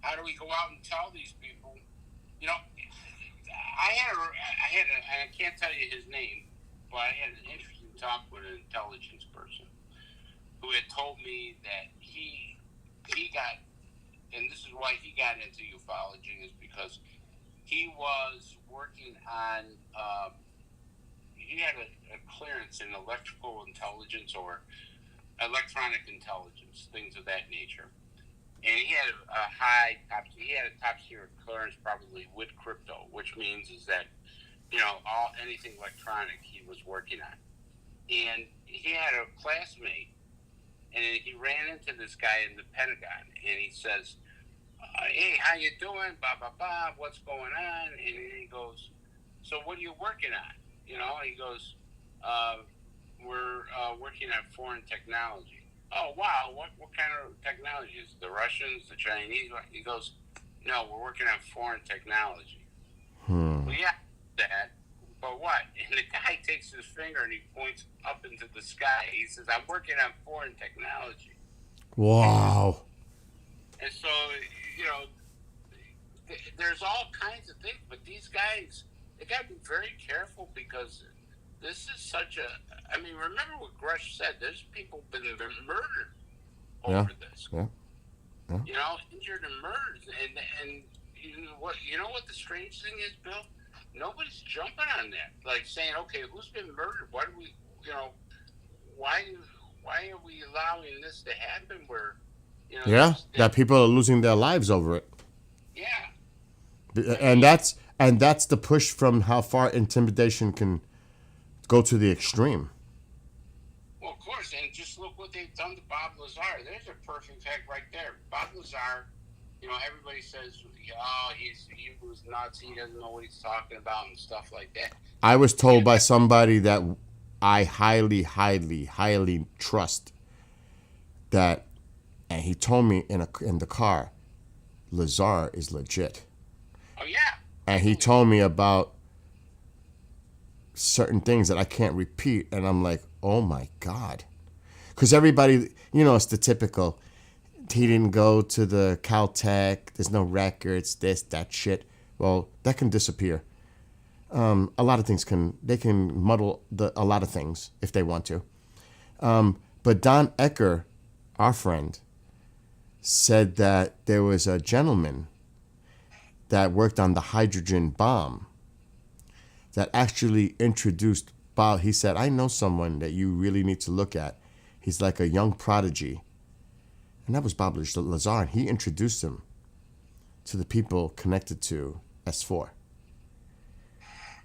How do we go out and tell these people? You know, I can't tell you his name, but I had an interesting talk with an intelligence person who had told me that he got, and this is why he got into ufology, is because he was working on, he had a clearance in electrical intelligence or electronic intelligence, things of that nature. And he had a top tier clearance probably with crypto, which means is that, you know, anything electronic he was working on. And he had a classmate, and he ran into this guy in the Pentagon, and he says, hey, how you doing? Blah, blah, blah, what's going on? And he goes, so what are you working on? You know, he goes, we're working on foreign technology. Oh, wow, what kind of technology? Is it the Russians, the Chinese? He goes, no, we're working on foreign technology. Well, yeah, that, but what? And the guy takes his finger and he points up into the sky. He says, I'm working on foreign technology. Wow. And so, you know, there's all kinds of things, but these guys, they got to be very careful, because this is such a, I mean, remember what Grush said, there's people been murdered over this. Yeah. You know, injured and murdered. And you know what the strange thing is, Bill? Nobody's jumping on that. Like saying, okay, who's been murdered? Why do we, you know, why are we allowing this to happen where, you know, Yeah, that people are losing their lives over it. Yeah. And that's the push from how far intimidation can go to the extreme. Well, of course, and just look what they've done to Bob Lazar. There's a perfect fact right there. Bob Lazar, you know, everybody says, oh, he was nuts, he doesn't know what he's talking about and stuff like that. I was told by somebody that I highly, highly, highly trust that, and he told me in the car, Lazar is legit. Oh, yeah. And he told me about certain things that I can't repeat, and I'm like, oh my God. Because everybody, you know, it's the typical, he didn't go to the Caltech, there's no records, this, that shit. Well, that can disappear. A lot of things can muddle a lot of things if they want to. But Don Ecker, our friend, said that there was a gentleman that worked on the hydrogen bomb that actually introduced Bob. He said, I know someone that you really need to look at. He's like a young prodigy. And that was Bob Lazar. And he introduced him to the people connected to S4.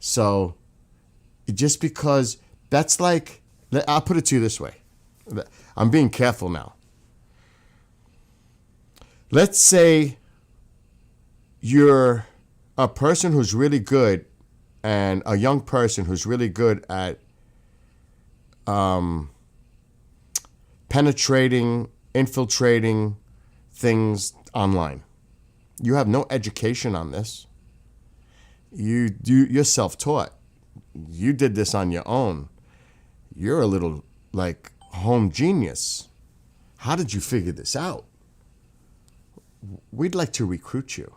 So just because that's like, I'll put it to you this way. I'm being careful now. Let's say you're a person who's really good, and a young person who's really good at penetrating, infiltrating things online. You have no education on this. You're self-taught. You did this on your own. You're a little like home genius. How did you figure this out? We'd like to recruit you.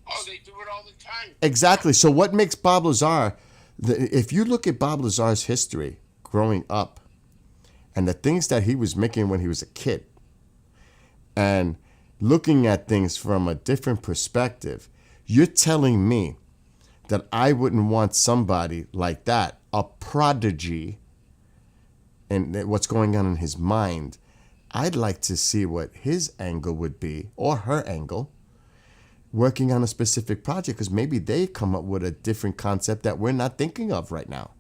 Oh, they do it all the time. Exactly. So what makes Bob Lazar, if you look at Bob Lazar's history growing up and the things that he was making when he was a kid, and looking at things from a different perspective, you're telling me that I wouldn't want somebody like that, a prodigy, and what's going on in his mind. I'd like to see what his angle would be, or her angle, working on a specific project, because maybe they come up with a different concept that we're not thinking of right now.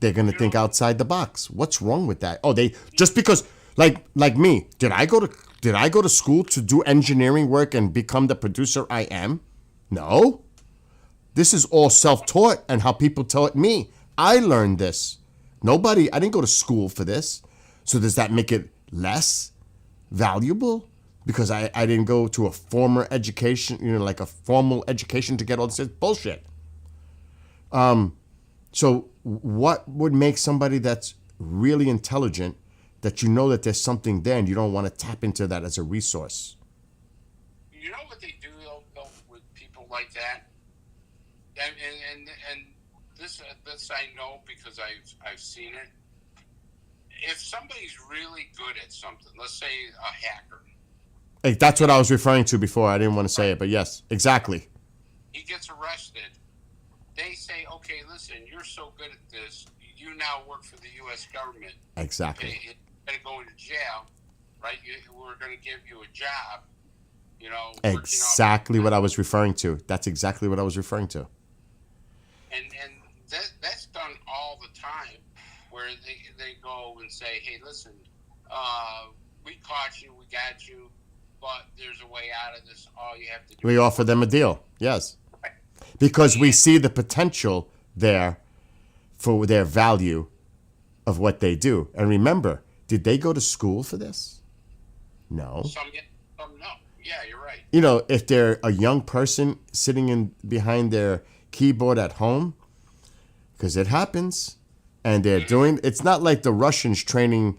They're gonna think outside the box. What's wrong with that? Oh, they just because like me, did I go to school to do engineering work and become the producer I am? No. This is all self-taught and how people taught me. I learned this. I didn't go to school for this. So does that make it less valuable? Because I didn't go to a formal education, like a formal education to get all this bullshit. So what would make somebody that's really intelligent, that you know that there's something there and you don't want to tap into that as a resource? You know what they do though with people like that, and this I know because I've seen it. If somebody's really good at something, let's say a hacker. Hey, that's what I was referring to before. I didn't want to say it, but yes, exactly. He gets arrested. They say, okay, listen, you're so good at this. You now work for the U.S. government. Exactly. Okay, you're going to go into jail, right? We're going to give you a job, Exactly what I was referring to. That's exactly what I was referring to. And that's done all the time, where they go and say, hey, listen, we caught you, we got you, but there's a way out of this. All you have to do. We offer them a deal. Yes. Because we see the potential there for their value of what they do. And remember, did they go to school for this? No. Some no. Yeah, you're right. If they're a young person sitting behind their keyboard at home, because it happens, and they're doing, it's not like the Russians training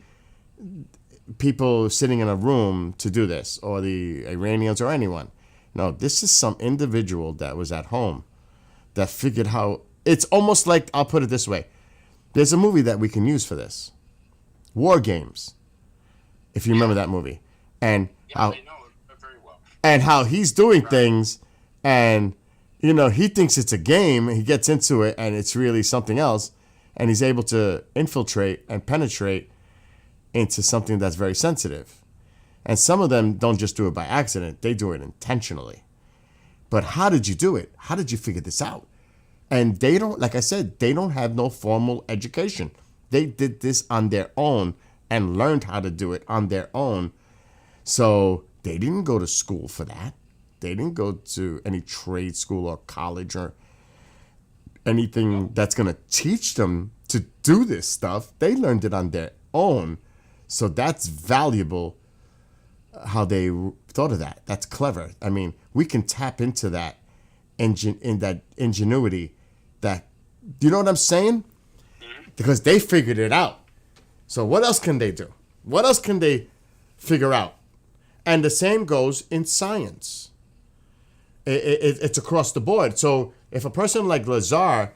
people sitting in a room to do this, or the Iranians or anyone. No, this is some individual that was at home that figured how. It's almost like, I'll put it this way. There's a movie that we can use for this. War Games. If you remember that movie. And I know it very well. And how he's doing things, and he thinks it's a game, and he gets into it and it's really something else, and he's able to infiltrate and penetrate into something that's very sensitive. And some of them don't just do it by accident, they do it intentionally. But how did you do it? How did you figure this out? And they don't, like I said, they don't have no formal education. They did this on their own and learned how to do it on their own. So they didn't go to school for that. They didn't go to any trade school or college or anything that's going to teach them to do this stuff. They learned it on their own. So that's valuable, how they thought of that. That's clever. I mean, we can tap into that in that ingenuity. That, you know what I'm saying? Because they figured it out. So what else can they do? What else can they figure out? And the same goes in science. It's across the board. So if a person like Lazar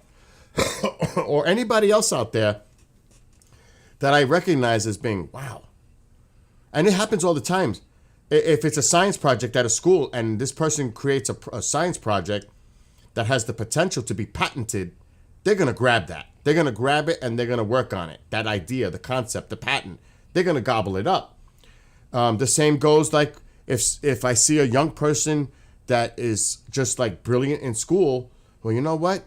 or anybody else out there that I recognize as being, wow. And it happens all the time. If it's a science project at a school and this person creates a science project that has the potential to be patented, they're going to grab that. They're going to grab it and they're going to work on it. That idea, the concept, the patent, they're going to gobble it up. The same goes like if I see a young person that is just like brilliant in school, well, you know what?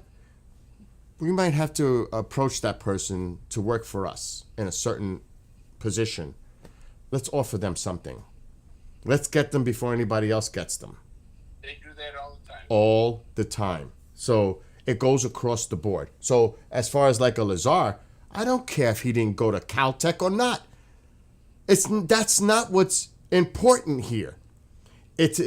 We might have to approach that person to work for us in a certain position. Let's offer them something. Let's get them before anybody else gets them. They do that all the time. All the time. So it goes across the board. So as far as like a Lazar, I don't care if he didn't go to Caltech or not. That's not what's important here.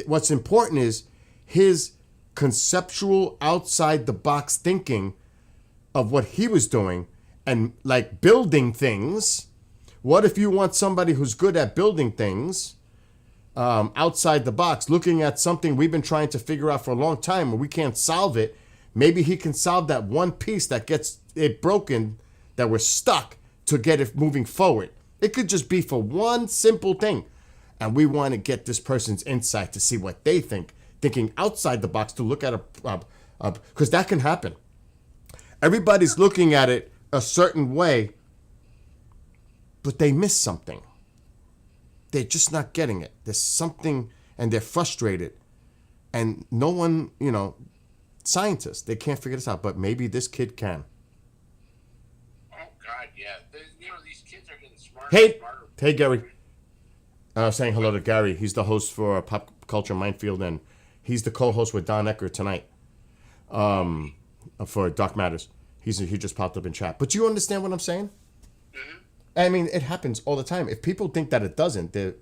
What's important is his conceptual, outside the box thinking of what he was doing and like building things. What if you want somebody who's good at building things outside the box, looking at something we've been trying to figure out for a long time and we can't solve it? Maybe he can solve that one piece that gets it broken, that we're stuck, to get it moving forward. It could just be for one simple thing. and we want to get this person's insight to see what they think, thinking outside the box to look at because that can happen. Everybody's looking at it a certain way, but they miss something. They're just not getting it. There's something, and they're frustrated. And no one, scientists, they can't figure this out, but maybe this kid can. Oh God, yeah. These kids are getting smarter and Hey, smarter. hey, Gary. Saying hello to Gary. He's the host for Pop Culture Minefield, and he's the co-host with Don Ecker tonight for Dark Matters. He just popped up in chat. But you understand what I'm saying? Mm-hmm. I mean, it happens all the time. If people think that it doesn't, they're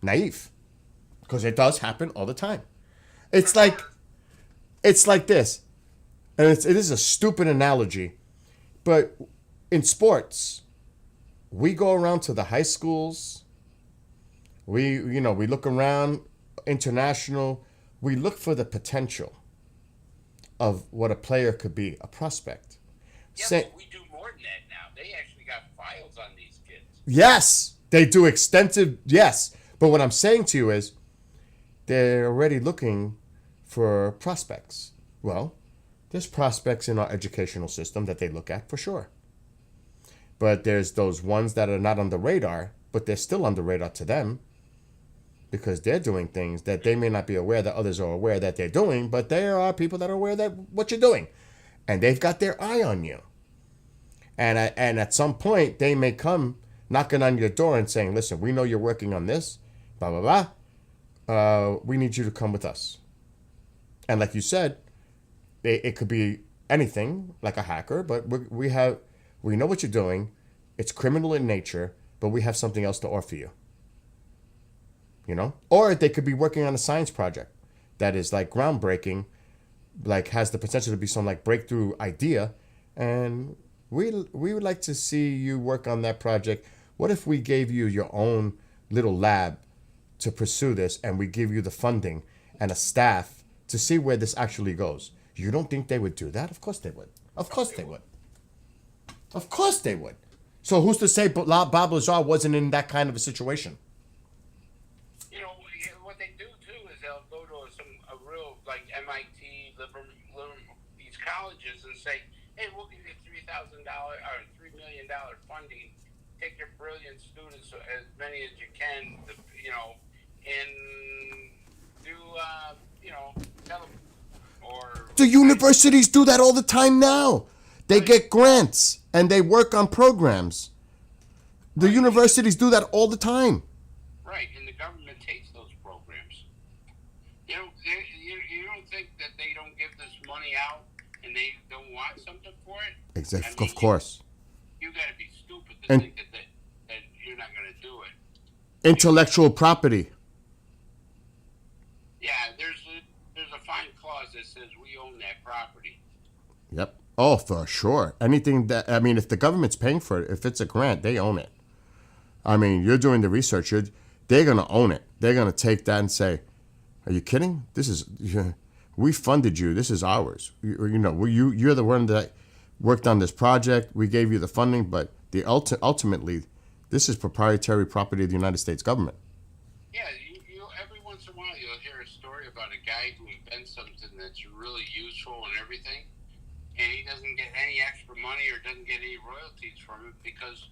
naive, because it does happen all the time. It's like this, and it is a stupid analogy, but in sports, we go around to the high schools. We look around international. We look for the potential of what a player could be, a prospect. Yeah, Say- but we do more than that now. They actually got files on these kids. Yes, they do extensive. Yes, but what I'm saying to you is, they're already looking for prospects. Well, there's prospects in our educational system that they look at for sure. But there's those ones that are not on the radar, but they're still on the radar to them, because they're doing things that they may not be aware that others are aware that they're doing, but there are people that are aware that what you're doing, and they've got their eye on you. And at some point, they may come knocking on your door and saying, listen, we know you're working on this, blah, blah, blah. We need you to come with us. And like you said, it could be anything, like a hacker, but we know what you're doing. It's criminal in nature, but we have something else to offer you. Or they could be working on a science project that is like groundbreaking, like has the potential to be some like breakthrough idea, and we would like to see you work on that project. What if we gave you your own little lab to pursue this, and we give you the funding and a staff to see where this actually goes? You don't think they would do that? Of course they would. Of course they would. Of course they would. So who's to say Bob Lazar wasn't in that kind of a situation? What they do too is they'll go to a real like MIT, these colleges, and say, "Hey, we'll give you $3,000 or $3 million funding. Take your brilliant students, as many as you can, and do tell them." Or The universities do that all the time now. They get grants and they work on programs. The universities do that all the time. right, and the government takes those programs. You don't think that they don't give this money out and they don't want something for it? Exactly. I mean, Of course. You got to be stupid to And- think that you're not going to do it. Intellectual property. Yeah, there's a fine clause that says we own that property. Yep. Oh, for sure. Anything that, if the government's paying for it, if it's a grant, they own it. You're doing the research. They're going to own it. They're going to take that and say, are you kidding? We funded you. This is ours. You're the one that worked on this project. We gave you the funding, but ultimately, this is proprietary property of the United States government. Yeah, you every once in a while you'll hear a story about a guy who invents something that's really useful and everything, and he doesn't get any extra money or doesn't get any royalties from it because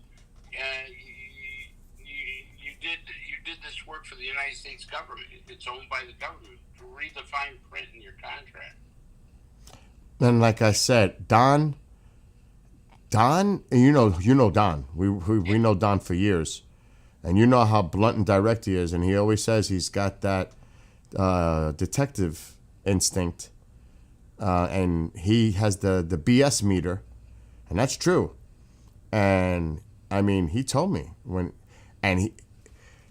you did this work for the United States government. It's owned by the government. Read the fine print in your contract. And like I said, Don, you know Don. We know Don for years, and you know how blunt and direct he is. And he always says he's got that detective instinct, and he has the BS meter, and that's true. And he told me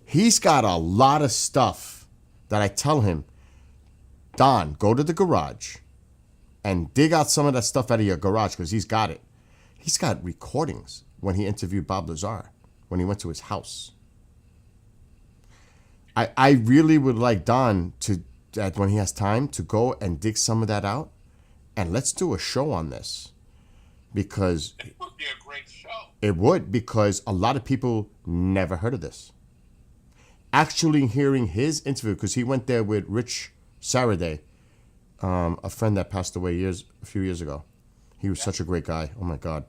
he's got a lot of stuff that I tell him, Don, go to the garage and dig out some of that stuff out of your garage, because he's got it. He's got recordings when he interviewed Bob Lazar, when he went to his house. I really would like Don that when he has time, to go and dig some of that out, and let's do a show on this, because It would be a great show. it would, because a lot of people never heard of this. actually hearing his interview, because he went there with Rich Saraday, a friend that passed away a few years ago. He was such a great guy. Oh my God.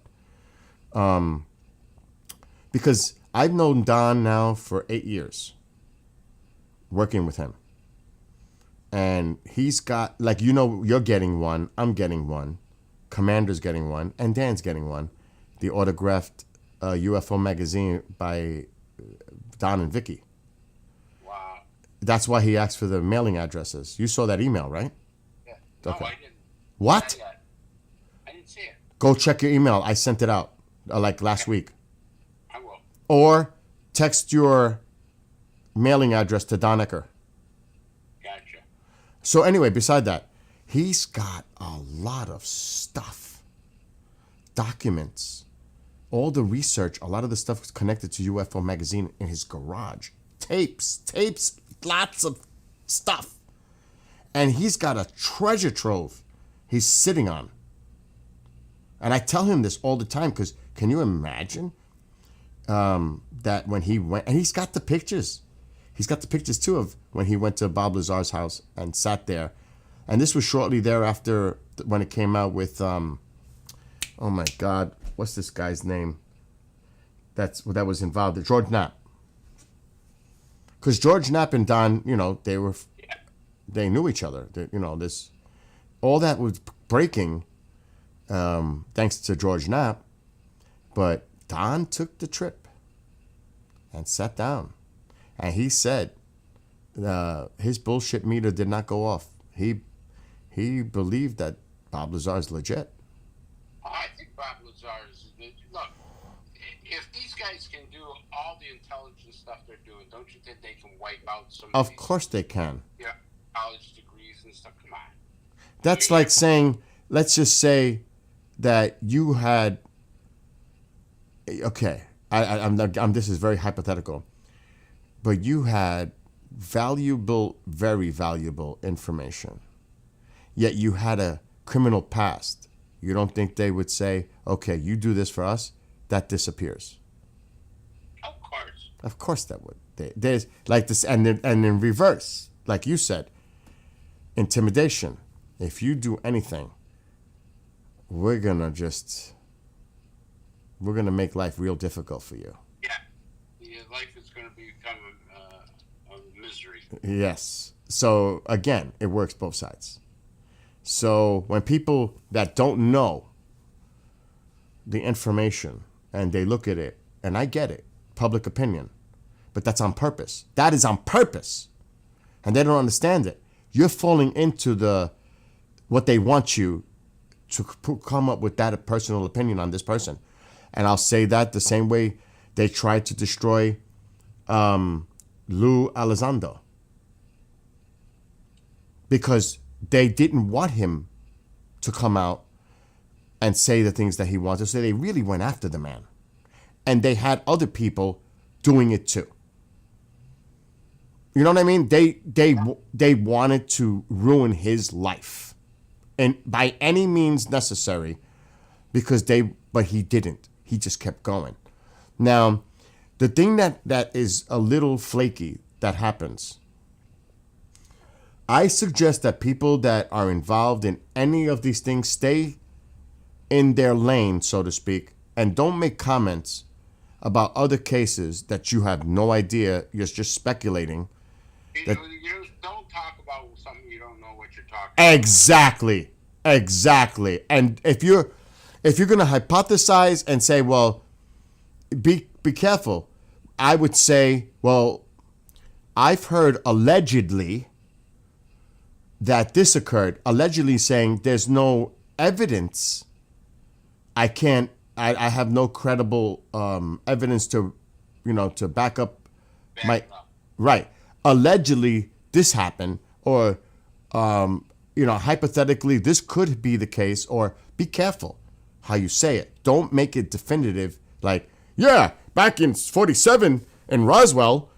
Because I've known Don now for 8 years, working with him. And he's got, like, you're getting one, I'm getting one, Commander's getting one, and Dan's getting one. The autographed UFO magazine by Don and Vicky. Wow. That's why he asked for the mailing addresses. You saw that email, right? Yeah. Okay. No, I didn't. What? I didn't see it. Go check your email. I sent it out like last week. I will. Or text your mailing address to Don Ecker. Gotcha. So anyway, beside that, he's got a lot of stuff. Documents. All the research, a lot of the stuff is connected to UFO magazine in his garage. Tapes, lots of stuff. And he's got a treasure trove he's sitting on. And I tell him this all the time, because can you imagine that when he went, and he's got the pictures. He's got the pictures too of when he went to Bob Lazar's house and sat there. And this was shortly thereafter when it came out with, oh my God, what's this guy's name? That was involved, George Knapp. Because George Knapp and Don, they knew each other. All that was breaking, thanks to George Knapp. But Don took the trip and sat down. And he said his bullshit meter did not go off. He believed that Bob Lazar is legit. I think Bob Lazar is. Look, if these guys can do all the intelligence stuff they're doing, don't you think they can wipe out some Of these, course they can. college degrees and stuff? Come on. That's like saying, let's just say that you had. Okay, I'm. This is very hypothetical, but you had valuable, very valuable information. Yet you had a criminal past. You don't think they would say, okay, you do this for us, that disappears? Of course. Of course that would. There's like this, and in reverse, like you said, intimidation. If you do anything, we're gonna make life real difficult for you. Yeah. Your life is going to become a misery. Yes. So again, it works both sides. So when people that don't know the information and they look at it, and I get it, public opinion, but that's on purpose. That is on purpose. And they don't understand it. You're falling into what they want you to come up with that personal opinion on this person. And I'll say that the same way they tried to destroy Lou Elizondo. Because they didn't want him to come out and say the things that he wanted. So they really went after the man. And they had other people doing it too. You know what I mean? They wanted to ruin his life. And by any means necessary, but he didn't. He just kept going. Now, the thing that is a little flaky that happens, I suggest that people that are involved in any of these things stay in their lane, so to speak, and don't make comments about other cases that you have no idea. You're just speculating. You don't talk about something you don't know what you're talking about. Exactly. And if you're gonna hypothesize and say, well, be careful, I would say, well, I've heard allegedly that this occurred, allegedly saying there's no evidence. I have no credible evidence to back up right. Allegedly this happened, or hypothetically this could be the case, or be careful how you say it. Don't make it definitive, like, yeah, back in 47 in Roswell,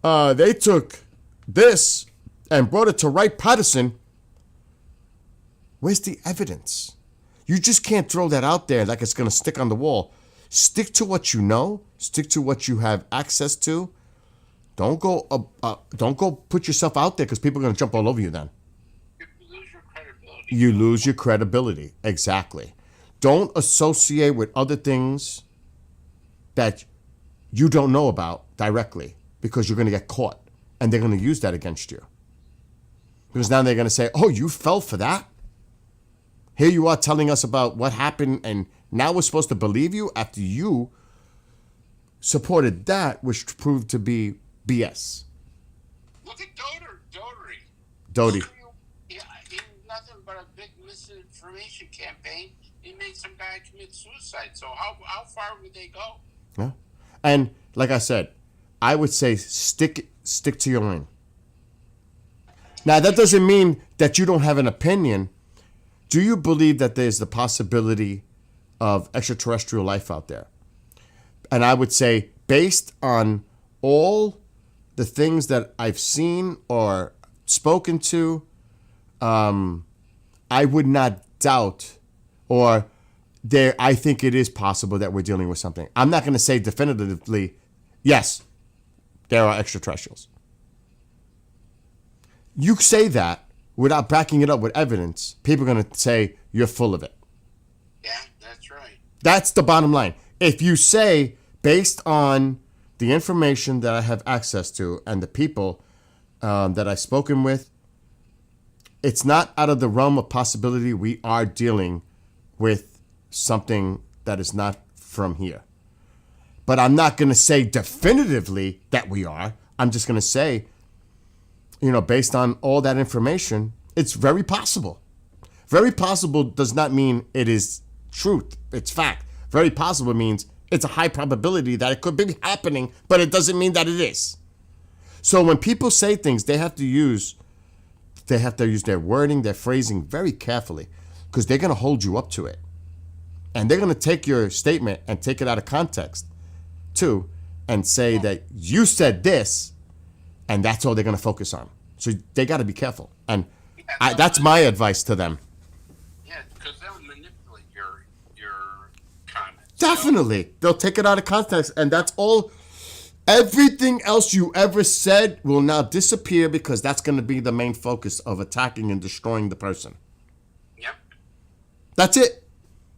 they took this and brought it to Wright-Patterson. Where's the evidence? You just can't throw that out there like it's going to stick on the wall. Stick to what you know. Stick to what you have access to. Don't go put yourself out there because people are going to jump all over you then. You lose your credibility. You lose your credibility. Exactly. Don't associate with other things that you don't know about directly because you're going to get caught and they're going to use that against you. Because now they're going to say, oh, you fell for that? Here you are telling us about what happened and now we're supposed to believe you after you supported that, which proved to be BS. Look at Doherty. Doty. Yeah, he nothing but a big misinformation campaign. He made some guy commit suicide. So how far would they go? Yeah. And like I said, I would say stick to your lane. Now, that doesn't mean that you don't have an opinion. Do you believe that there's the possibility of extraterrestrial life out there? And I would say, based on all the things that I've seen or spoken to, I would not doubt or there. I think it is possible that we're dealing with something. I'm not going to say definitively, yes, there are extraterrestrials. You say that without backing it up with evidence, people are going to say you're full of it. Yeah, that's right. That's the bottom line. If you say, based on the information that I have access to and the people that I've spoken with, it's not out of the realm of possibility we are dealing with something that is not from here. But I'm not going to say definitively that we are. I'm just going to say, based on all that information, it's very possible. Very possible does not mean it is truth. It's fact. Very possible means it's a high probability that it could be happening, but it doesn't mean that it is. So when people say things, they have to use their wording, their phrasing very carefully because they're going to hold you up to it. And they're going to take your statement and take it out of context too and say that you said this and that's all they're going to focus on. So they got to be careful. And that's my advice to them. Yeah, because they'll manipulate your comments. Definitely. They'll take it out of context and that's all. Everything else you ever said will now disappear because that's going to be the main focus of attacking and destroying the person. Yep. That's it.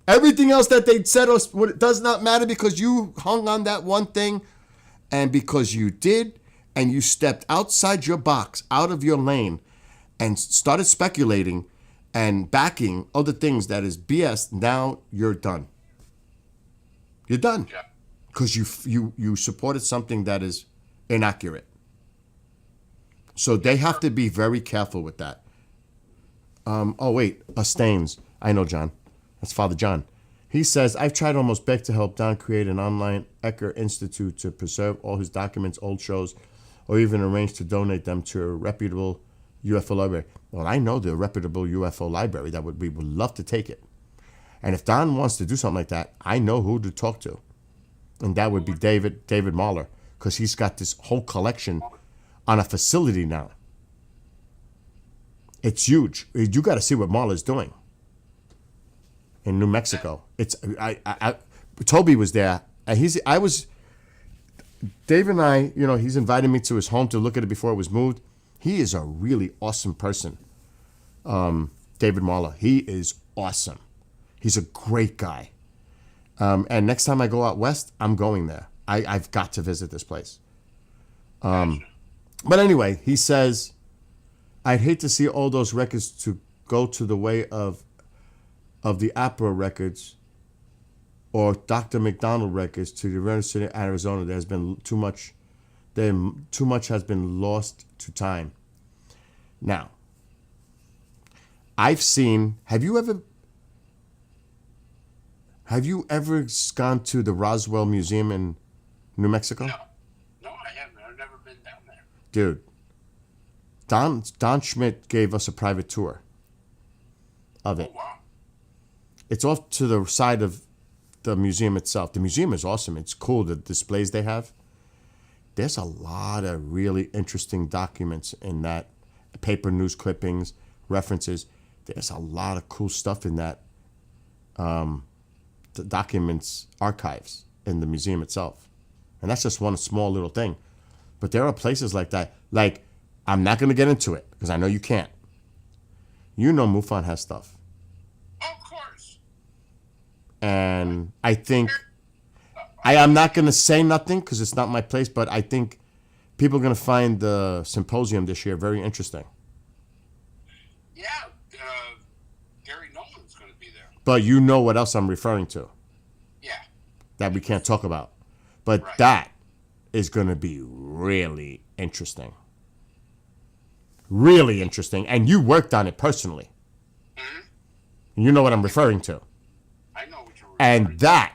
Everything else that they said it does not matter because you hung on that one thing and because you did and you stepped outside your box, out of your lane and started speculating and backing other things that is BS. Now you're done. You're done. Yeah. Because you supported something that is inaccurate. So they have to be very careful with that. Staines. I know John. That's Father John. He says, I've tried almost beg to help Don create an online Ecker Institute to preserve all his documents, old shows, or even arrange to donate them to a reputable UFO library. Well, I know the reputable UFO library we would love to take it. And if Don wants to do something like that, I know who to talk to. And that would be David Mahler, because he's got this whole collection on a facility now. It's huge. You got to see what Mahler's doing in New Mexico. It's Toby was there, and Dave and I. He's invited me to his home to look at it before it was moved. He is a really awesome person, David Mahler. He is awesome. He's a great guy. And next time I go out west, I'm going there. I've got to visit this place. But anyway, he says, I'd hate to see all those records to go to the way of the APRA records or Dr. McDonald records to the University of Arizona. There's been too much has been lost to time. Now, I've seen, have you ever gone to the Roswell Museum in New Mexico? No, I haven't. I've never been down there. Dude, Don Schmidt gave us a private tour of it. Oh, wow. It's off to the side of the museum itself. The museum is awesome. It's cool, the displays they have. There's a lot of really interesting documents in that, paper news clippings, references. There's a lot of cool stuff in that. The documents archives in the museum itself. And that's just one small little thing. But there are places like that. Like, I'm not going to get into it because I know you can't. You know MUFON has stuff. Of course. And I think, I'm not going to say nothing because it's not my place, but I think people are going to find the symposium this year very interesting. Yeah, Gary Nolan's going to be there. But you know what else I'm referring to Yeah. that we can't talk about. But Right. that is going to be really interesting. Really interesting. And you worked on it personally. Mm-hmm. You know what I'm referring to. I know what you're referring And to. that,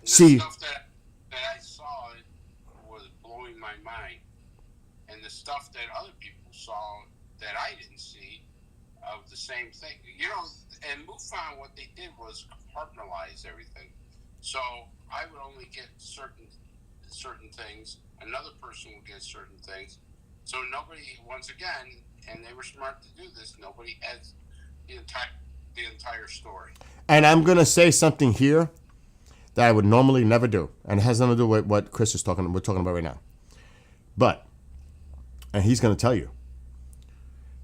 The see, stuff that I saw was blowing my mind. And the stuff that other people saw that I didn't see of the same thing. You know, and MUFON, what they did was compartmentalize everything. So I would only get certain things. Another person would get certain things. So nobody, once again, and they were smart to do this, nobody has the entire story. and I'm going to say something here that I would normally never do. And it has nothing to do with what Chris is we're talking about right now. But, and he's going to tell you,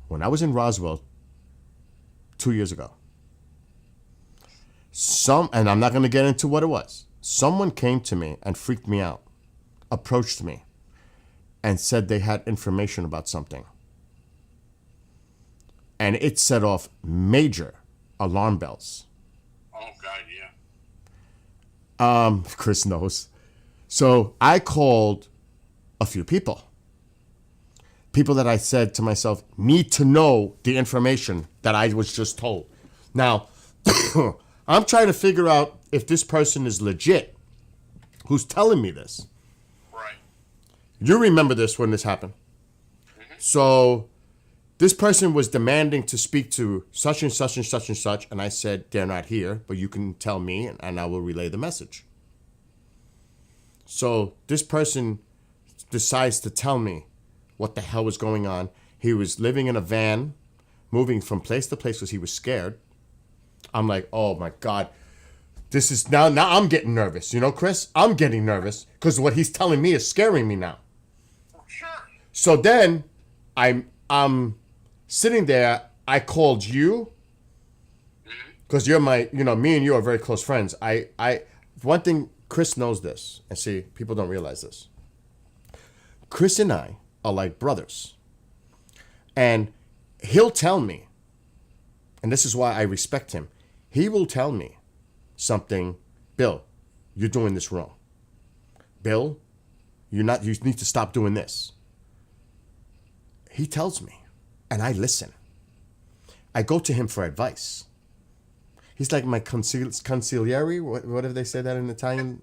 when I was in Roswell 2 years ago, and I'm not going to get into what it was, someone came to me and freaked me out, approached me, and said they had information about something. And it set off major alarm bells. Oh, God, yeah. Chris knows. So I called a few people. People that I said to myself, need to know the information that I was just told. Now, I'm trying to figure out if this person is legit who's telling me this. Right. You remember this when this happened. So this person was demanding to speak to such and such and such and such. And I said, they're not here, but you can tell me and I will relay the message. So this person decides to tell me what the hell was going on. He was living in a van, moving from place to place because he was scared. I'm like, oh my God. This is now I'm getting nervous. You know, Chris? I'm getting nervous because what he's telling me is scaring me now. Sure. So then I'm sitting there. I called you because you're my, me and you are very close friends. One thing, Chris knows this, and see, people don't realize this. Chris and I are like brothers. And he'll tell me, and this is why I respect him, he will tell me something, Bill, you're doing this wrong. Bill, you need to stop doing this. He tells me, and I listen. I go to him for advice. He's like my consigliere, whatever they say that in Italian.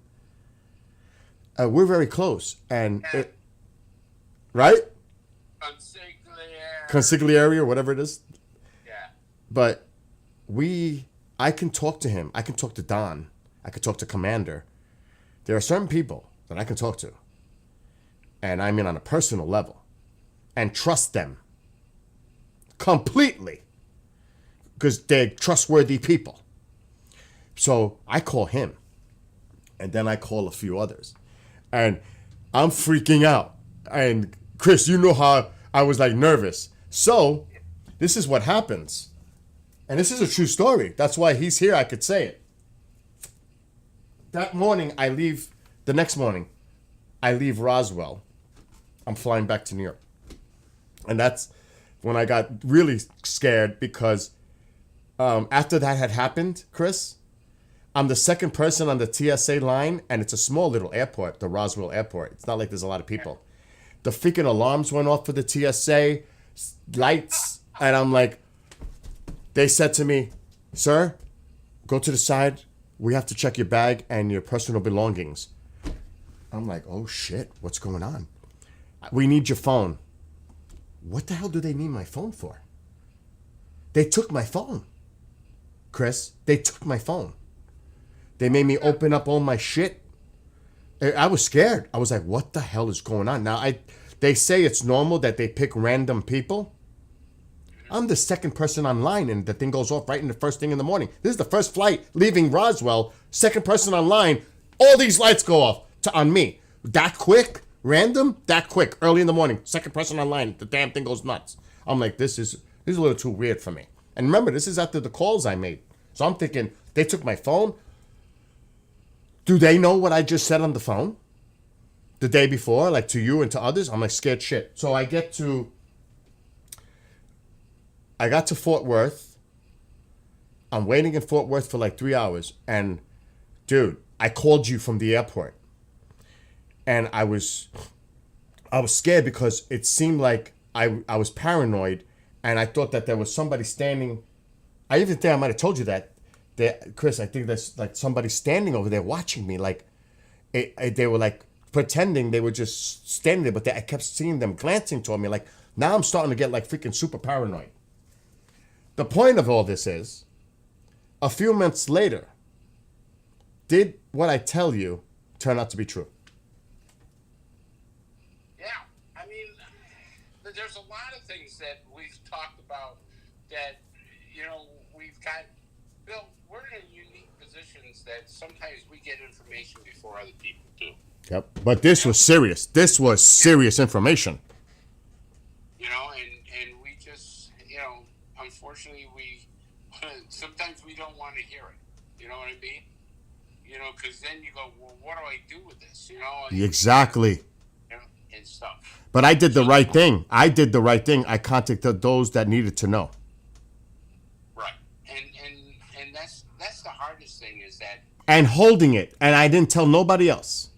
We're very close, and right? Consigliere or whatever it is. Yeah. But I can talk to him. I can talk to Don. I can talk to Commander. There are certain people that I can talk to, and I mean on a personal level, and trust them completely because they're trustworthy people. So I call him, and then I call a few others, and I'm freaking out. And Chris, you know how I was like nervous. So this is what happens. And this is a true story. That's why he's here. I could say it. That morning, the next morning, I leave Roswell. I'm flying back to New York. And that's when I got really scared because after that had happened, Chris, I'm the second person on the TSA line, and it's a small little airport, the Roswell airport. It's not like there's a lot of people. The freaking alarms went off for the TSA, lights, and I'm like, they said to me, sir, go to the side. We have to check your bag and your personal belongings. I'm like, oh shit, what's going on? We need your phone. What the hell do they need my phone for? They took my phone. Chris, they took my phone. They made me open up all my shit. I was scared. I was like, what the hell is going on? Now, they say it's normal that they pick random people. I'm the second person online, and the thing goes off right in the first thing in the morning. This is the first flight leaving Roswell. Second person online. All these lights go off on me. That quick? random, that quick, early in the morning, second person online, the damn thing goes nuts. I'm like, this is a little too weird for me. And remember, this is after the calls I made. So I'm thinking, they took my phone. Do they know what I just said on the phone the day before, like to you and to others? I'm like scared shit. So I got to Fort Worth. I'm waiting in Fort Worth for like 3 hours. And dude, I called you from the airport. And I was scared because it seemed like I was paranoid, and I thought that there was somebody standing. I even think I might have told you that Chris, I think there's like somebody standing over there watching me. Like they were like pretending they were just standing there, but I kept seeing them glancing toward me. Like now I'm starting to get like freaking super paranoid. The point of all this is, a few months later, did what I tell you turn out to be true? Yeah, I mean, there's a lot of things that we've talked about that, we've got. Bill, we're in unique positions that sometimes we get information before other people do. Yep. But this was serious. This was serious information. And we just, unfortunately, sometimes we don't want to hear it. You know what I mean? Because then you go, well, what do I do with this? Exactly. And stuff. But I did the right thing. I I contacted those that needed to know. Right. And that's the hardest thing is that. And holding it. And I didn't tell nobody else.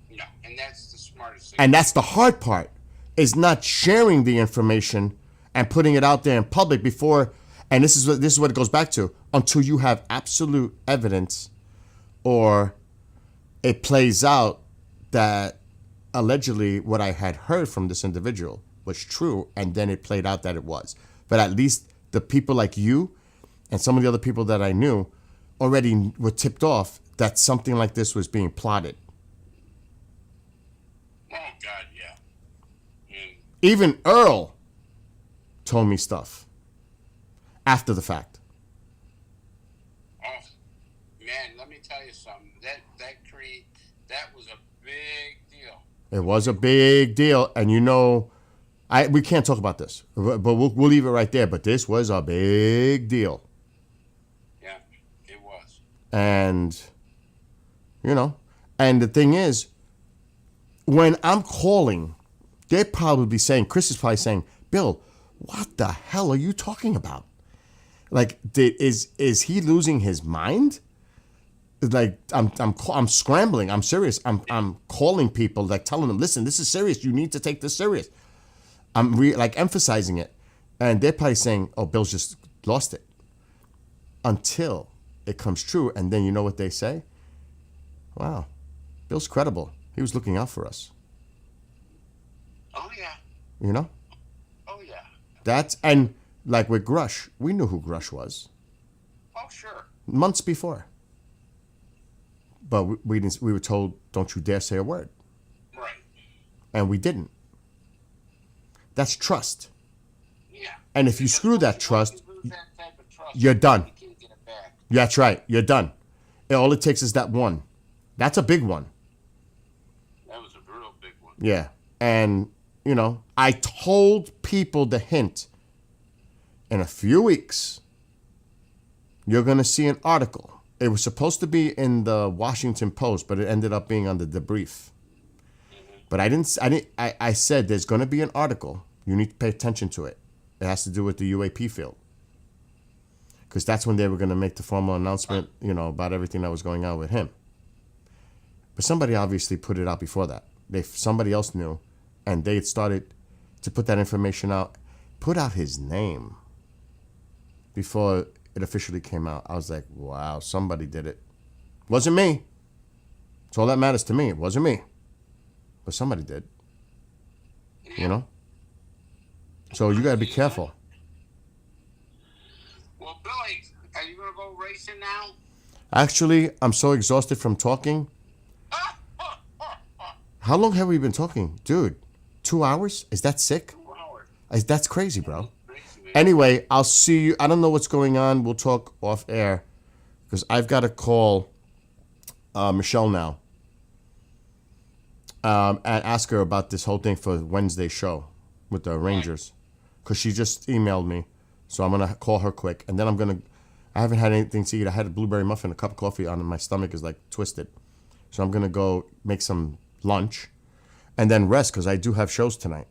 No. And that's the smartest thing. And that's the hard part, is not sharing the information and putting it out there in public before. And this is what it goes back to. Until you have absolute evidence, or it plays out that allegedly what I had heard from this individual was true, and then it played out that it was. But at least the people like you and some of the other people that I knew already were tipped off that something like this was being plotted. Oh, God, yeah. Even Earl told me stuff after the fact. Oh, man, let me tell you something. That was a big deal. It was a big deal, and we can't talk about this, but we'll leave it right there. But this was a big deal. Yeah, it was. And, and the thing is, when I'm calling, they're probably saying, Chris is probably saying, Bill, what the hell are you talking about? Like, is he losing his mind? Like, I'm scrambling. I'm serious. I'm calling people, like telling them, listen, this is serious. You need to take this serious. I'm emphasizing it. And they're probably saying, oh, Bill's just lost it. Until it comes true. And then you know what they say? Wow, Bill's credible. He was looking out for us. Oh, yeah. Oh, yeah. And like with Grush, we knew who Grush was. Oh, sure. Months before. But we were told, don't you dare say a word. Right. And we didn't. That's trust. Yeah. And if you screw that trust, lose that type of trust, you're done. You can't get it back. That's right. You're done. And all it takes is that one. That's a big one. That was a real big one. Yeah. And, I told people the hint. In a few weeks, you're going to see an article. It was supposed to be in the Washington Post, but it ended up being on the debrief. But I said there's going to be an article. You need to pay attention to it. It has to do with the UAP field. Because that's when they were going to make the formal announcement, about everything that was going on with him. But somebody obviously put it out before that. Somebody else knew, and they had started to put that information out, put out his name before it officially came out. I was like, wow, somebody did it. Wasn't me. That's all that matters to me. It wasn't me. But somebody did. So you got to be careful. Well, Billy, are you going to go racing now? Actually, I'm so exhausted from talking. How long have we been talking? Dude, 2 hours? Is that sick? 2 hours. That's crazy, bro. Crazy, man. Anyway, I'll see you. I don't know what's going on. We'll talk off air because I've got to call Michelle now. and ask her about this whole thing for Wednesday's show with the Rangers, because she just emailed me. So I'm gonna call her quick, and then I haven't had anything to eat. I had a blueberry muffin, a cup of coffee on, and my stomach is like twisted. So I'm gonna go make some lunch, and then rest because I do have shows tonight.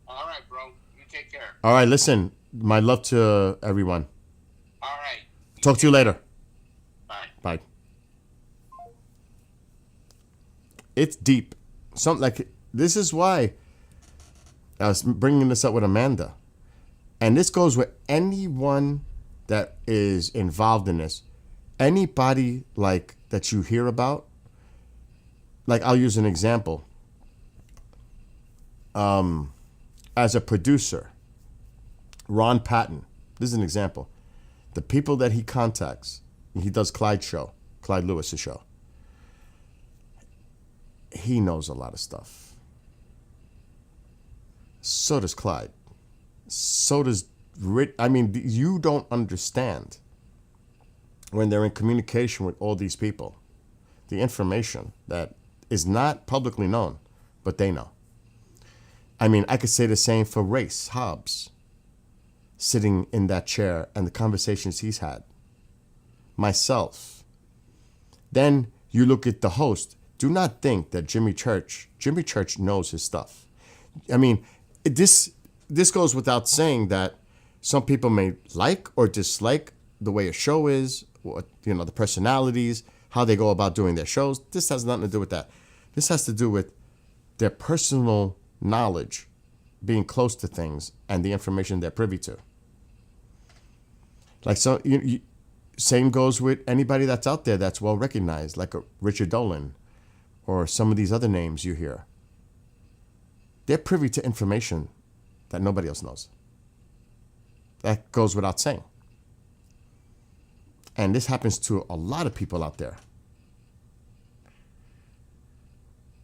All right, bro. You take care. All right, listen, my love to everyone. All right. Talk to you later. Bye. Bye. It's deep. This is why I was bringing this up with Amanda, and this goes with anyone that is involved in this. Anybody like that you hear about. Like, I'll use an example. As a producer, Ron Patton. This is an example. The people that he contacts, he does Clyde Lewis's show. He knows a lot of stuff. So does Clyde. So does I mean, you don't understand when they're in communication with all these people, the information that is not publicly known, but they know. I mean, I could say the same for Race Hobbs, sitting in that chair and the conversations he's had. Myself. Then you look at the host. Do not think that Jimmy Church knows his stuff. I mean, this goes without saying that some people may like or dislike the way a show is, or, the personalities, how they go about doing their shows. This has nothing to do with that. This has to do with their personal knowledge, being close to things, and the information they're privy to. Like, so, same goes with anybody that's out there that's well recognized, like a Richard Dolan, or some of these other names you hear. They're privy to information that nobody else knows. That goes without saying. And this happens to a lot of people out there.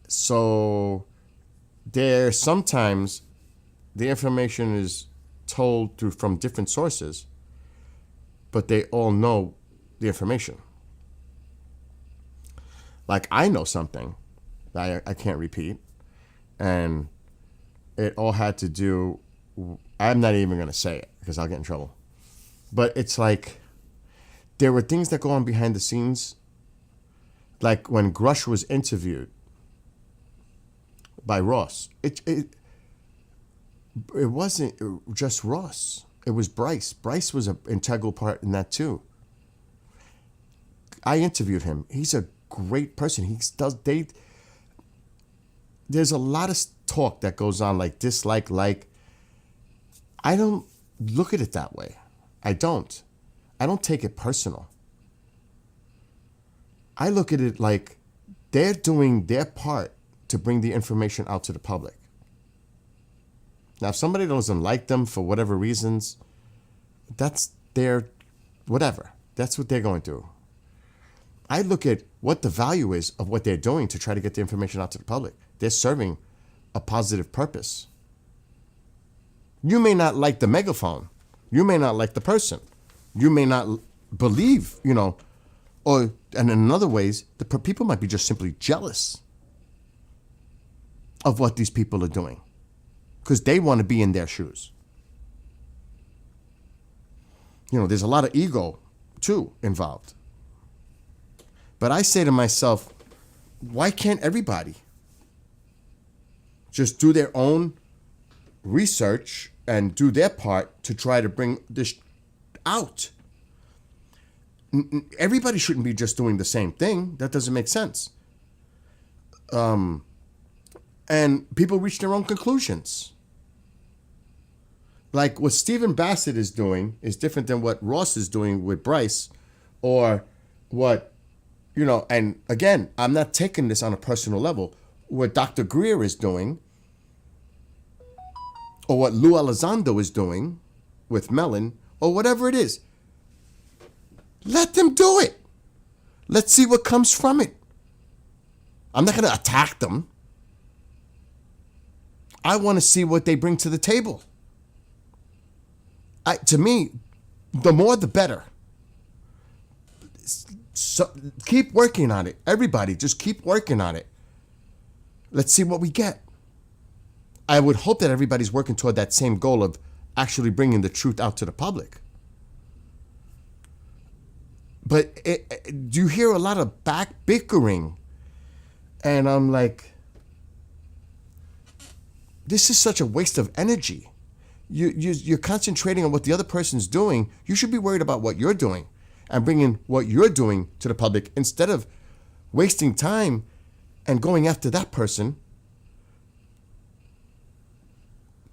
So sometimes the information is told from different sources, but they all know the information. Like, I know something that I can't repeat, and it all had to do, I'm not even going to say it because I'll get in trouble. But it's like, there were things that go on behind the scenes. Like when Grush was interviewed by Ross, it wasn't just Ross. It was Bryce. Bryce was an integral part in that too. I interviewed him. He's a great person. There's a lot of talk that goes on, like dislike, like. I don't look at it that way. I don't take it personal. I look at it like they're doing their part to bring the information out to the public. Now, if somebody doesn't like them for whatever reasons, that's their whatever. That's what they're going through. I look at what the value is of what they're doing to try to get the information out to the public. They're serving a positive purpose. You may not like the megaphone. You may not like the person. You may not believe, and in other ways, the people might be just simply jealous of what these people are doing because they want to be in their shoes. There's a lot of ego, too, involved. But I say to myself, why can't everybody just do their own research and do their part to try to bring this out? Everybody shouldn't be just doing the same thing. That doesn't make sense. And people reach their own conclusions. Like what Stephen Bassett is doing is different than what Ross is doing with Bryce, or what, and again, I'm not taking this on a personal level. What Dr. Greer is doing, or what Lou Elizondo is doing with Mellon, or whatever it is. Let them do it. Let's see what comes from it. I'm not going to attack them. I want to see what they bring to the table. To me, the more the better. So keep working on it. Everybody, just keep working on it. Let's see what we get. I would hope that everybody's working toward that same goal of actually bringing the truth out to the public. But do you hear a lot of back bickering? And I'm like, this is such a waste of energy. You're concentrating on what the other person's doing. You should be worried about what you're doing and bringing what you're doing to the public instead of wasting time and going after that person.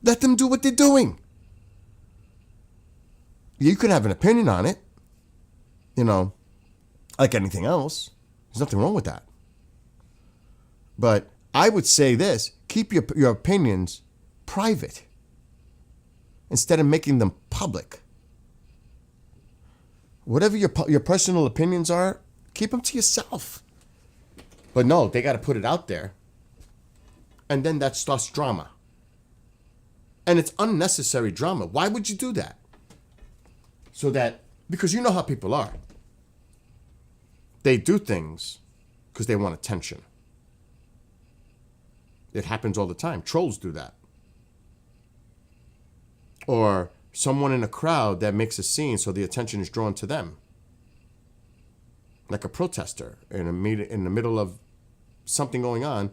Let them do what they're doing. You could have an opinion on it, like anything else. There's nothing wrong with that. But I would say this, keep your opinions private instead of making them public. Whatever your personal opinions are, keep them to yourself. But no, they got to put it out there. And then that starts drama. And it's unnecessary drama. Why would you do that? Because you know how people are. They do things because they want attention. It happens all the time. Trolls do that. Or someone in a crowd that makes a scene so the attention is drawn to them. Like a protester in the middle of something going on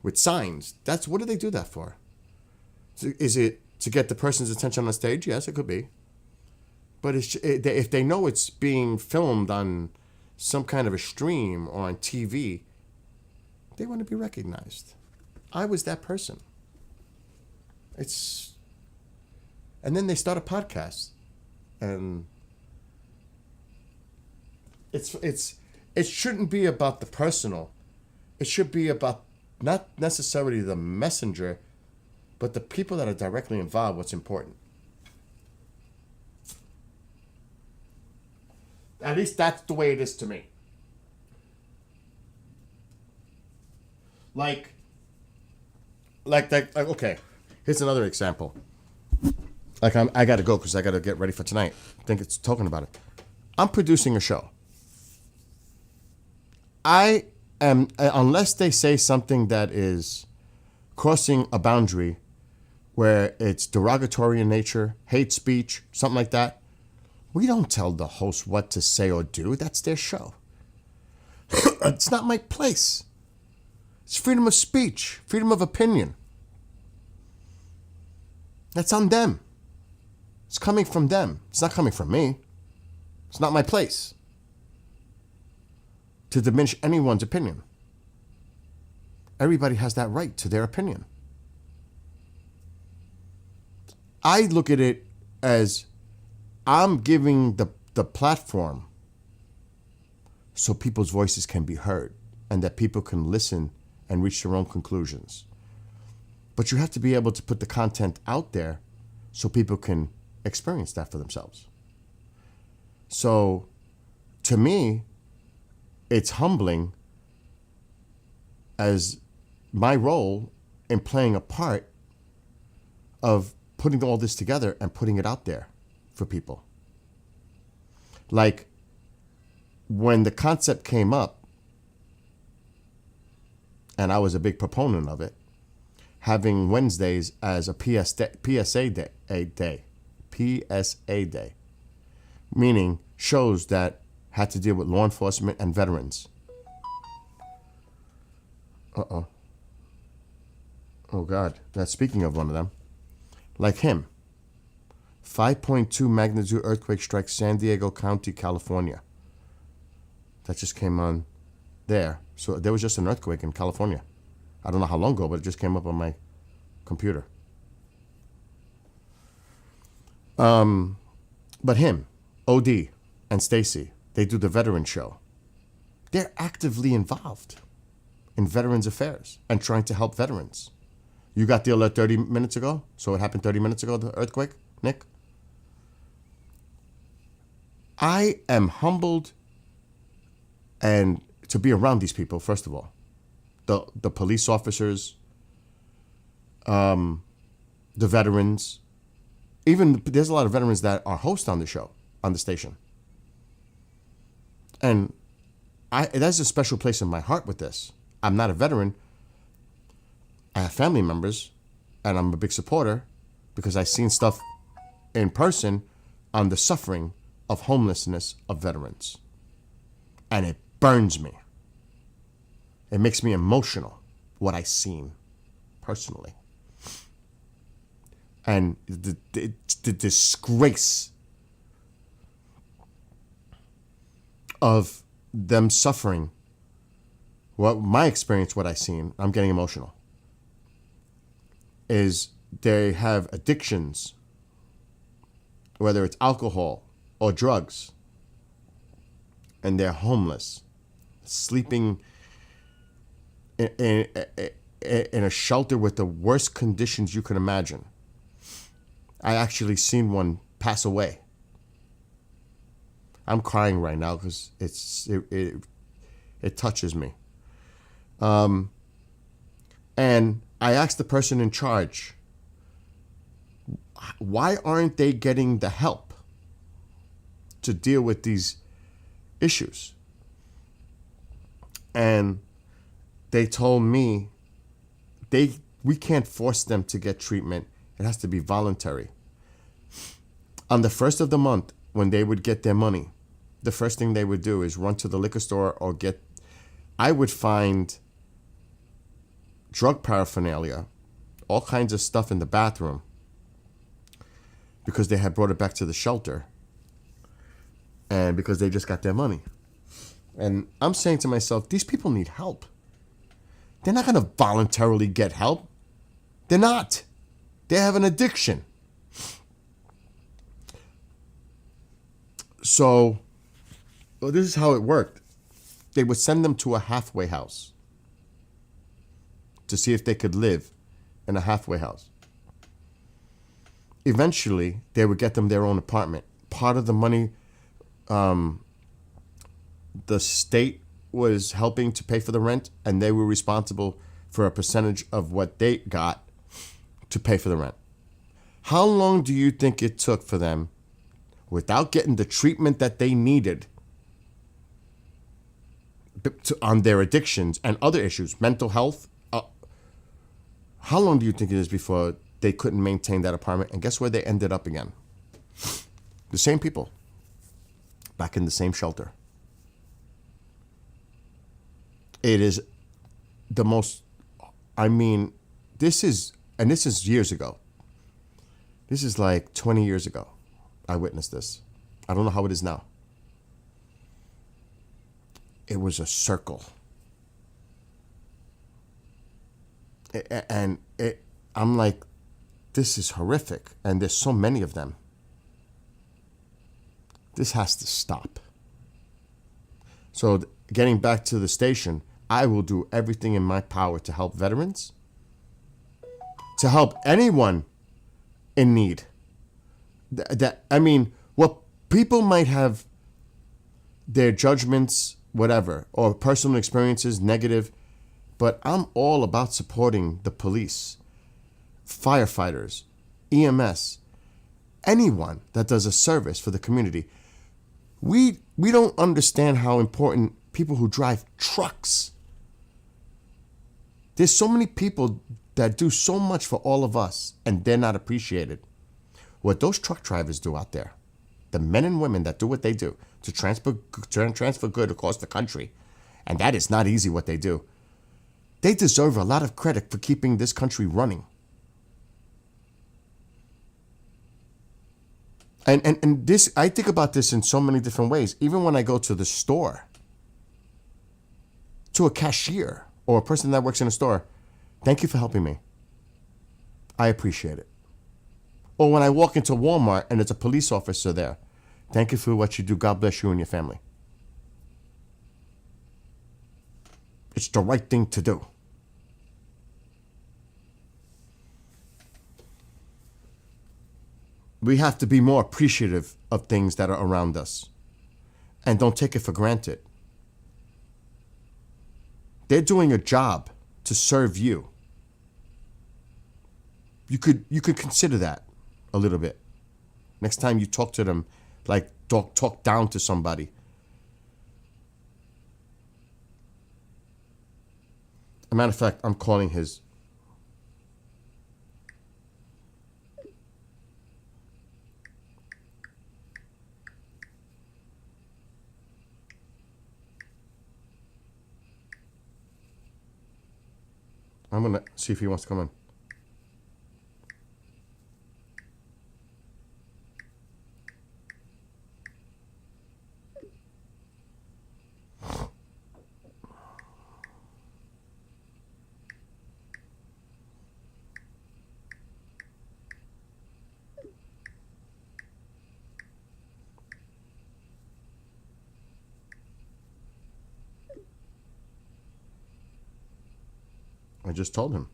with signs. What do they do that for? Is it to get the person's attention on the stage? Yes, it could be. But if they know it's being filmed on some kind of a stream or on TV, they want to be recognized. I was that person. And then they start a podcast, and it shouldn't be about the personal. It should be about not necessarily the messenger, but the people that are directly involved. What's important. At least that's the way it is to me. Like, okay, here's another example. I got to go because I got to get ready for tonight. I think it's talking about it. I'm producing a show. I am, unless they say something that is crossing a boundary where it's derogatory in nature, hate speech, something like that, we don't tell the host what to say or do. That's their show. It's not my place. It's freedom of speech, freedom of opinion. That's on them. It's coming from them. It's not coming from me. It's not my place to diminish anyone's opinion. Everybody has that right to their opinion. I look at it as I'm giving the platform so people's voices can be heard and that people can listen and reach their own conclusions. But you have to be able to put the content out there so people can experience that for themselves. So, to me, it's humbling as my role in playing a part of putting all this together and putting it out there for people. Like, when the concept came up, and I was a big proponent of it, having Wednesdays as a PSA day, meaning shows that had to deal with law enforcement and veterans. Oh God, that's speaking of one of them. Like him. 5.2 magnitude earthquake strikes San Diego County, California. That just came on there. So there was just an earthquake in California. I don't know how long ago, but it just came up on my computer. But him, OD, and Stacy, they do the veteran show. They're actively involved in veterans affairs and trying to help veterans. You got the alert 30 minutes ago? So it happened 30 minutes ago, the earthquake, Nick? I am humbled and to be around these people, first of all. The police officers, the veterans. Even there's a lot of veterans that are hosts on the show, on the station. And that's a special place in my heart with this. I'm not a veteran, I have family members, and I'm a big supporter because I've seen stuff in person on the suffering of homelessness of veterans. And it burns me. It makes me emotional, what I've seen personally. And the disgrace of them suffering, well, my experience, what I've seen, I'm getting emotional, is they have addictions, whether it's alcohol or drugs, and they're homeless, sleeping in a shelter with the worst conditions you can imagine. I actually seen one pass away. I'm crying right now because it touches me. And I asked the person in charge, why aren't they getting the help to deal with these issues? And they told me we can't force them to get treatment. It has to be voluntary. On the first of the month, when they would get their money, the first thing they would do is run to the liquor store or I would find drug paraphernalia, all kinds of stuff in the bathroom, because they had brought it back to the shelter and because they just got their money. And I'm saying to myself, these people need help. They're not going to voluntarily get help. They're not. They have an addiction. So, well, this is how it worked. They would send them to a halfway house to see if they could live in a halfway house. Eventually, they would get them their own apartment. Part of the money, the state was helping to pay for the rent, and they were responsible for a percentage of what they got to pay for the rent. How long do you think it took for them, without getting the treatment that they needed on their addictions and other issues, mental health, how long do you think it is before they couldn't maintain that apartment? And guess where they ended up again? The same people, back in the same shelter. It is the most, this is years ago. This is like 20 years ago. I witnessed this. I don't know how it is now. It was a circle. I'm like, this is horrific. And there's so many of them. This has to stop. So getting back to the station, I will do everything in my power to help veterans, to help anyone in need. What people might have their judgments, whatever, or personal experiences, negative, but I'm all about supporting the police, firefighters, EMS, anyone that does a service for the community. We don't understand how important people who drive trucks. There's so many people that do so much for all of us, and they're not appreciated. What those truck drivers do out there, the men and women that do what they do to transfer good across the country, and that is not easy what they do. They deserve a lot of credit for keeping this country running. And this, I think about this in so many different ways. Even when I go to the store, to a cashier or a person that works in a store, thank you for helping me. I appreciate it. Or when I walk into Walmart and there's a police officer there, thank you for what you do. God bless you and your family. It's the right thing to do. We have to be more appreciative of things that are around us and don't take it for granted. They're doing a job to serve you. You could consider that a little bit. Next time you talk to them, like talk down to somebody. As a matter of fact, I'm calling his I'm gonna see if he wants to come in. I just told him.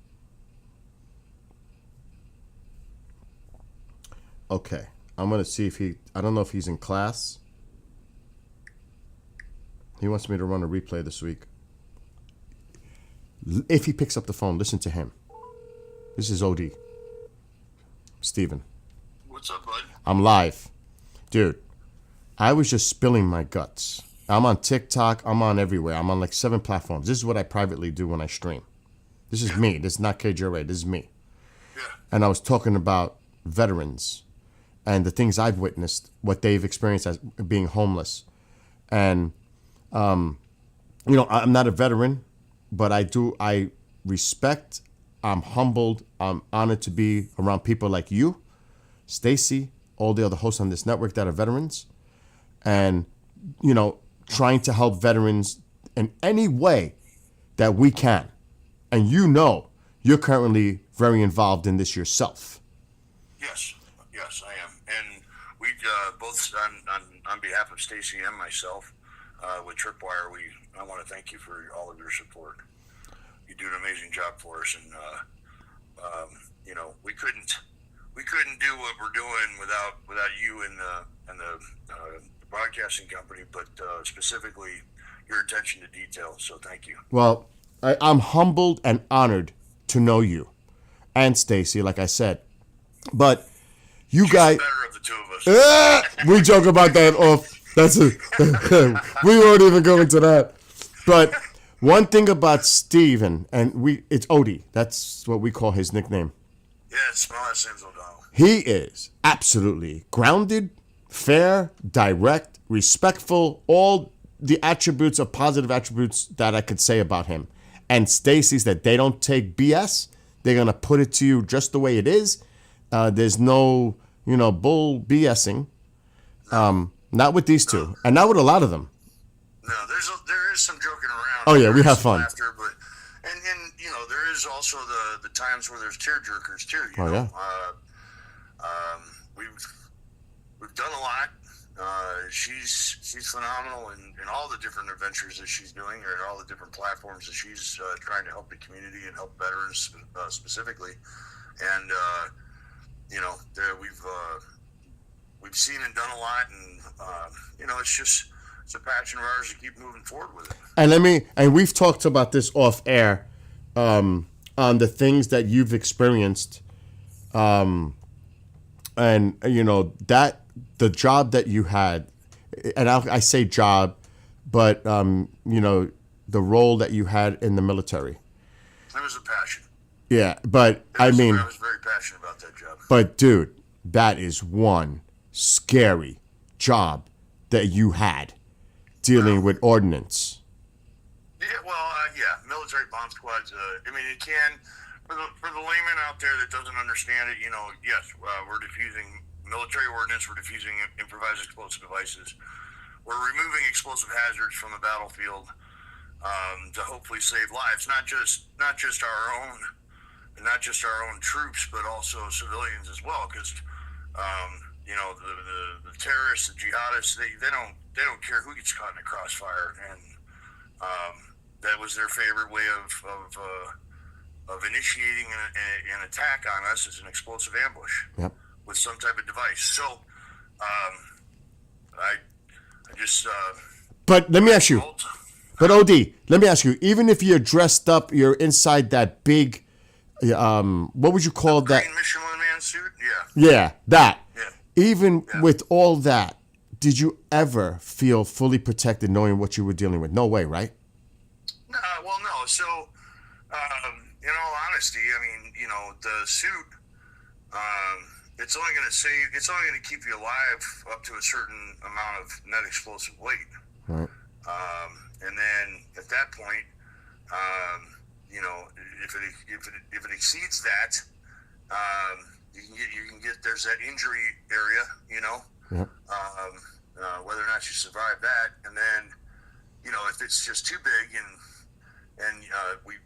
Okay. I'm going to see if I don't know if he's in class. He wants me to run a replay this week. If he picks up the phone, listen to him. This is OD. Steven. What's up, bud? I'm live. Dude, I was just spilling my guts. I'm on TikTok. I'm on everywhere. I'm on like 7 platforms. This is what I privately do when I stream. This is me. This is not KJRA. This is me. Yeah. And I was talking about veterans and the things I've witnessed, what they've experienced as being homeless. And, I'm not a veteran, but I respect, I'm humbled, I'm honored to be around people like you, Stacy, all the other hosts on this network that are veterans. And, trying to help veterans in any way that we can. And you're currently very involved in this yourself. Yes, I am. And we both, on behalf of Stacy and myself, with Tripwire, I want to thank you for all of your support. You do an amazing job for us, and we couldn't do what we're doing without you and the broadcasting company, but specifically your attention to detail. So thank you. Well, I'm humbled and honored to know you and Stacy, like I said. But you She's guys, the better of the two of us. we joke about that off. We won't even go into that. But one thing about Steven, and it's Odie. That's what we call his nickname. Yes, my last name's O'Donnell. He is absolutely grounded, fair, direct, respectful, all the attributes of positive attributes that I could say about him. And Stacy's that they don't take BS. They're going to put it to you just the way it is. There's no, bull BSing. Not with these two. And not with a lot of them. No, there is some joking around. Oh, yeah, we There have is fun. Laughter, but there is also the times where there's tear jerkers too. Yeah. We've done a lot. She's phenomenal in all the different adventures that she's doing, or all the different platforms that she's trying to help the community and help veterans specifically. And we've seen and done a lot, and it's a passion of ours to keep moving forward with it. And we've talked about this off air, on the things that you've experienced, and that the job that you had, and I say job, but the role that you had in the military. It was a passion. Yeah, but I I was very passionate about that job. But dude, that is one scary job that you had, dealing with ordnance. Yeah, well, military bomb squads. It can, for the layman out there that doesn't understand it, yes, we're defusing military ordnance, we're defusing improvised explosive devices, we're removing explosive hazards from the battlefield to hopefully save lives, not just our own, and not just our own troops, but also civilians as well, because the terrorists, the jihadists, they don't care who gets caught in a crossfire, and that was their favorite way of initiating an attack on us, as an explosive ambush. Yep. With some type of device. So, I just. But let me ask you. But OD, let me ask you. Even if you're dressed up, you're inside that big, what would you call that? Green Michelin Man suit. Yeah, that. Yeah. Even with all that, did you ever feel fully protected knowing what you were dealing with? No way, right? Well, no. So, in all honesty, the suit. It's only going to keep you alive up to a certain amount of net explosive weight. Right. And then at that point, you know, if it exceeds that, you can get there's that injury area, you know, Yep. whether or not you survive that, and then, you know, if it's just too big and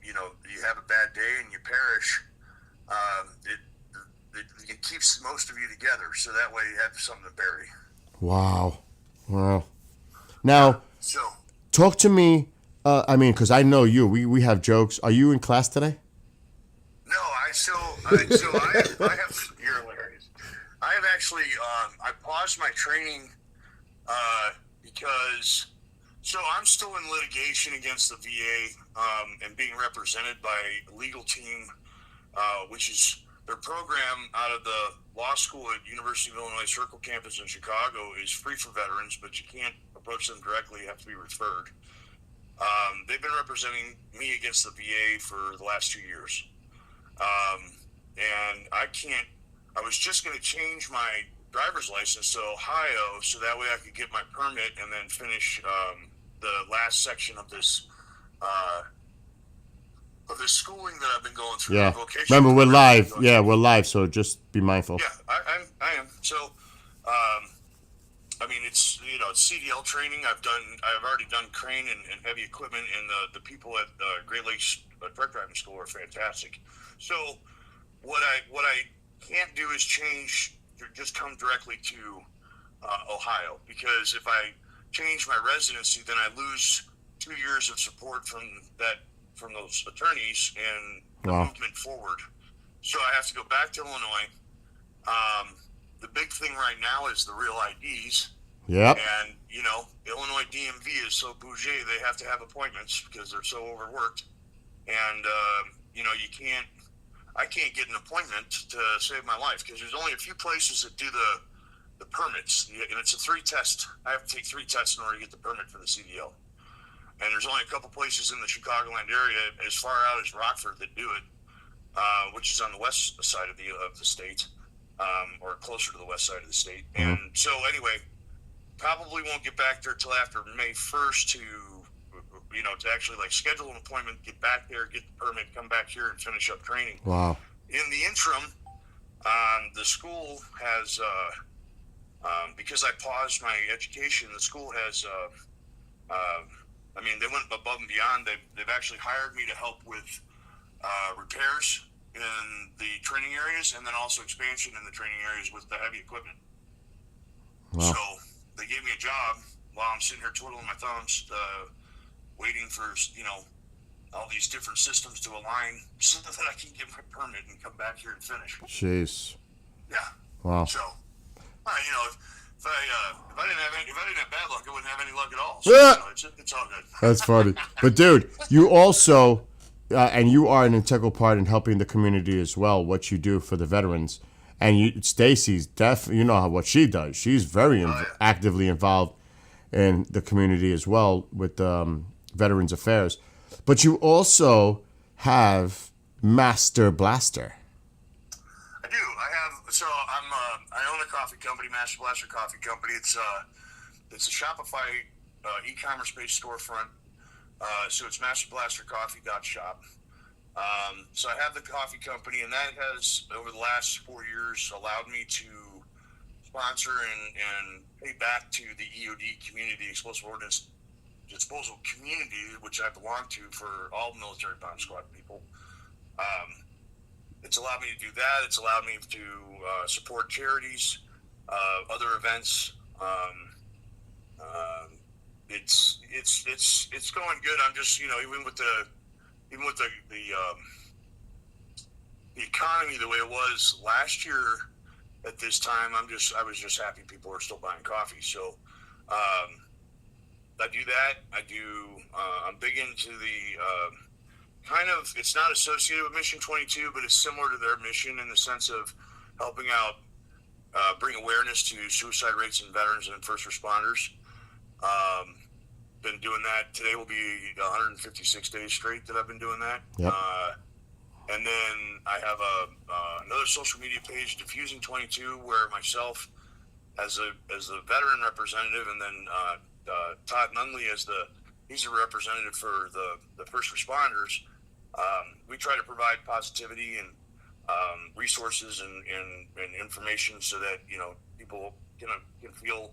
you know, you have a bad day and you perish, it keeps most of you together, so that way you have something to bury. Wow. Wow. Now, So talk to me. I mean, because I know you. We have jokes. Are you in class today? no, I have you're hilarious. I have actually I paused my training because I'm still in litigation against the VA and being represented by a legal team, which is their program out of the law school at University of Illinois Circle campus in Chicago is free for veterans, but you can't approach them directly. You have to be referred. They've been representing me against the VA for the last 2 years. And I was just going to change my driver's license to Ohio so that way I could get my permit and then finish the last section of this schooling that I've been going through. Yeah. Vocational Remember, we're live. going Yeah, through. we're live. So just be mindful. Yeah, I am. So, I mean, it's, you know, it's CDL training. I've already done crane and heavy equipment, and the people at Great Lakes Truck Driving School are fantastic. So, what I can't do is just come directly to Ohio, because if I change my residency, then I lose 2 years of support from those attorneys and the Wow. movement forward. So I have to go back to Illinois. The big thing right now is the real IDs. Yep. And, you know, Illinois DMV is so bougie, they have to have appointments because they're so overworked. And, you know, I can't get an appointment to save my life because there's only a few places that do the permits. And it's a 3-test. I have to take 3 tests in order to get the permit for the CDL. And there's only a couple places in the Chicagoland area, as far out as Rockford, that do it, which is on the west side of the state, or closer to the west side of the state. Mhm. And so anyway, probably won't get back there till after May 1st to actually like schedule an appointment, get back there, get the permit, come back here and finish up training. Wow. In the interim, the school has, because I paused my education, the school has, they went above and beyond. They've actually hired me to help with repairs in the training areas, and then also expansion in the training areas with the heavy equipment. Wow. So they gave me a job while I'm sitting here twiddling my thumbs, waiting for, you know, all these different systems to align so that I can get my permit and come back here and finish. Jeez. Yeah. Wow. So, you know, if I didn't have bad luck, I wouldn't have any luck at all. So, Yeah. you know, it's all good. That's funny. But dude, you also, and you are an integral part in helping the community as well. What you do for the veterans, and Stacy's you know what she does. She's very actively involved in the community as well with Veterans Affairs. But you also have Master Blaster. I do. I own a coffee company, Master Blaster Coffee Company. It's a Shopify e-commerce-based storefront. So it's masterblastercoffee.shop. So I have the coffee company, and that has, over the last 4 years, allowed me to sponsor and pay back to the EOD community, Explosive Ordnance Disposal community, which I belong to, for all military bomb squad people. It's allowed me to do that. It's allowed me to support charities, other events. It's going good. I'm just, you know, even with the economy the way it was last year at this time, I was just happy people are still buying coffee. So I do that. I'm big into the kind of, it's not associated with Mission 22, but it's similar to their mission in the sense of helping out, bring awareness to suicide rates in veterans and first responders. Been doing that. Today will be 156 days straight that I've been doing that. Yep. And then I have another social media page, Diffusing 22, where myself as a veteran representative, and then Todd Nunley he's a representative for the first responders. We try to provide positivity and resources and information so that people can feel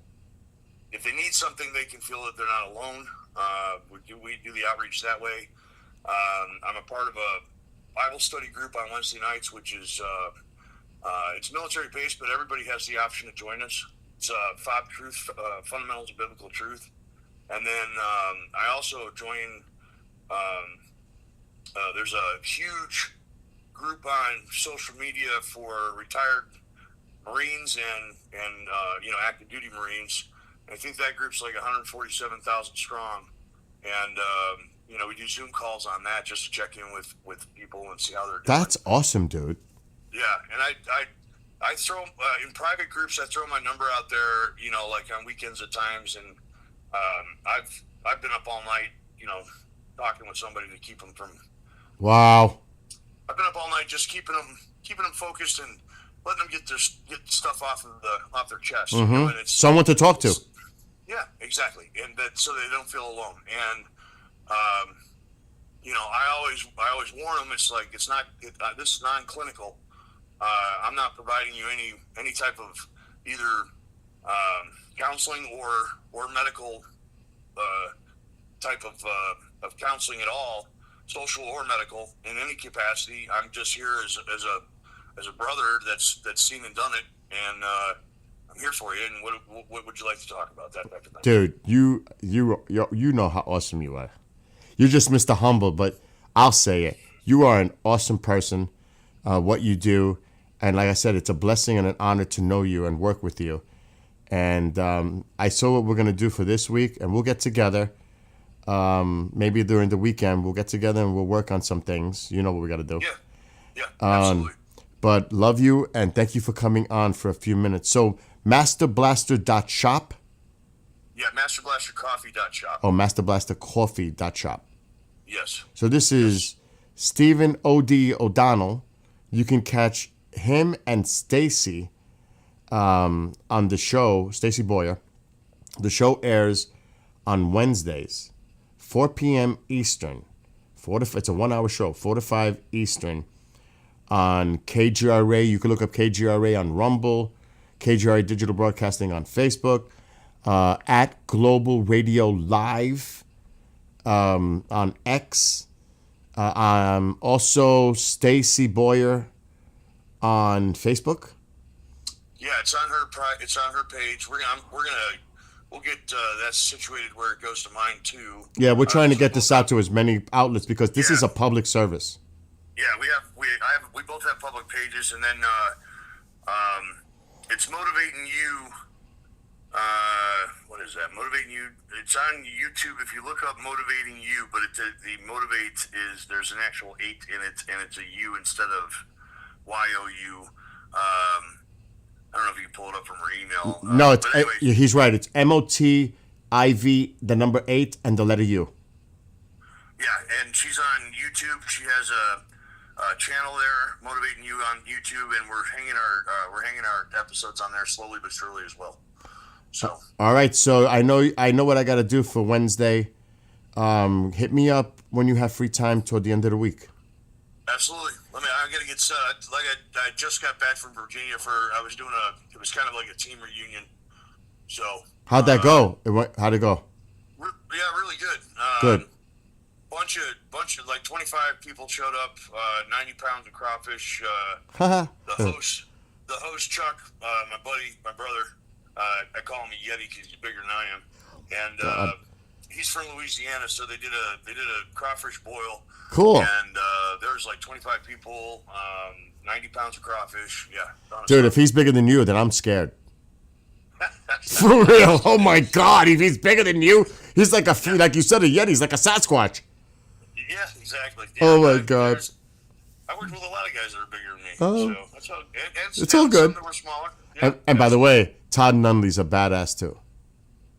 if they need something, they can feel that they're not alone. We do the outreach that way. I'm a part of a Bible study group on Wednesday nights, which is it's military based, but everybody has the option to join us. It's FOB Truth, Fundamentals of Biblical Truth, and then I also join. There's a huge group on social media for retired Marines and active duty Marines. I think that group's like 147,000 strong, and we do Zoom calls on that just to check in with people and see how they're doing. That's awesome, dude. Yeah, and I throw in private groups. I throw my number out there, like on weekends at times, and I've been up all night, talking with somebody to keep them from. Wow. I've been up all night just keeping them focused and letting them get stuff off their chest. Mm-hmm. And it's Someone to talk to. Yeah, exactly, and that so they don't feel alone. And I always warn them. It's like this is non-clinical. I'm not providing you any type of either counseling or medical type of counseling at all, social or medical in any capacity. I'm just here as a brother that's seen and done it, and I'm here for you. And what would you like to talk about? That type of thing. Dude, you know how awesome you are. You're just Mr. Humble, but I'll say it. You are an awesome person. What you do, and like I said, it's a blessing and an honor to know you and work with you. And I saw what we're gonna do for this week, and we'll get together. Maybe during the weekend, we'll get together and we'll work on some things. You know what we got to do. Yeah, absolutely. But love you, and thank you for coming on for a few minutes. So, masterblaster.shop. Yeah, masterblastercoffee.shop. Oh, masterblastercoffee.shop. Yes. So this is Stephen O.D. O'Donnell. You can catch him and Stacy on the show, Stacy Boyer. The show airs on Wednesdays, 4 p.m. Eastern. It's a 1-hour show, 4 to 5 Eastern on KGRA. You can look up KGRA on Rumble, KGRA Digital Broadcasting on Facebook, at Global Radio Live on X. Also Stacy Boyer on Facebook. Yeah, it's on her page. We'll get that situated where it goes to mine too. Yeah, we're trying to get this out to as many outlets because this is a public service. Yeah, we both have public pages, and then it's Motivating You. What is that? Motivating You. It's on YouTube. If you look up Motivating You, but the motivate is there's an actual 8 in it, and it's a U instead of YOU. I don't know if you can pull it up from her email. No, it's anyway. he's right. It's MOTIV, the number 8, and the letter U. Yeah, and she's on YouTube. She has a channel there, Motivating You on YouTube, and we're hanging our episodes on there slowly but surely as well. So. All right, so I know what I got to do for Wednesday. Hit me up when you have free time toward the end of the week. Absolutely. I got to get set. Like I just got back from Virginia it was kind of like a team reunion. So. How'd that go? How'd it go? Yeah, really good. Good. Bunch of like 25 people showed up. 90 pounds of crawfish. The host Chuck, my brother. I call him a Yeti because he's bigger than I am, and he's from Louisiana, so they did a crawfish boil. Cool. And there was like 25 people, 90 pounds of crawfish. Yeah. Dude, if he's bigger than you, then I'm scared. For real. Oh my God. If he's bigger than you, he's like like you said, a Yeti. He's like a Sasquatch. Yeah, exactly. Yeah, oh my God. I worked with a lot of guys that are bigger than me. Oh. So that's all, it's all good. Some that were smaller. Yeah. And by the way, Todd Nunley's a badass too.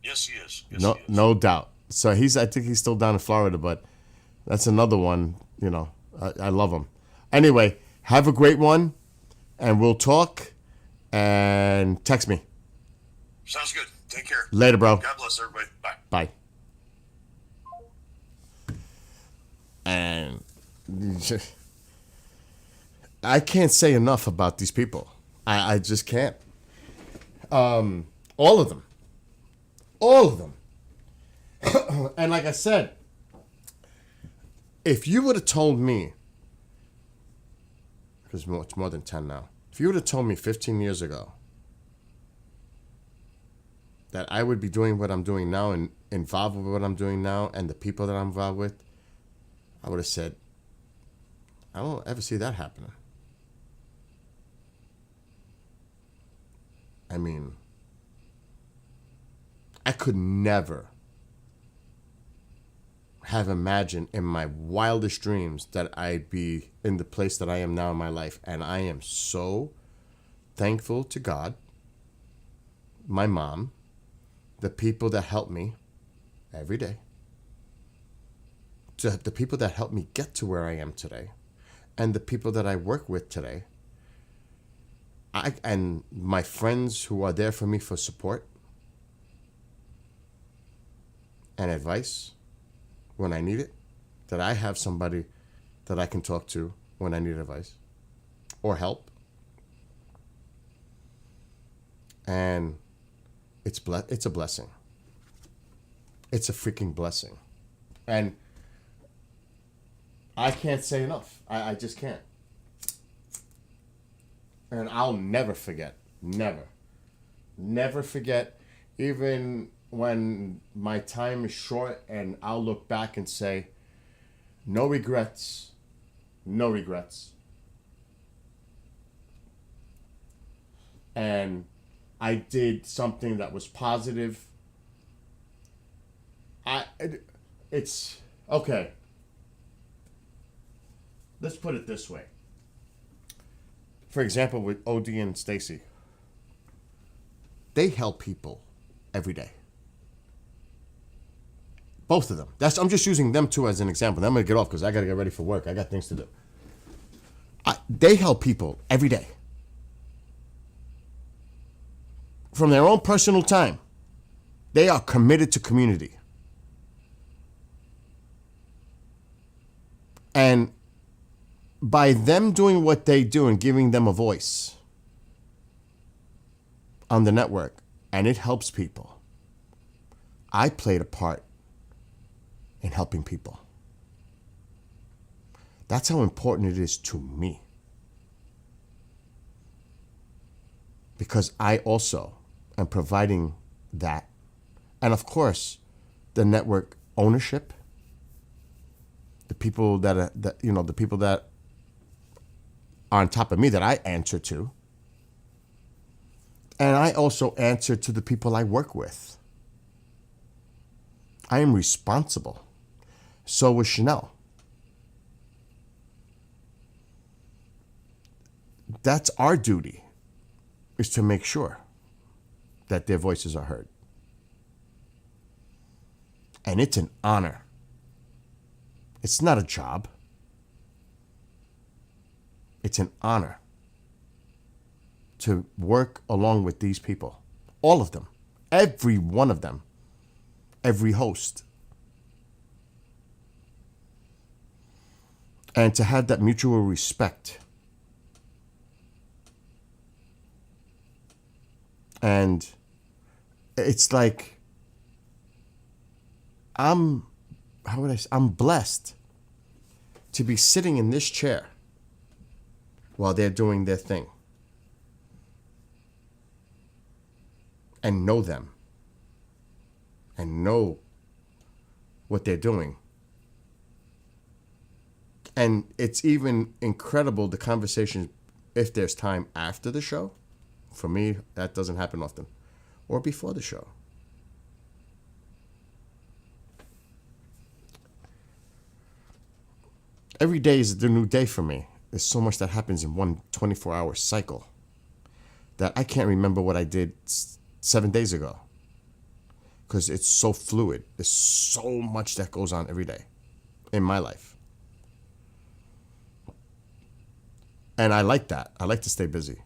Yes, he is. No doubt. So I think he's still down in Florida, but that's another one. I love him. Anyway, have a great one, and we'll talk. And text me. Sounds good. Take care. Later, bro. God bless everybody. Bye. Bye. And I can't say enough about these people. I just can't. All of them. All of them. And like I said, if you would have told me, because it's more than 10 now, if you would have told me 15 years ago that I would be doing what I'm doing now and involved with what I'm doing now and the people that I'm involved with, I would have said, I don't ever see that happening. I mean, I could never have imagined in my wildest dreams that I'd be in the place that I am now in my life. And I am so thankful to God, my mom, the people that help me every day, to the people that helped me get to where I am today, and the people that I work with today, and my friends who are there for me for support and advice when I need it, that I have somebody that I can talk to when I need advice or help. And it's a blessing. It's a freaking blessing. And I can't say enough. I just can't. And I'll never forget. Never. Never forget. Even when my time is short, and I'll look back and say, no regrets. No regrets. And I did something that was positive. It's okay. Let's put it this way. For example, with Odie and Stacy, they help people every day. Both of them. I'm just using them two as an example. I'm going to get off because I got to get ready for work. I got things to do. They help people every day. From their own personal time. They are committed to community. And by them doing what they do and giving them a voice on the network, and it helps people, I played a part in helping people. That's how important it is to me. Because I also am providing that. And of course, the network ownership, the people that are, the people that are on top of me that I answer to. And I also answer to the people I work with. I am responsible. So was Chanel. That's our duty, is to make sure that their voices are heard. And it's an honor. It's not a job. It's an honor to work along with these people. All of them. Every one of them. Every host. And to have that mutual respect. And it's like, I'm blessed to be sitting in this chair while they're doing their thing. And know them. And know what they're doing. And it's even incredible, the conversation, if there's time after the show. For me, that doesn't happen often. Or before the show. Every day is the new day for me. There's so much that happens in one 24-hour cycle that I can't remember what I did 7 days ago. Because it's so fluid. There's so much that goes on every day in my life. And I like that. I like to stay busy.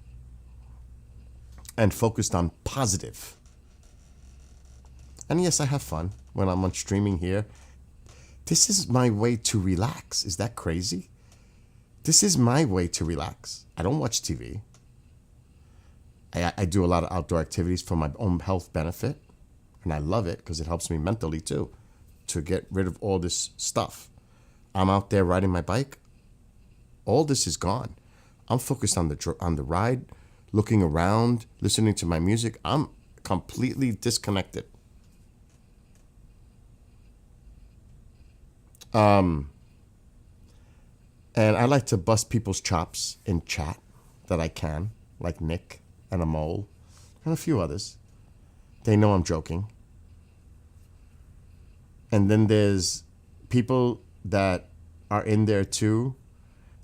And focused on positive. And yes, I have fun when I'm on streaming here. This is my way to relax. Is that crazy? This is my way to relax. I don't watch TV. I do a lot of outdoor activities for my own health benefit, and I love it because it helps me mentally too, to get rid of all this stuff. I'm out there riding my bike. All this is gone. I'm focused on the ride, looking around, listening to my music. I'm completely disconnected. And I like to bust people's chops in chat that I can, like Nick and a mole and a few others. They know I'm joking. And then there's people that are in there too.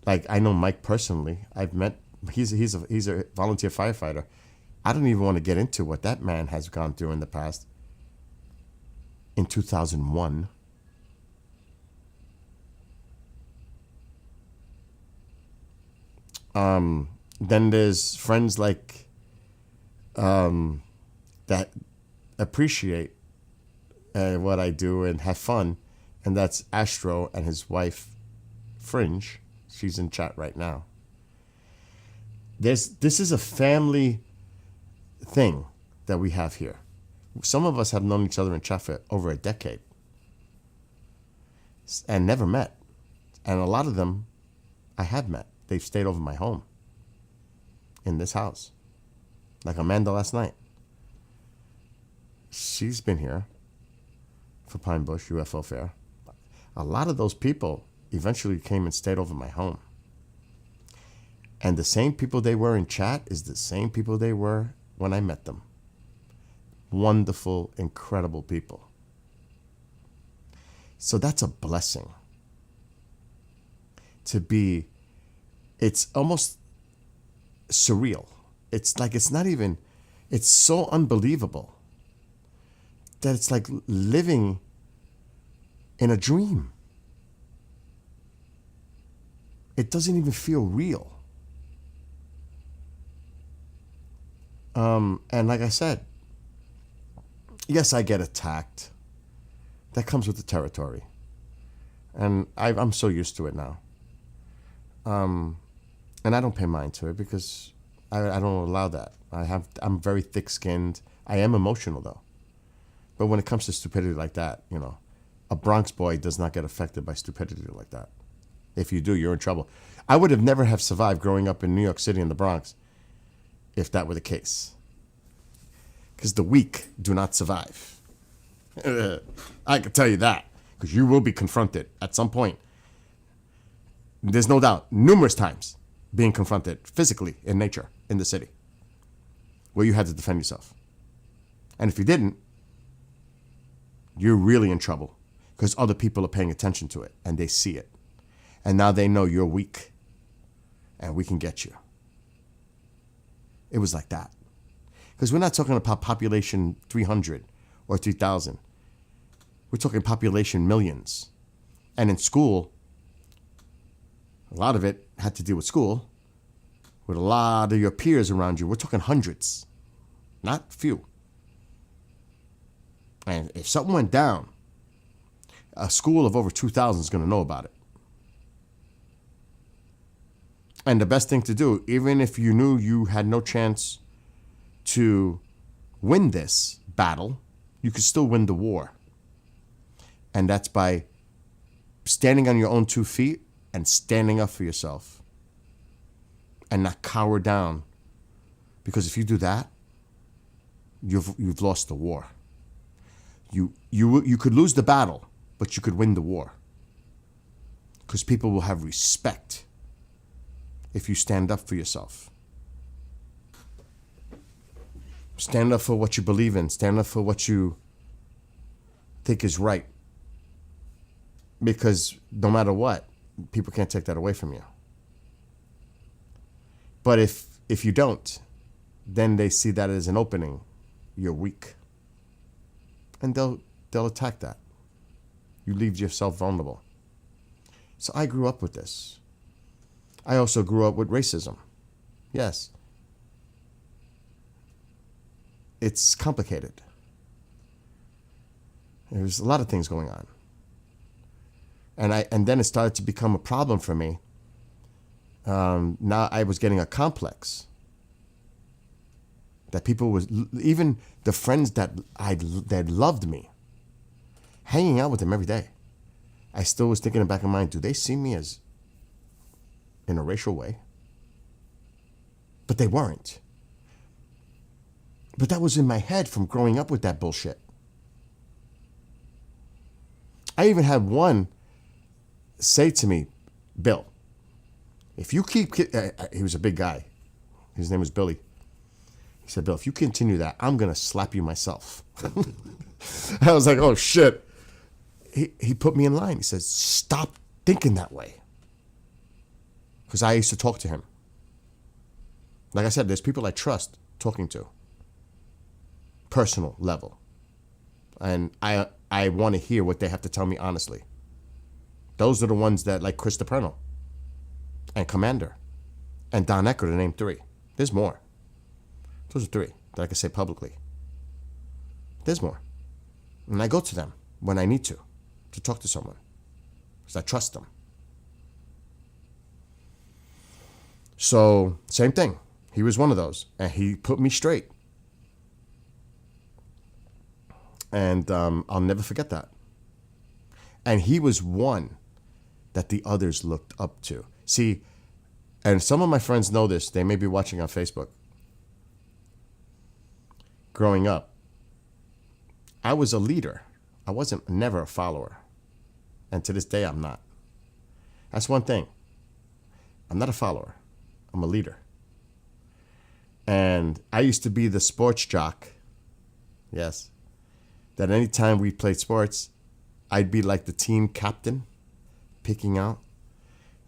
Like I know Mike personally. I've met. He's a volunteer firefighter. I don't even want to get into what that man has gone through in the past. In 2001. Then there's friends like that appreciate what I do and have fun, and that's Astro and his wife Fringe. She's in chat right now. This is a family thing that we have here. Some of us have known each other in chat for over a decade and never met, and a lot of them I have met. They've stayed over my home in this house. Like Amanda last night. She's been here for Pine Bush UFO Fair. A lot of those people eventually came and stayed over my home. And the same people they were in chat is the same people they were when I met them. Wonderful, incredible people. So that's a blessing. To be, it's almost surreal. It's like, it's not even, it's so unbelievable that it's like living in a dream. It doesn't even feel real. And like I said, yes, I get attacked. That comes with the territory. And I'm so used to it now. And I don't pay mind to it because I don't allow that. I'm very thick-skinned. I am emotional though. But when it comes to stupidity like that, you know, a Bronx boy does not get affected by stupidity like that. If you do, you're in trouble. I would have never have survived growing up in New York City in the Bronx if that were the case. Because the weak do not survive. I can tell you that. Because you will be confronted at some point. There's no doubt, numerous times, being confronted physically in nature in the city where you had to defend yourself. And if you didn't, you're really in trouble because other people are paying attention to it and they see it. And now they know you're weak and we can get you. It was like that. Because we're not talking about population 300 or 3,000. We're talking population millions. And in school, a lot of it had to do with school, with a lot of your peers around you. We're talking hundreds, not few. And if something went down, a school of over 2,000 is going to know about it. And the best thing to do, even if you knew you had no chance to win this battle, you could still win the war. And that's by standing on your own 2 feet and standing up for yourself and not cower down. Because if you do that, you've lost the war. You could lose the battle, but you could win the war. Because people will have respect if you stand up for yourself. Stand up for what you believe in. Stand up for what you think is right. Because no matter what, people can't take that away from you. But if you don't, then they see that as an opening. You're weak. And they'll attack that. You leave yourself vulnerable. So I grew up with this. I also grew up with racism. Yes. It's complicated. There's a lot of things going on. And then it started to become a problem for me now I was getting a complex that people was, even the friends that loved me, hanging out with them every day, I still was thinking in the back of my mind, do they see me as in a racial way? But they weren't. But that was in my head from growing up with that bullshit. I even had one say to me, Bill, if you keep, he was a big guy. His name was Billy. He said, Bill, if you continue that, I'm going to slap you myself. I was like, oh, shit. He put me in line. He says, stop thinking that way. Because I used to talk to him. Like I said, there's people I trust talking to. Personal level. And I want to hear what they have to tell me honestly. Those are the ones that, like Chris DiPerno and Commander and Don Ecker, to name three. There's more. Those are three that I can say publicly. There's more. And I go to them when I need to talk to someone. Because I trust them. So, same thing. He was one of those. And he put me straight. And I'll never forget that. And he was one that the others looked up to. See, and some of my friends know this. They may be watching on Facebook. Growing up, I was a leader. I wasn't never a follower. And to this day, I'm not. That's one thing. I'm not a follower. I'm a leader. And I used to be the sports jock. Yes. That anytime we played sports, I'd be like the team captain, picking out.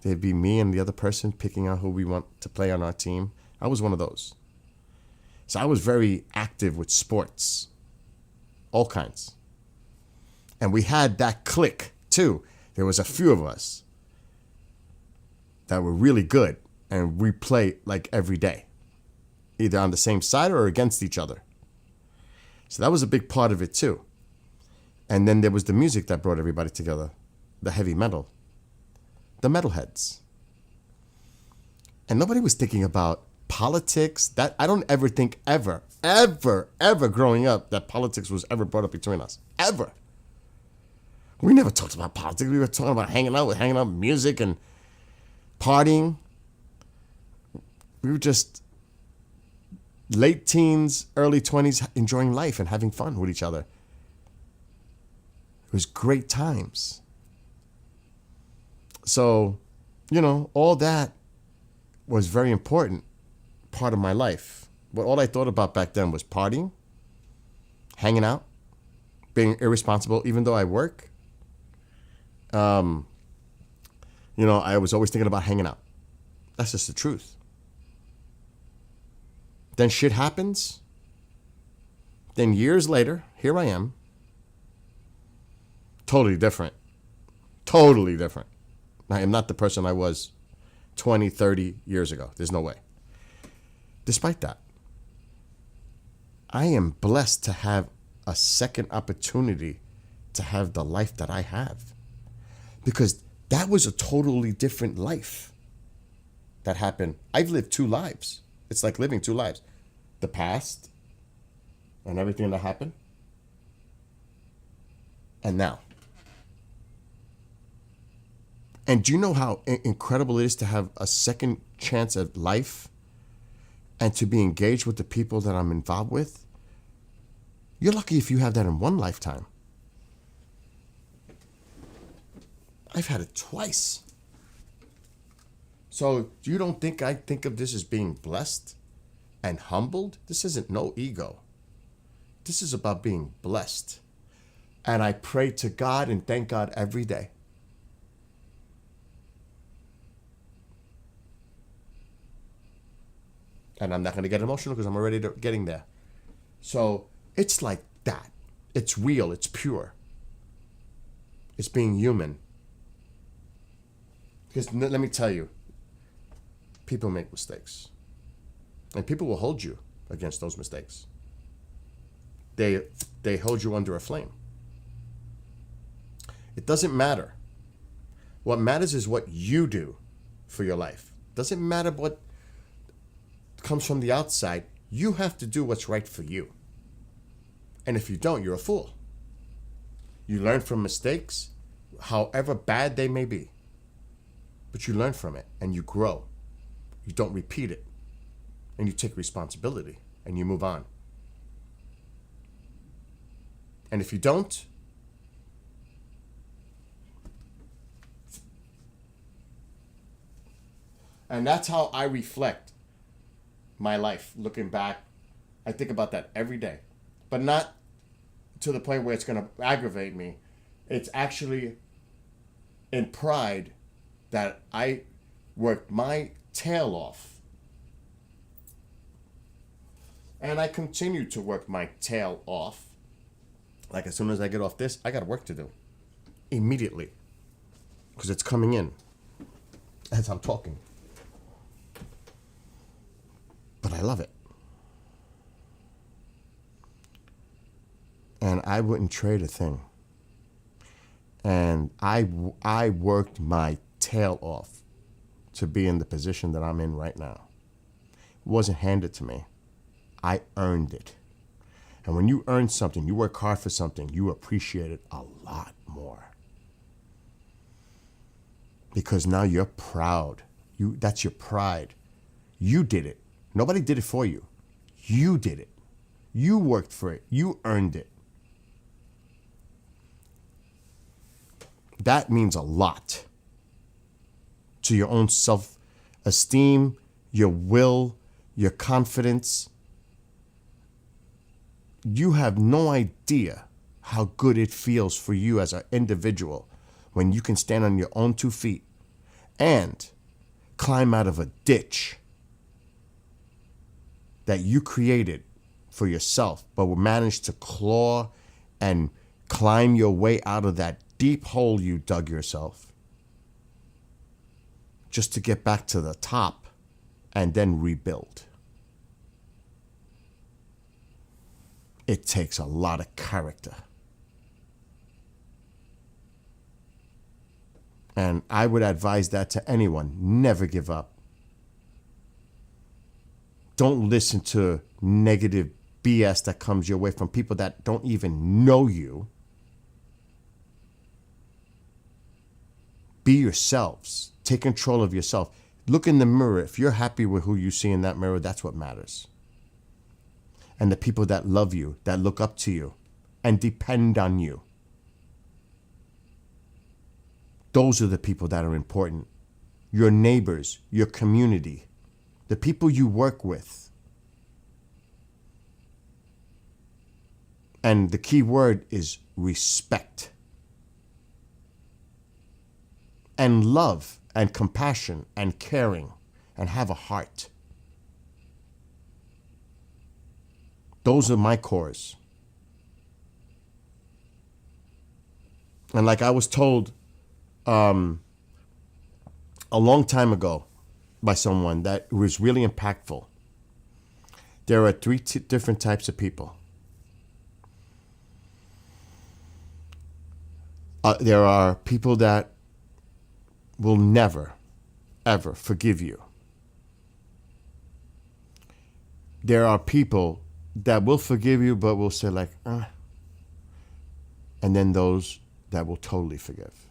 There'd be me and the other person picking out who we want to play on our team. I was one of those. So I was very active with sports. All kinds. And we had that clique, too. There was a few of us that were really good. And we played like every day. Either on the same side or against each other. So that was a big part of it, too. And then there was the music that brought everybody together. The heavy metal. The metalheads. And nobody was thinking about politics. That I don't ever think ever growing up that politics was ever brought up between us. Ever. We never talked about politics. We were talking about hanging out, music and partying. We were just late teens, early 20s, enjoying life and having fun with each other. It was great times. So, all that was very important part of my life. But all I thought about back then was partying, hanging out, being irresponsible, even though I work. I was always thinking about hanging out. That's just the truth. Then shit happens. Then years later, here I am. Totally different. Totally different. I am not the person I was 20, 30 years ago. There's no way. Despite that, I am blessed to have a second opportunity to have the life that I have. Because that was a totally different life that happened. I've lived two lives. It's like living two lives. The past and everything that happened. And now. And do you know how incredible it is to have a second chance at life and to be engaged with the people that I'm involved with? You're lucky if you have that in one lifetime. I've had it twice. So you don't think I think of this as being blessed and humbled? This isn't no ego. This is about being blessed. And I pray to God and thank God every day. And I'm not going to get emotional because I'm already getting there. So it's like that. It's real. It's pure. It's being human. Because let me tell you, people make mistakes. And people will hold you against those mistakes. They hold you under a flame. It doesn't matter. What matters is what you do for your life. Doesn't matter what comes from the outside. You have to do what's right for you. And if you don't, you're a fool. You learn from mistakes, however bad they may be. But you learn from it and you grow. You don't repeat it. And you take responsibility and you move on. And if you don't, and that's how I reflect my life looking back. I think about that every day, but not to the point where it's going to aggravate me. It's actually in pride that I worked my tail off. And I continue to work my tail off. Like as soon as I get off this, I got work to do. Immediately. Because it's coming in as I'm talking. But I love it. And I wouldn't trade a thing. And I worked my tail off to be in the position that I'm in right now. It wasn't handed to me. I earned it. And when you earn something, you work hard for something, you appreciate it a lot more. Because now you're proud. That's your pride. You did it. Nobody did it for you. You did it. You worked for it. You earned it. That means a lot to your own self-esteem, your will, your confidence. You have no idea how good it feels for you as an individual when you can stand on your own 2 feet and climb out of a ditch that you created for yourself, but managed to claw and climb your way out of that deep hole you dug yourself just to get back to the top and then rebuild. It takes a lot of character. And I would advise that to anyone. Never give up. Don't listen to negative BS that comes your way from people that don't even know you. Be yourselves. Take control of yourself. Look in the mirror. If you're happy with who you see in that mirror, that's what matters. And the people that love you, that look up to you, and depend on you. Those are the people that are important. Your neighbors, your community, the people you work with. And the key word is respect. And love and compassion and caring and have a heart. Those are my cores. And like I was told a long time ago by someone that was really impactful, there are three different types of people. There are people that will never, ever forgive you. There are people that will forgive you but will say like, and then those that will totally forgive.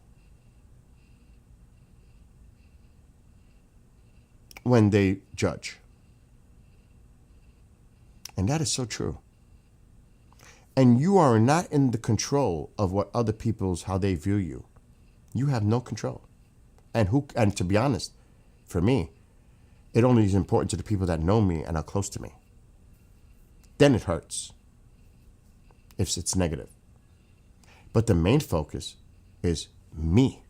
When they judge. And that is so true. And you are not in the control of what other people's, how they view you. You have no control. And to be honest, for me, it only is important to the people that know me and are close to me. Then it hurts if it's negative. But the main focus is me,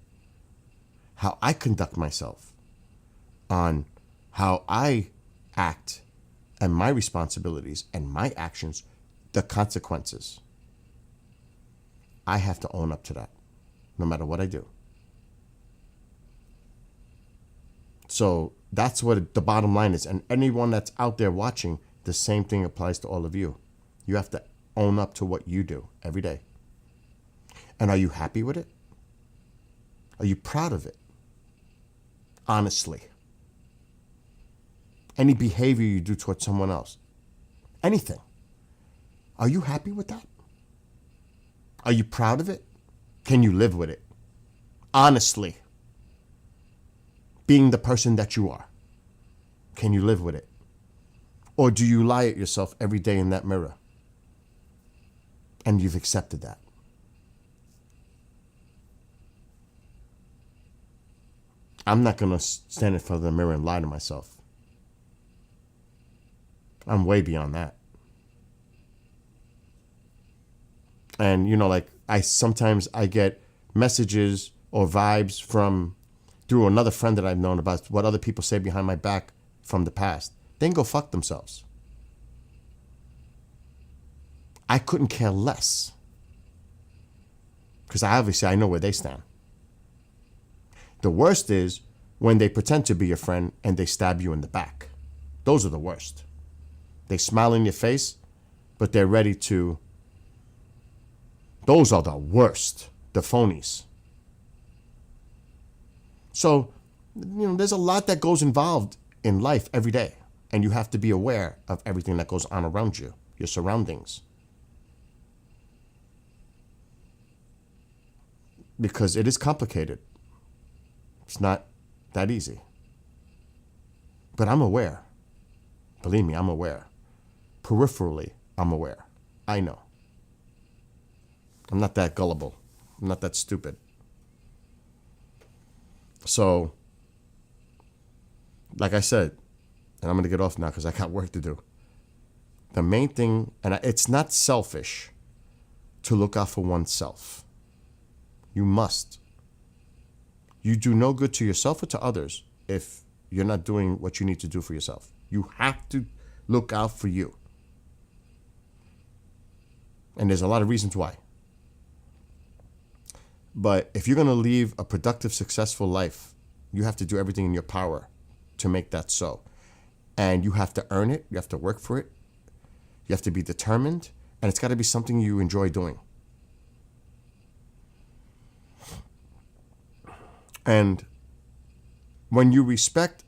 how I conduct myself, on how I act and my responsibilities and my actions, the consequences. I have to own up to that, no matter what I do. So that's what the bottom line is. And anyone that's out there watching, the same thing applies to all of you. You have to own up to what you do every day. And are you happy with it? Are you proud of it? Honestly. any behavior you do towards someone else, anything. Are you happy with that? Are you proud of it? Can you live with it? Honestly, being the person that you are, can you live with it? Or do you lie at yourself every day in that mirror? And you've accepted that. I'm not going to stand in front of the mirror and lie to myself. I'm way beyond that. And, you know, like sometimes I get messages or vibes through another friend that I've known about what other people say behind my back from the past. They can go fuck themselves. I couldn't care less. Because I know where they stand. The worst is when they pretend to be your friend and they stab you in the back. Those are the worst. They smile in your face, but they're ready to. Those are the worst. The phonies. So, you know, there's a lot that goes involved in life every day. And you have to be aware of everything that goes on around you, your surroundings. Because it is complicated. It's not that easy. But I'm aware. Believe me, I'm aware. Peripherally, I'm aware. I know. I'm not that gullible. I'm not that stupid. So, like I said, and I'm going to get off now because I got work to do. The main thing, and it's not selfish to look out for oneself. You must. You do no good to yourself or to others if you're not doing what you need to do for yourself. You have to look out for you. And there's a lot of reasons why. But if you're going to live a productive, successful life, you have to do everything in your power to make that so. And you have to earn it. You have to work for it. You have to be determined. And it's got to be something you enjoy doing. And when you respect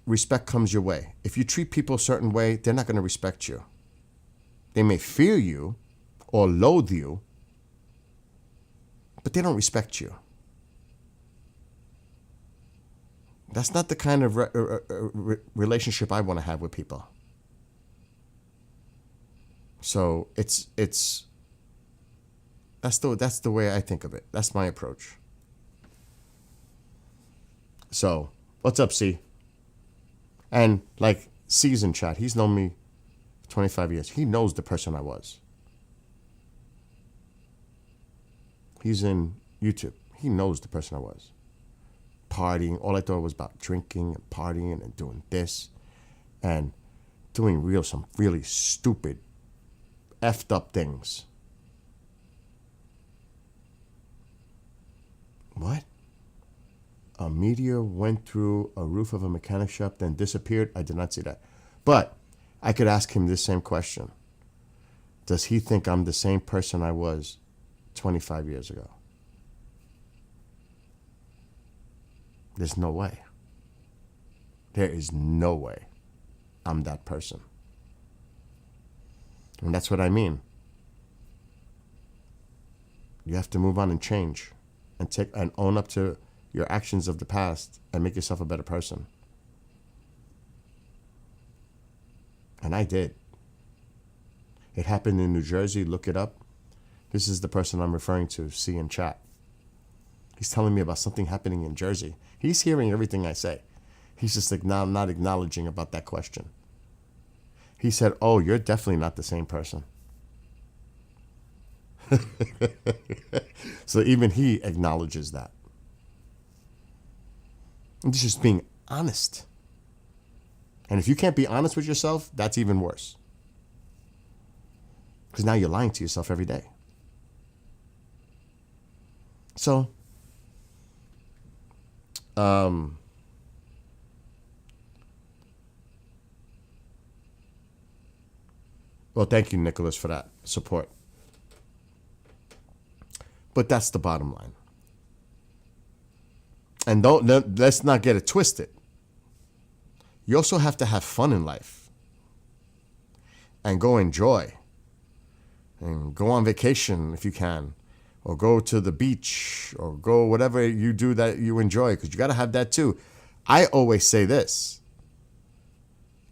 comes your way. If you treat people a certain way, they're not going to respect you. They may fear you or loathe you, but they don't respect you. That's not the kind of relationship I want to have with people. So that's the way I think of it. That's my approach. So, what's up, C? And like C's in chat, he's known me for 25 years. He knows the person I was. He's in YouTube. He knows the person I was. Partying. All I thought was about drinking and partying and doing this and doing some really stupid, effed up things. What? A meteor went through a roof of a mechanic shop, then disappeared? I did not see that. But I could ask him this same question. Does he think I'm the same person I was 25 years ago? There's no way. There is no way I'm that person. And that's what I mean. You have to move on and change and own up to your actions of the past and make yourself a better person. And I did. It happened in New Jersey. Look it up. This is the person I'm referring to, see in chat. He's telling me about something happening in Jersey. He's hearing everything I say. He's just like not acknowledging about that question. He said, oh, you're definitely not the same person. So even he acknowledges that. And this is being honest. And if you can't be honest with yourself, that's even worse. Because now you're lying to yourself every day. So, well, thank you, Nicholas, for that support. But that's the bottom line. And let's not get it twisted. you also have to have fun in life and go enjoy and go on vacation if you can, or go to the beach, or go whatever you do that you enjoy, because you got to have that too. I always say this: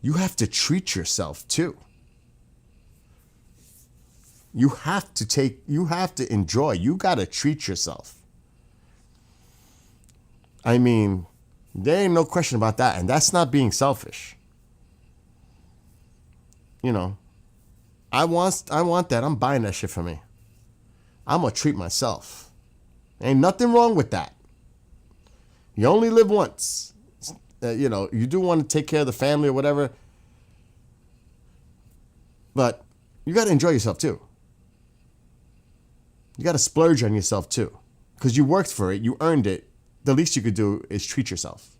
you have to treat yourself too. You have to enjoy. You got to treat yourself. I mean, there ain't no question about that. And that's not being selfish. You know, I want that. I'm buying that shit for me. I'm going to treat myself. Ain't nothing wrong with that. You only live once. You know, you do want to take care of the family or whatever. But you got to enjoy yourself too. You got to splurge on yourself too. Because you worked for it. You earned it. The least you could do is treat yourself.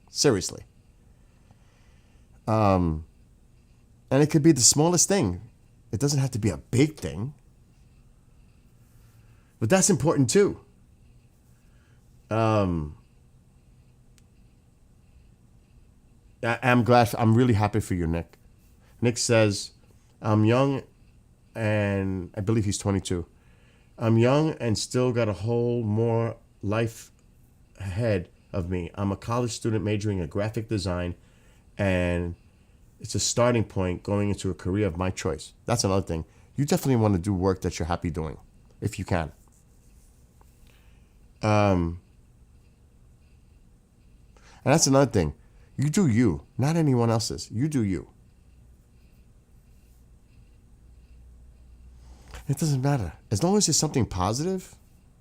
Seriously. And it could be the smallest thing. It doesn't have to be a big thing. But that's important too. I'm glad. I'm really happy for you, Nick. Nick says, I'm young and I believe he's 22. I'm young and still got a whole more life ahead of me. I'm a college student majoring in graphic design, and it's a starting point going into a career of my choice. That's another thing. You definitely want to do work that you're happy doing, if you can. And that's another thing. You do you, not anyone else's. You do you. It doesn't matter. As long as it's something positive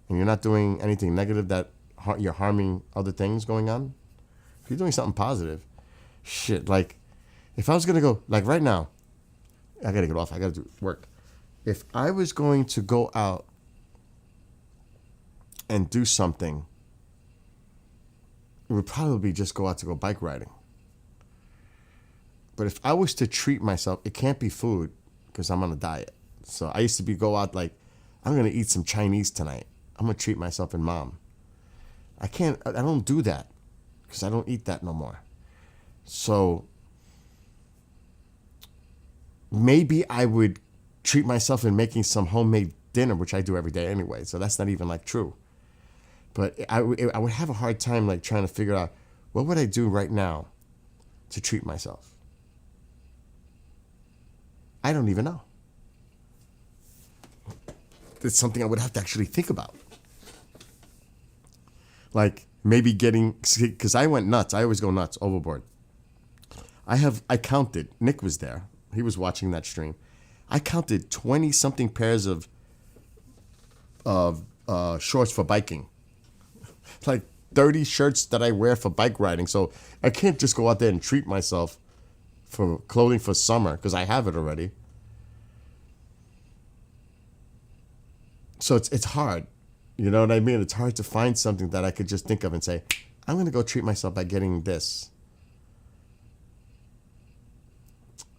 and you're not doing anything negative that you're harming other things going on. If you're doing something positive, shit, like if I was going to go, like right now, I got to get off. I got to do work. If I was going to go out and do something, it would probably just go out to go bike riding. But if I was to treat myself, it can't be food because I'm on a diet. So I used to go out like, I'm going to eat some Chinese tonight. I'm going to treat myself and mom. I don't do that because I don't eat that no more. So maybe I would treat myself in making some homemade dinner, which I do every day anyway. So that's not even like true. But I would have a hard time like trying to figure out what would I do right now to treat myself. I don't even know. It's something I would have to actually think about. Like maybe because I went nuts. I always go nuts, overboard. I counted. Nick was there. He was watching that stream. I counted 20 something pairs of shorts for biking. Like 30 shirts that I wear for bike riding. So I can't just go out there and treat myself for clothing for summer because I have it already. So it's hard. You know what I mean? It's hard to find something that I could just think of and say, I'm going to go treat myself by getting this.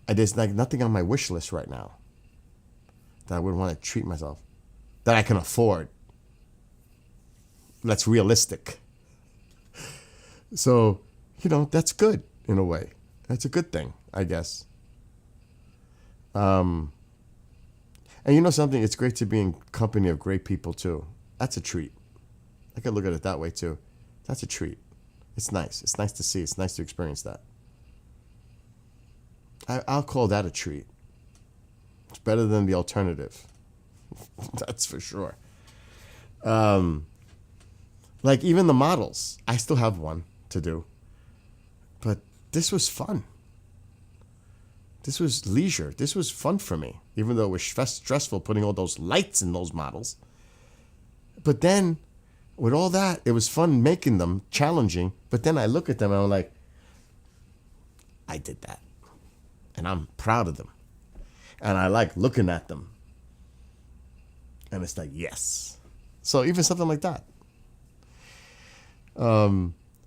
There's like nothing on my wish list right now that I would want to treat myself, that I can afford. That's realistic. So, that's good in a way. That's a good thing, I guess. And you know something? It's great to be in company of great people too. That's a treat. I could look at it that way too. That's a treat. It's nice. It's nice to see. It's nice to experience that. I'll call that a treat. It's better than the alternative. That's for sure. Like even the models. I still have one to do. But this was fun. This was leisure. This was fun for me, even though it was stressful putting all those lights in those models. But then, with all that, it was fun making them, challenging. But then I look at them and I'm like, I did that. And I'm proud of them. And I like looking at them. And it's like, yes. So even something like that.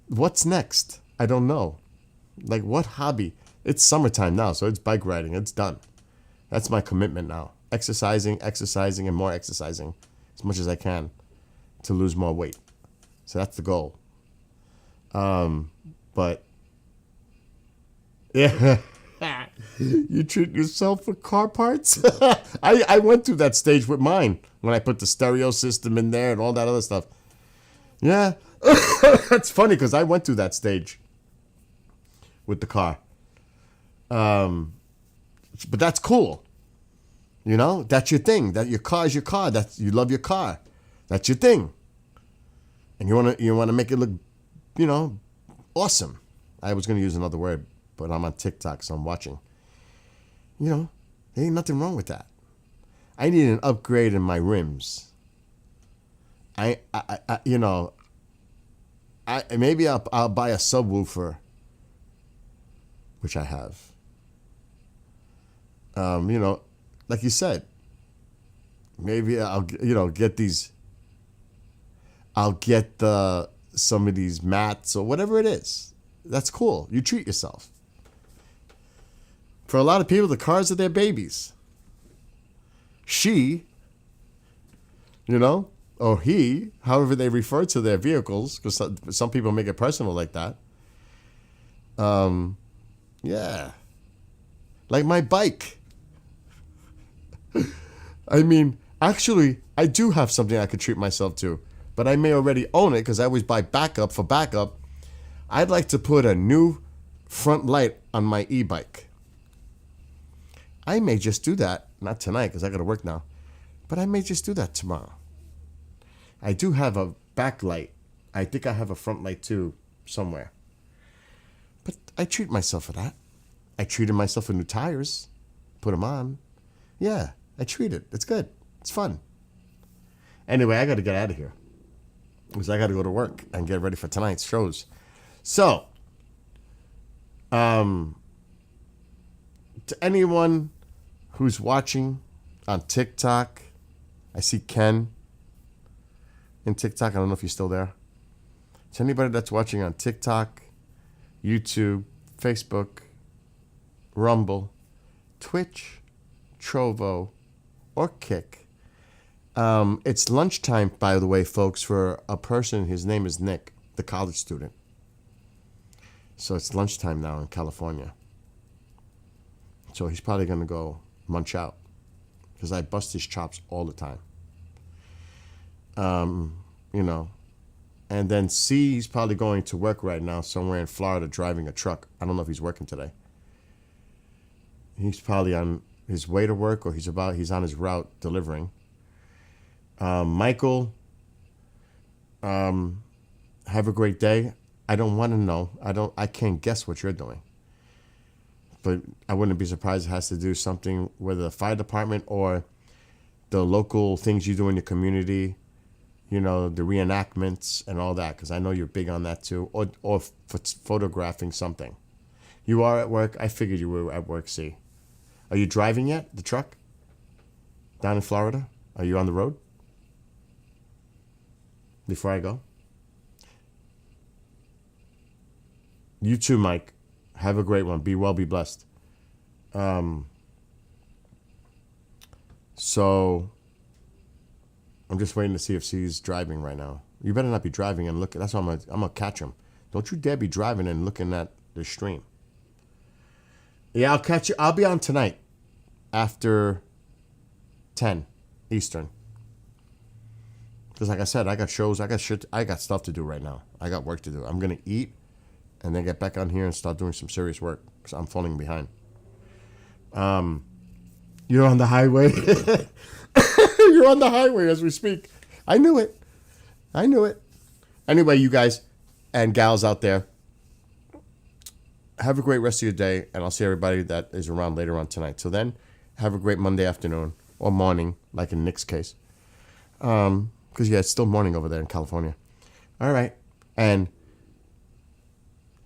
What's next? I don't know. Like what hobby? It's summertime now, so it's bike riding. It's done. That's my commitment now. Exercising, and more exercising as much as I can to lose more weight. So that's the goal. But Yeah. You treat yourself for car parts? I went through that stage with mine when I put the stereo system in there and all that other stuff. Yeah. That's funny because I went through that stage with the car. But that's cool. You know, that's your thing. That your car is your car. That's you love your car. That's your thing. And you wanna make it look, you know, awesome. I was gonna use another word, but I'm on TikTok, so I'm watching. You know, there ain't nothing wrong with that. I need an upgrade in my rims. Maybe I'll buy a subwoofer, which I have. You know, like you said, maybe I'll get these. I'll get some of these mats or whatever it is. That's cool. You treat yourself. For a lot of people, the cars are their babies. She, you know, or he, however they refer to their vehicles, because some people make it personal like that. Yeah. Like my bike. I mean, actually, I do have something I could treat myself to, but I may already own it because I always buy backup for backup. I'd like to put a new front light on my e-bike. I may just do that, not tonight because I got to work now, but I may just do that tomorrow. I do have a backlight. I think I have a front light too somewhere. But I treat myself for that. I treated myself for new tires, put them on. Yeah, I treat it. It's good. It's fun. Anyway, I got to get out of here because I got to go to work and get ready for tonight's shows. So, to anyone who's watching on TikTok, I see Ken in TikTok. I don't know if you're still there. To anybody that's watching on TikTok, YouTube, Facebook, Rumble, Twitch, Trovo, or Kick. It's lunchtime, by the way, folks, for a person. His name is Nick, the college student. So it's lunchtime now in California. So he's probably going to go munch out because I bust his chops all the time. You know. And then C, he's probably going to work right now somewhere in Florida driving a truck. I don't know if he's working today. He's probably on his way to work or he's on his route delivering. Michael, have a great day. I don't want to know. I can't guess what you're doing. But I wouldn't be surprised it has to do something with the fire department or the local things you do in your community, you know, the reenactments and all that, because I know you're big on that too, or photographing something. You are at work? I figured you were at work, see. Are you driving yet, the truck? Down in Florida? Are you on the road? Before I go? You too, Mike. Have a great one. Be well, be blessed. So, I'm just waiting to see if C's driving right now. You better not be driving and looking. That's why I'm gonna catch him. Don't you dare be driving and looking at the stream. Yeah, I'll catch you. I'll be on tonight after 10 Eastern. Because like I said, I got shows, I got shit, I got stuff to do right now. I got work to do. I'm going to eat and then get back on here and start doing some serious work because I'm falling behind. You're on the highway. You're on the highway as we speak. I knew it. Anyway, you guys and gals out there, have a great rest of your day, and I'll see everybody that is around later on tonight. Till then, have a great Monday afternoon or morning, like in Nick's case. Because, yeah, it's still morning over there in California. All right. And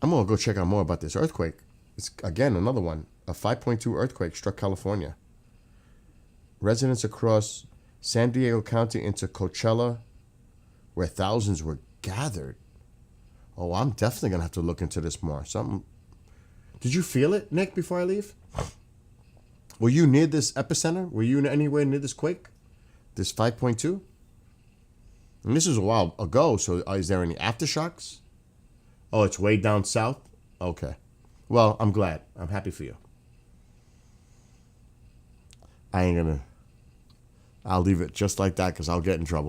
I'm going to go check out more about this earthquake. It's, again, another one. A 5.2 earthquake struck California. Residents across San Diego County into Coachella, where thousands were gathered. Oh, I'm definitely going to have to look into this more. Did you feel it, Nick, before I leave? Were you near this epicenter? Were you anywhere near this quake? This 5.2? And this was a while ago, so is there any aftershocks? Oh, it's way down south? Okay. Well, I'm glad. I'm happy for you. I ain't gonna. I'll leave it just like that because I'll get in trouble.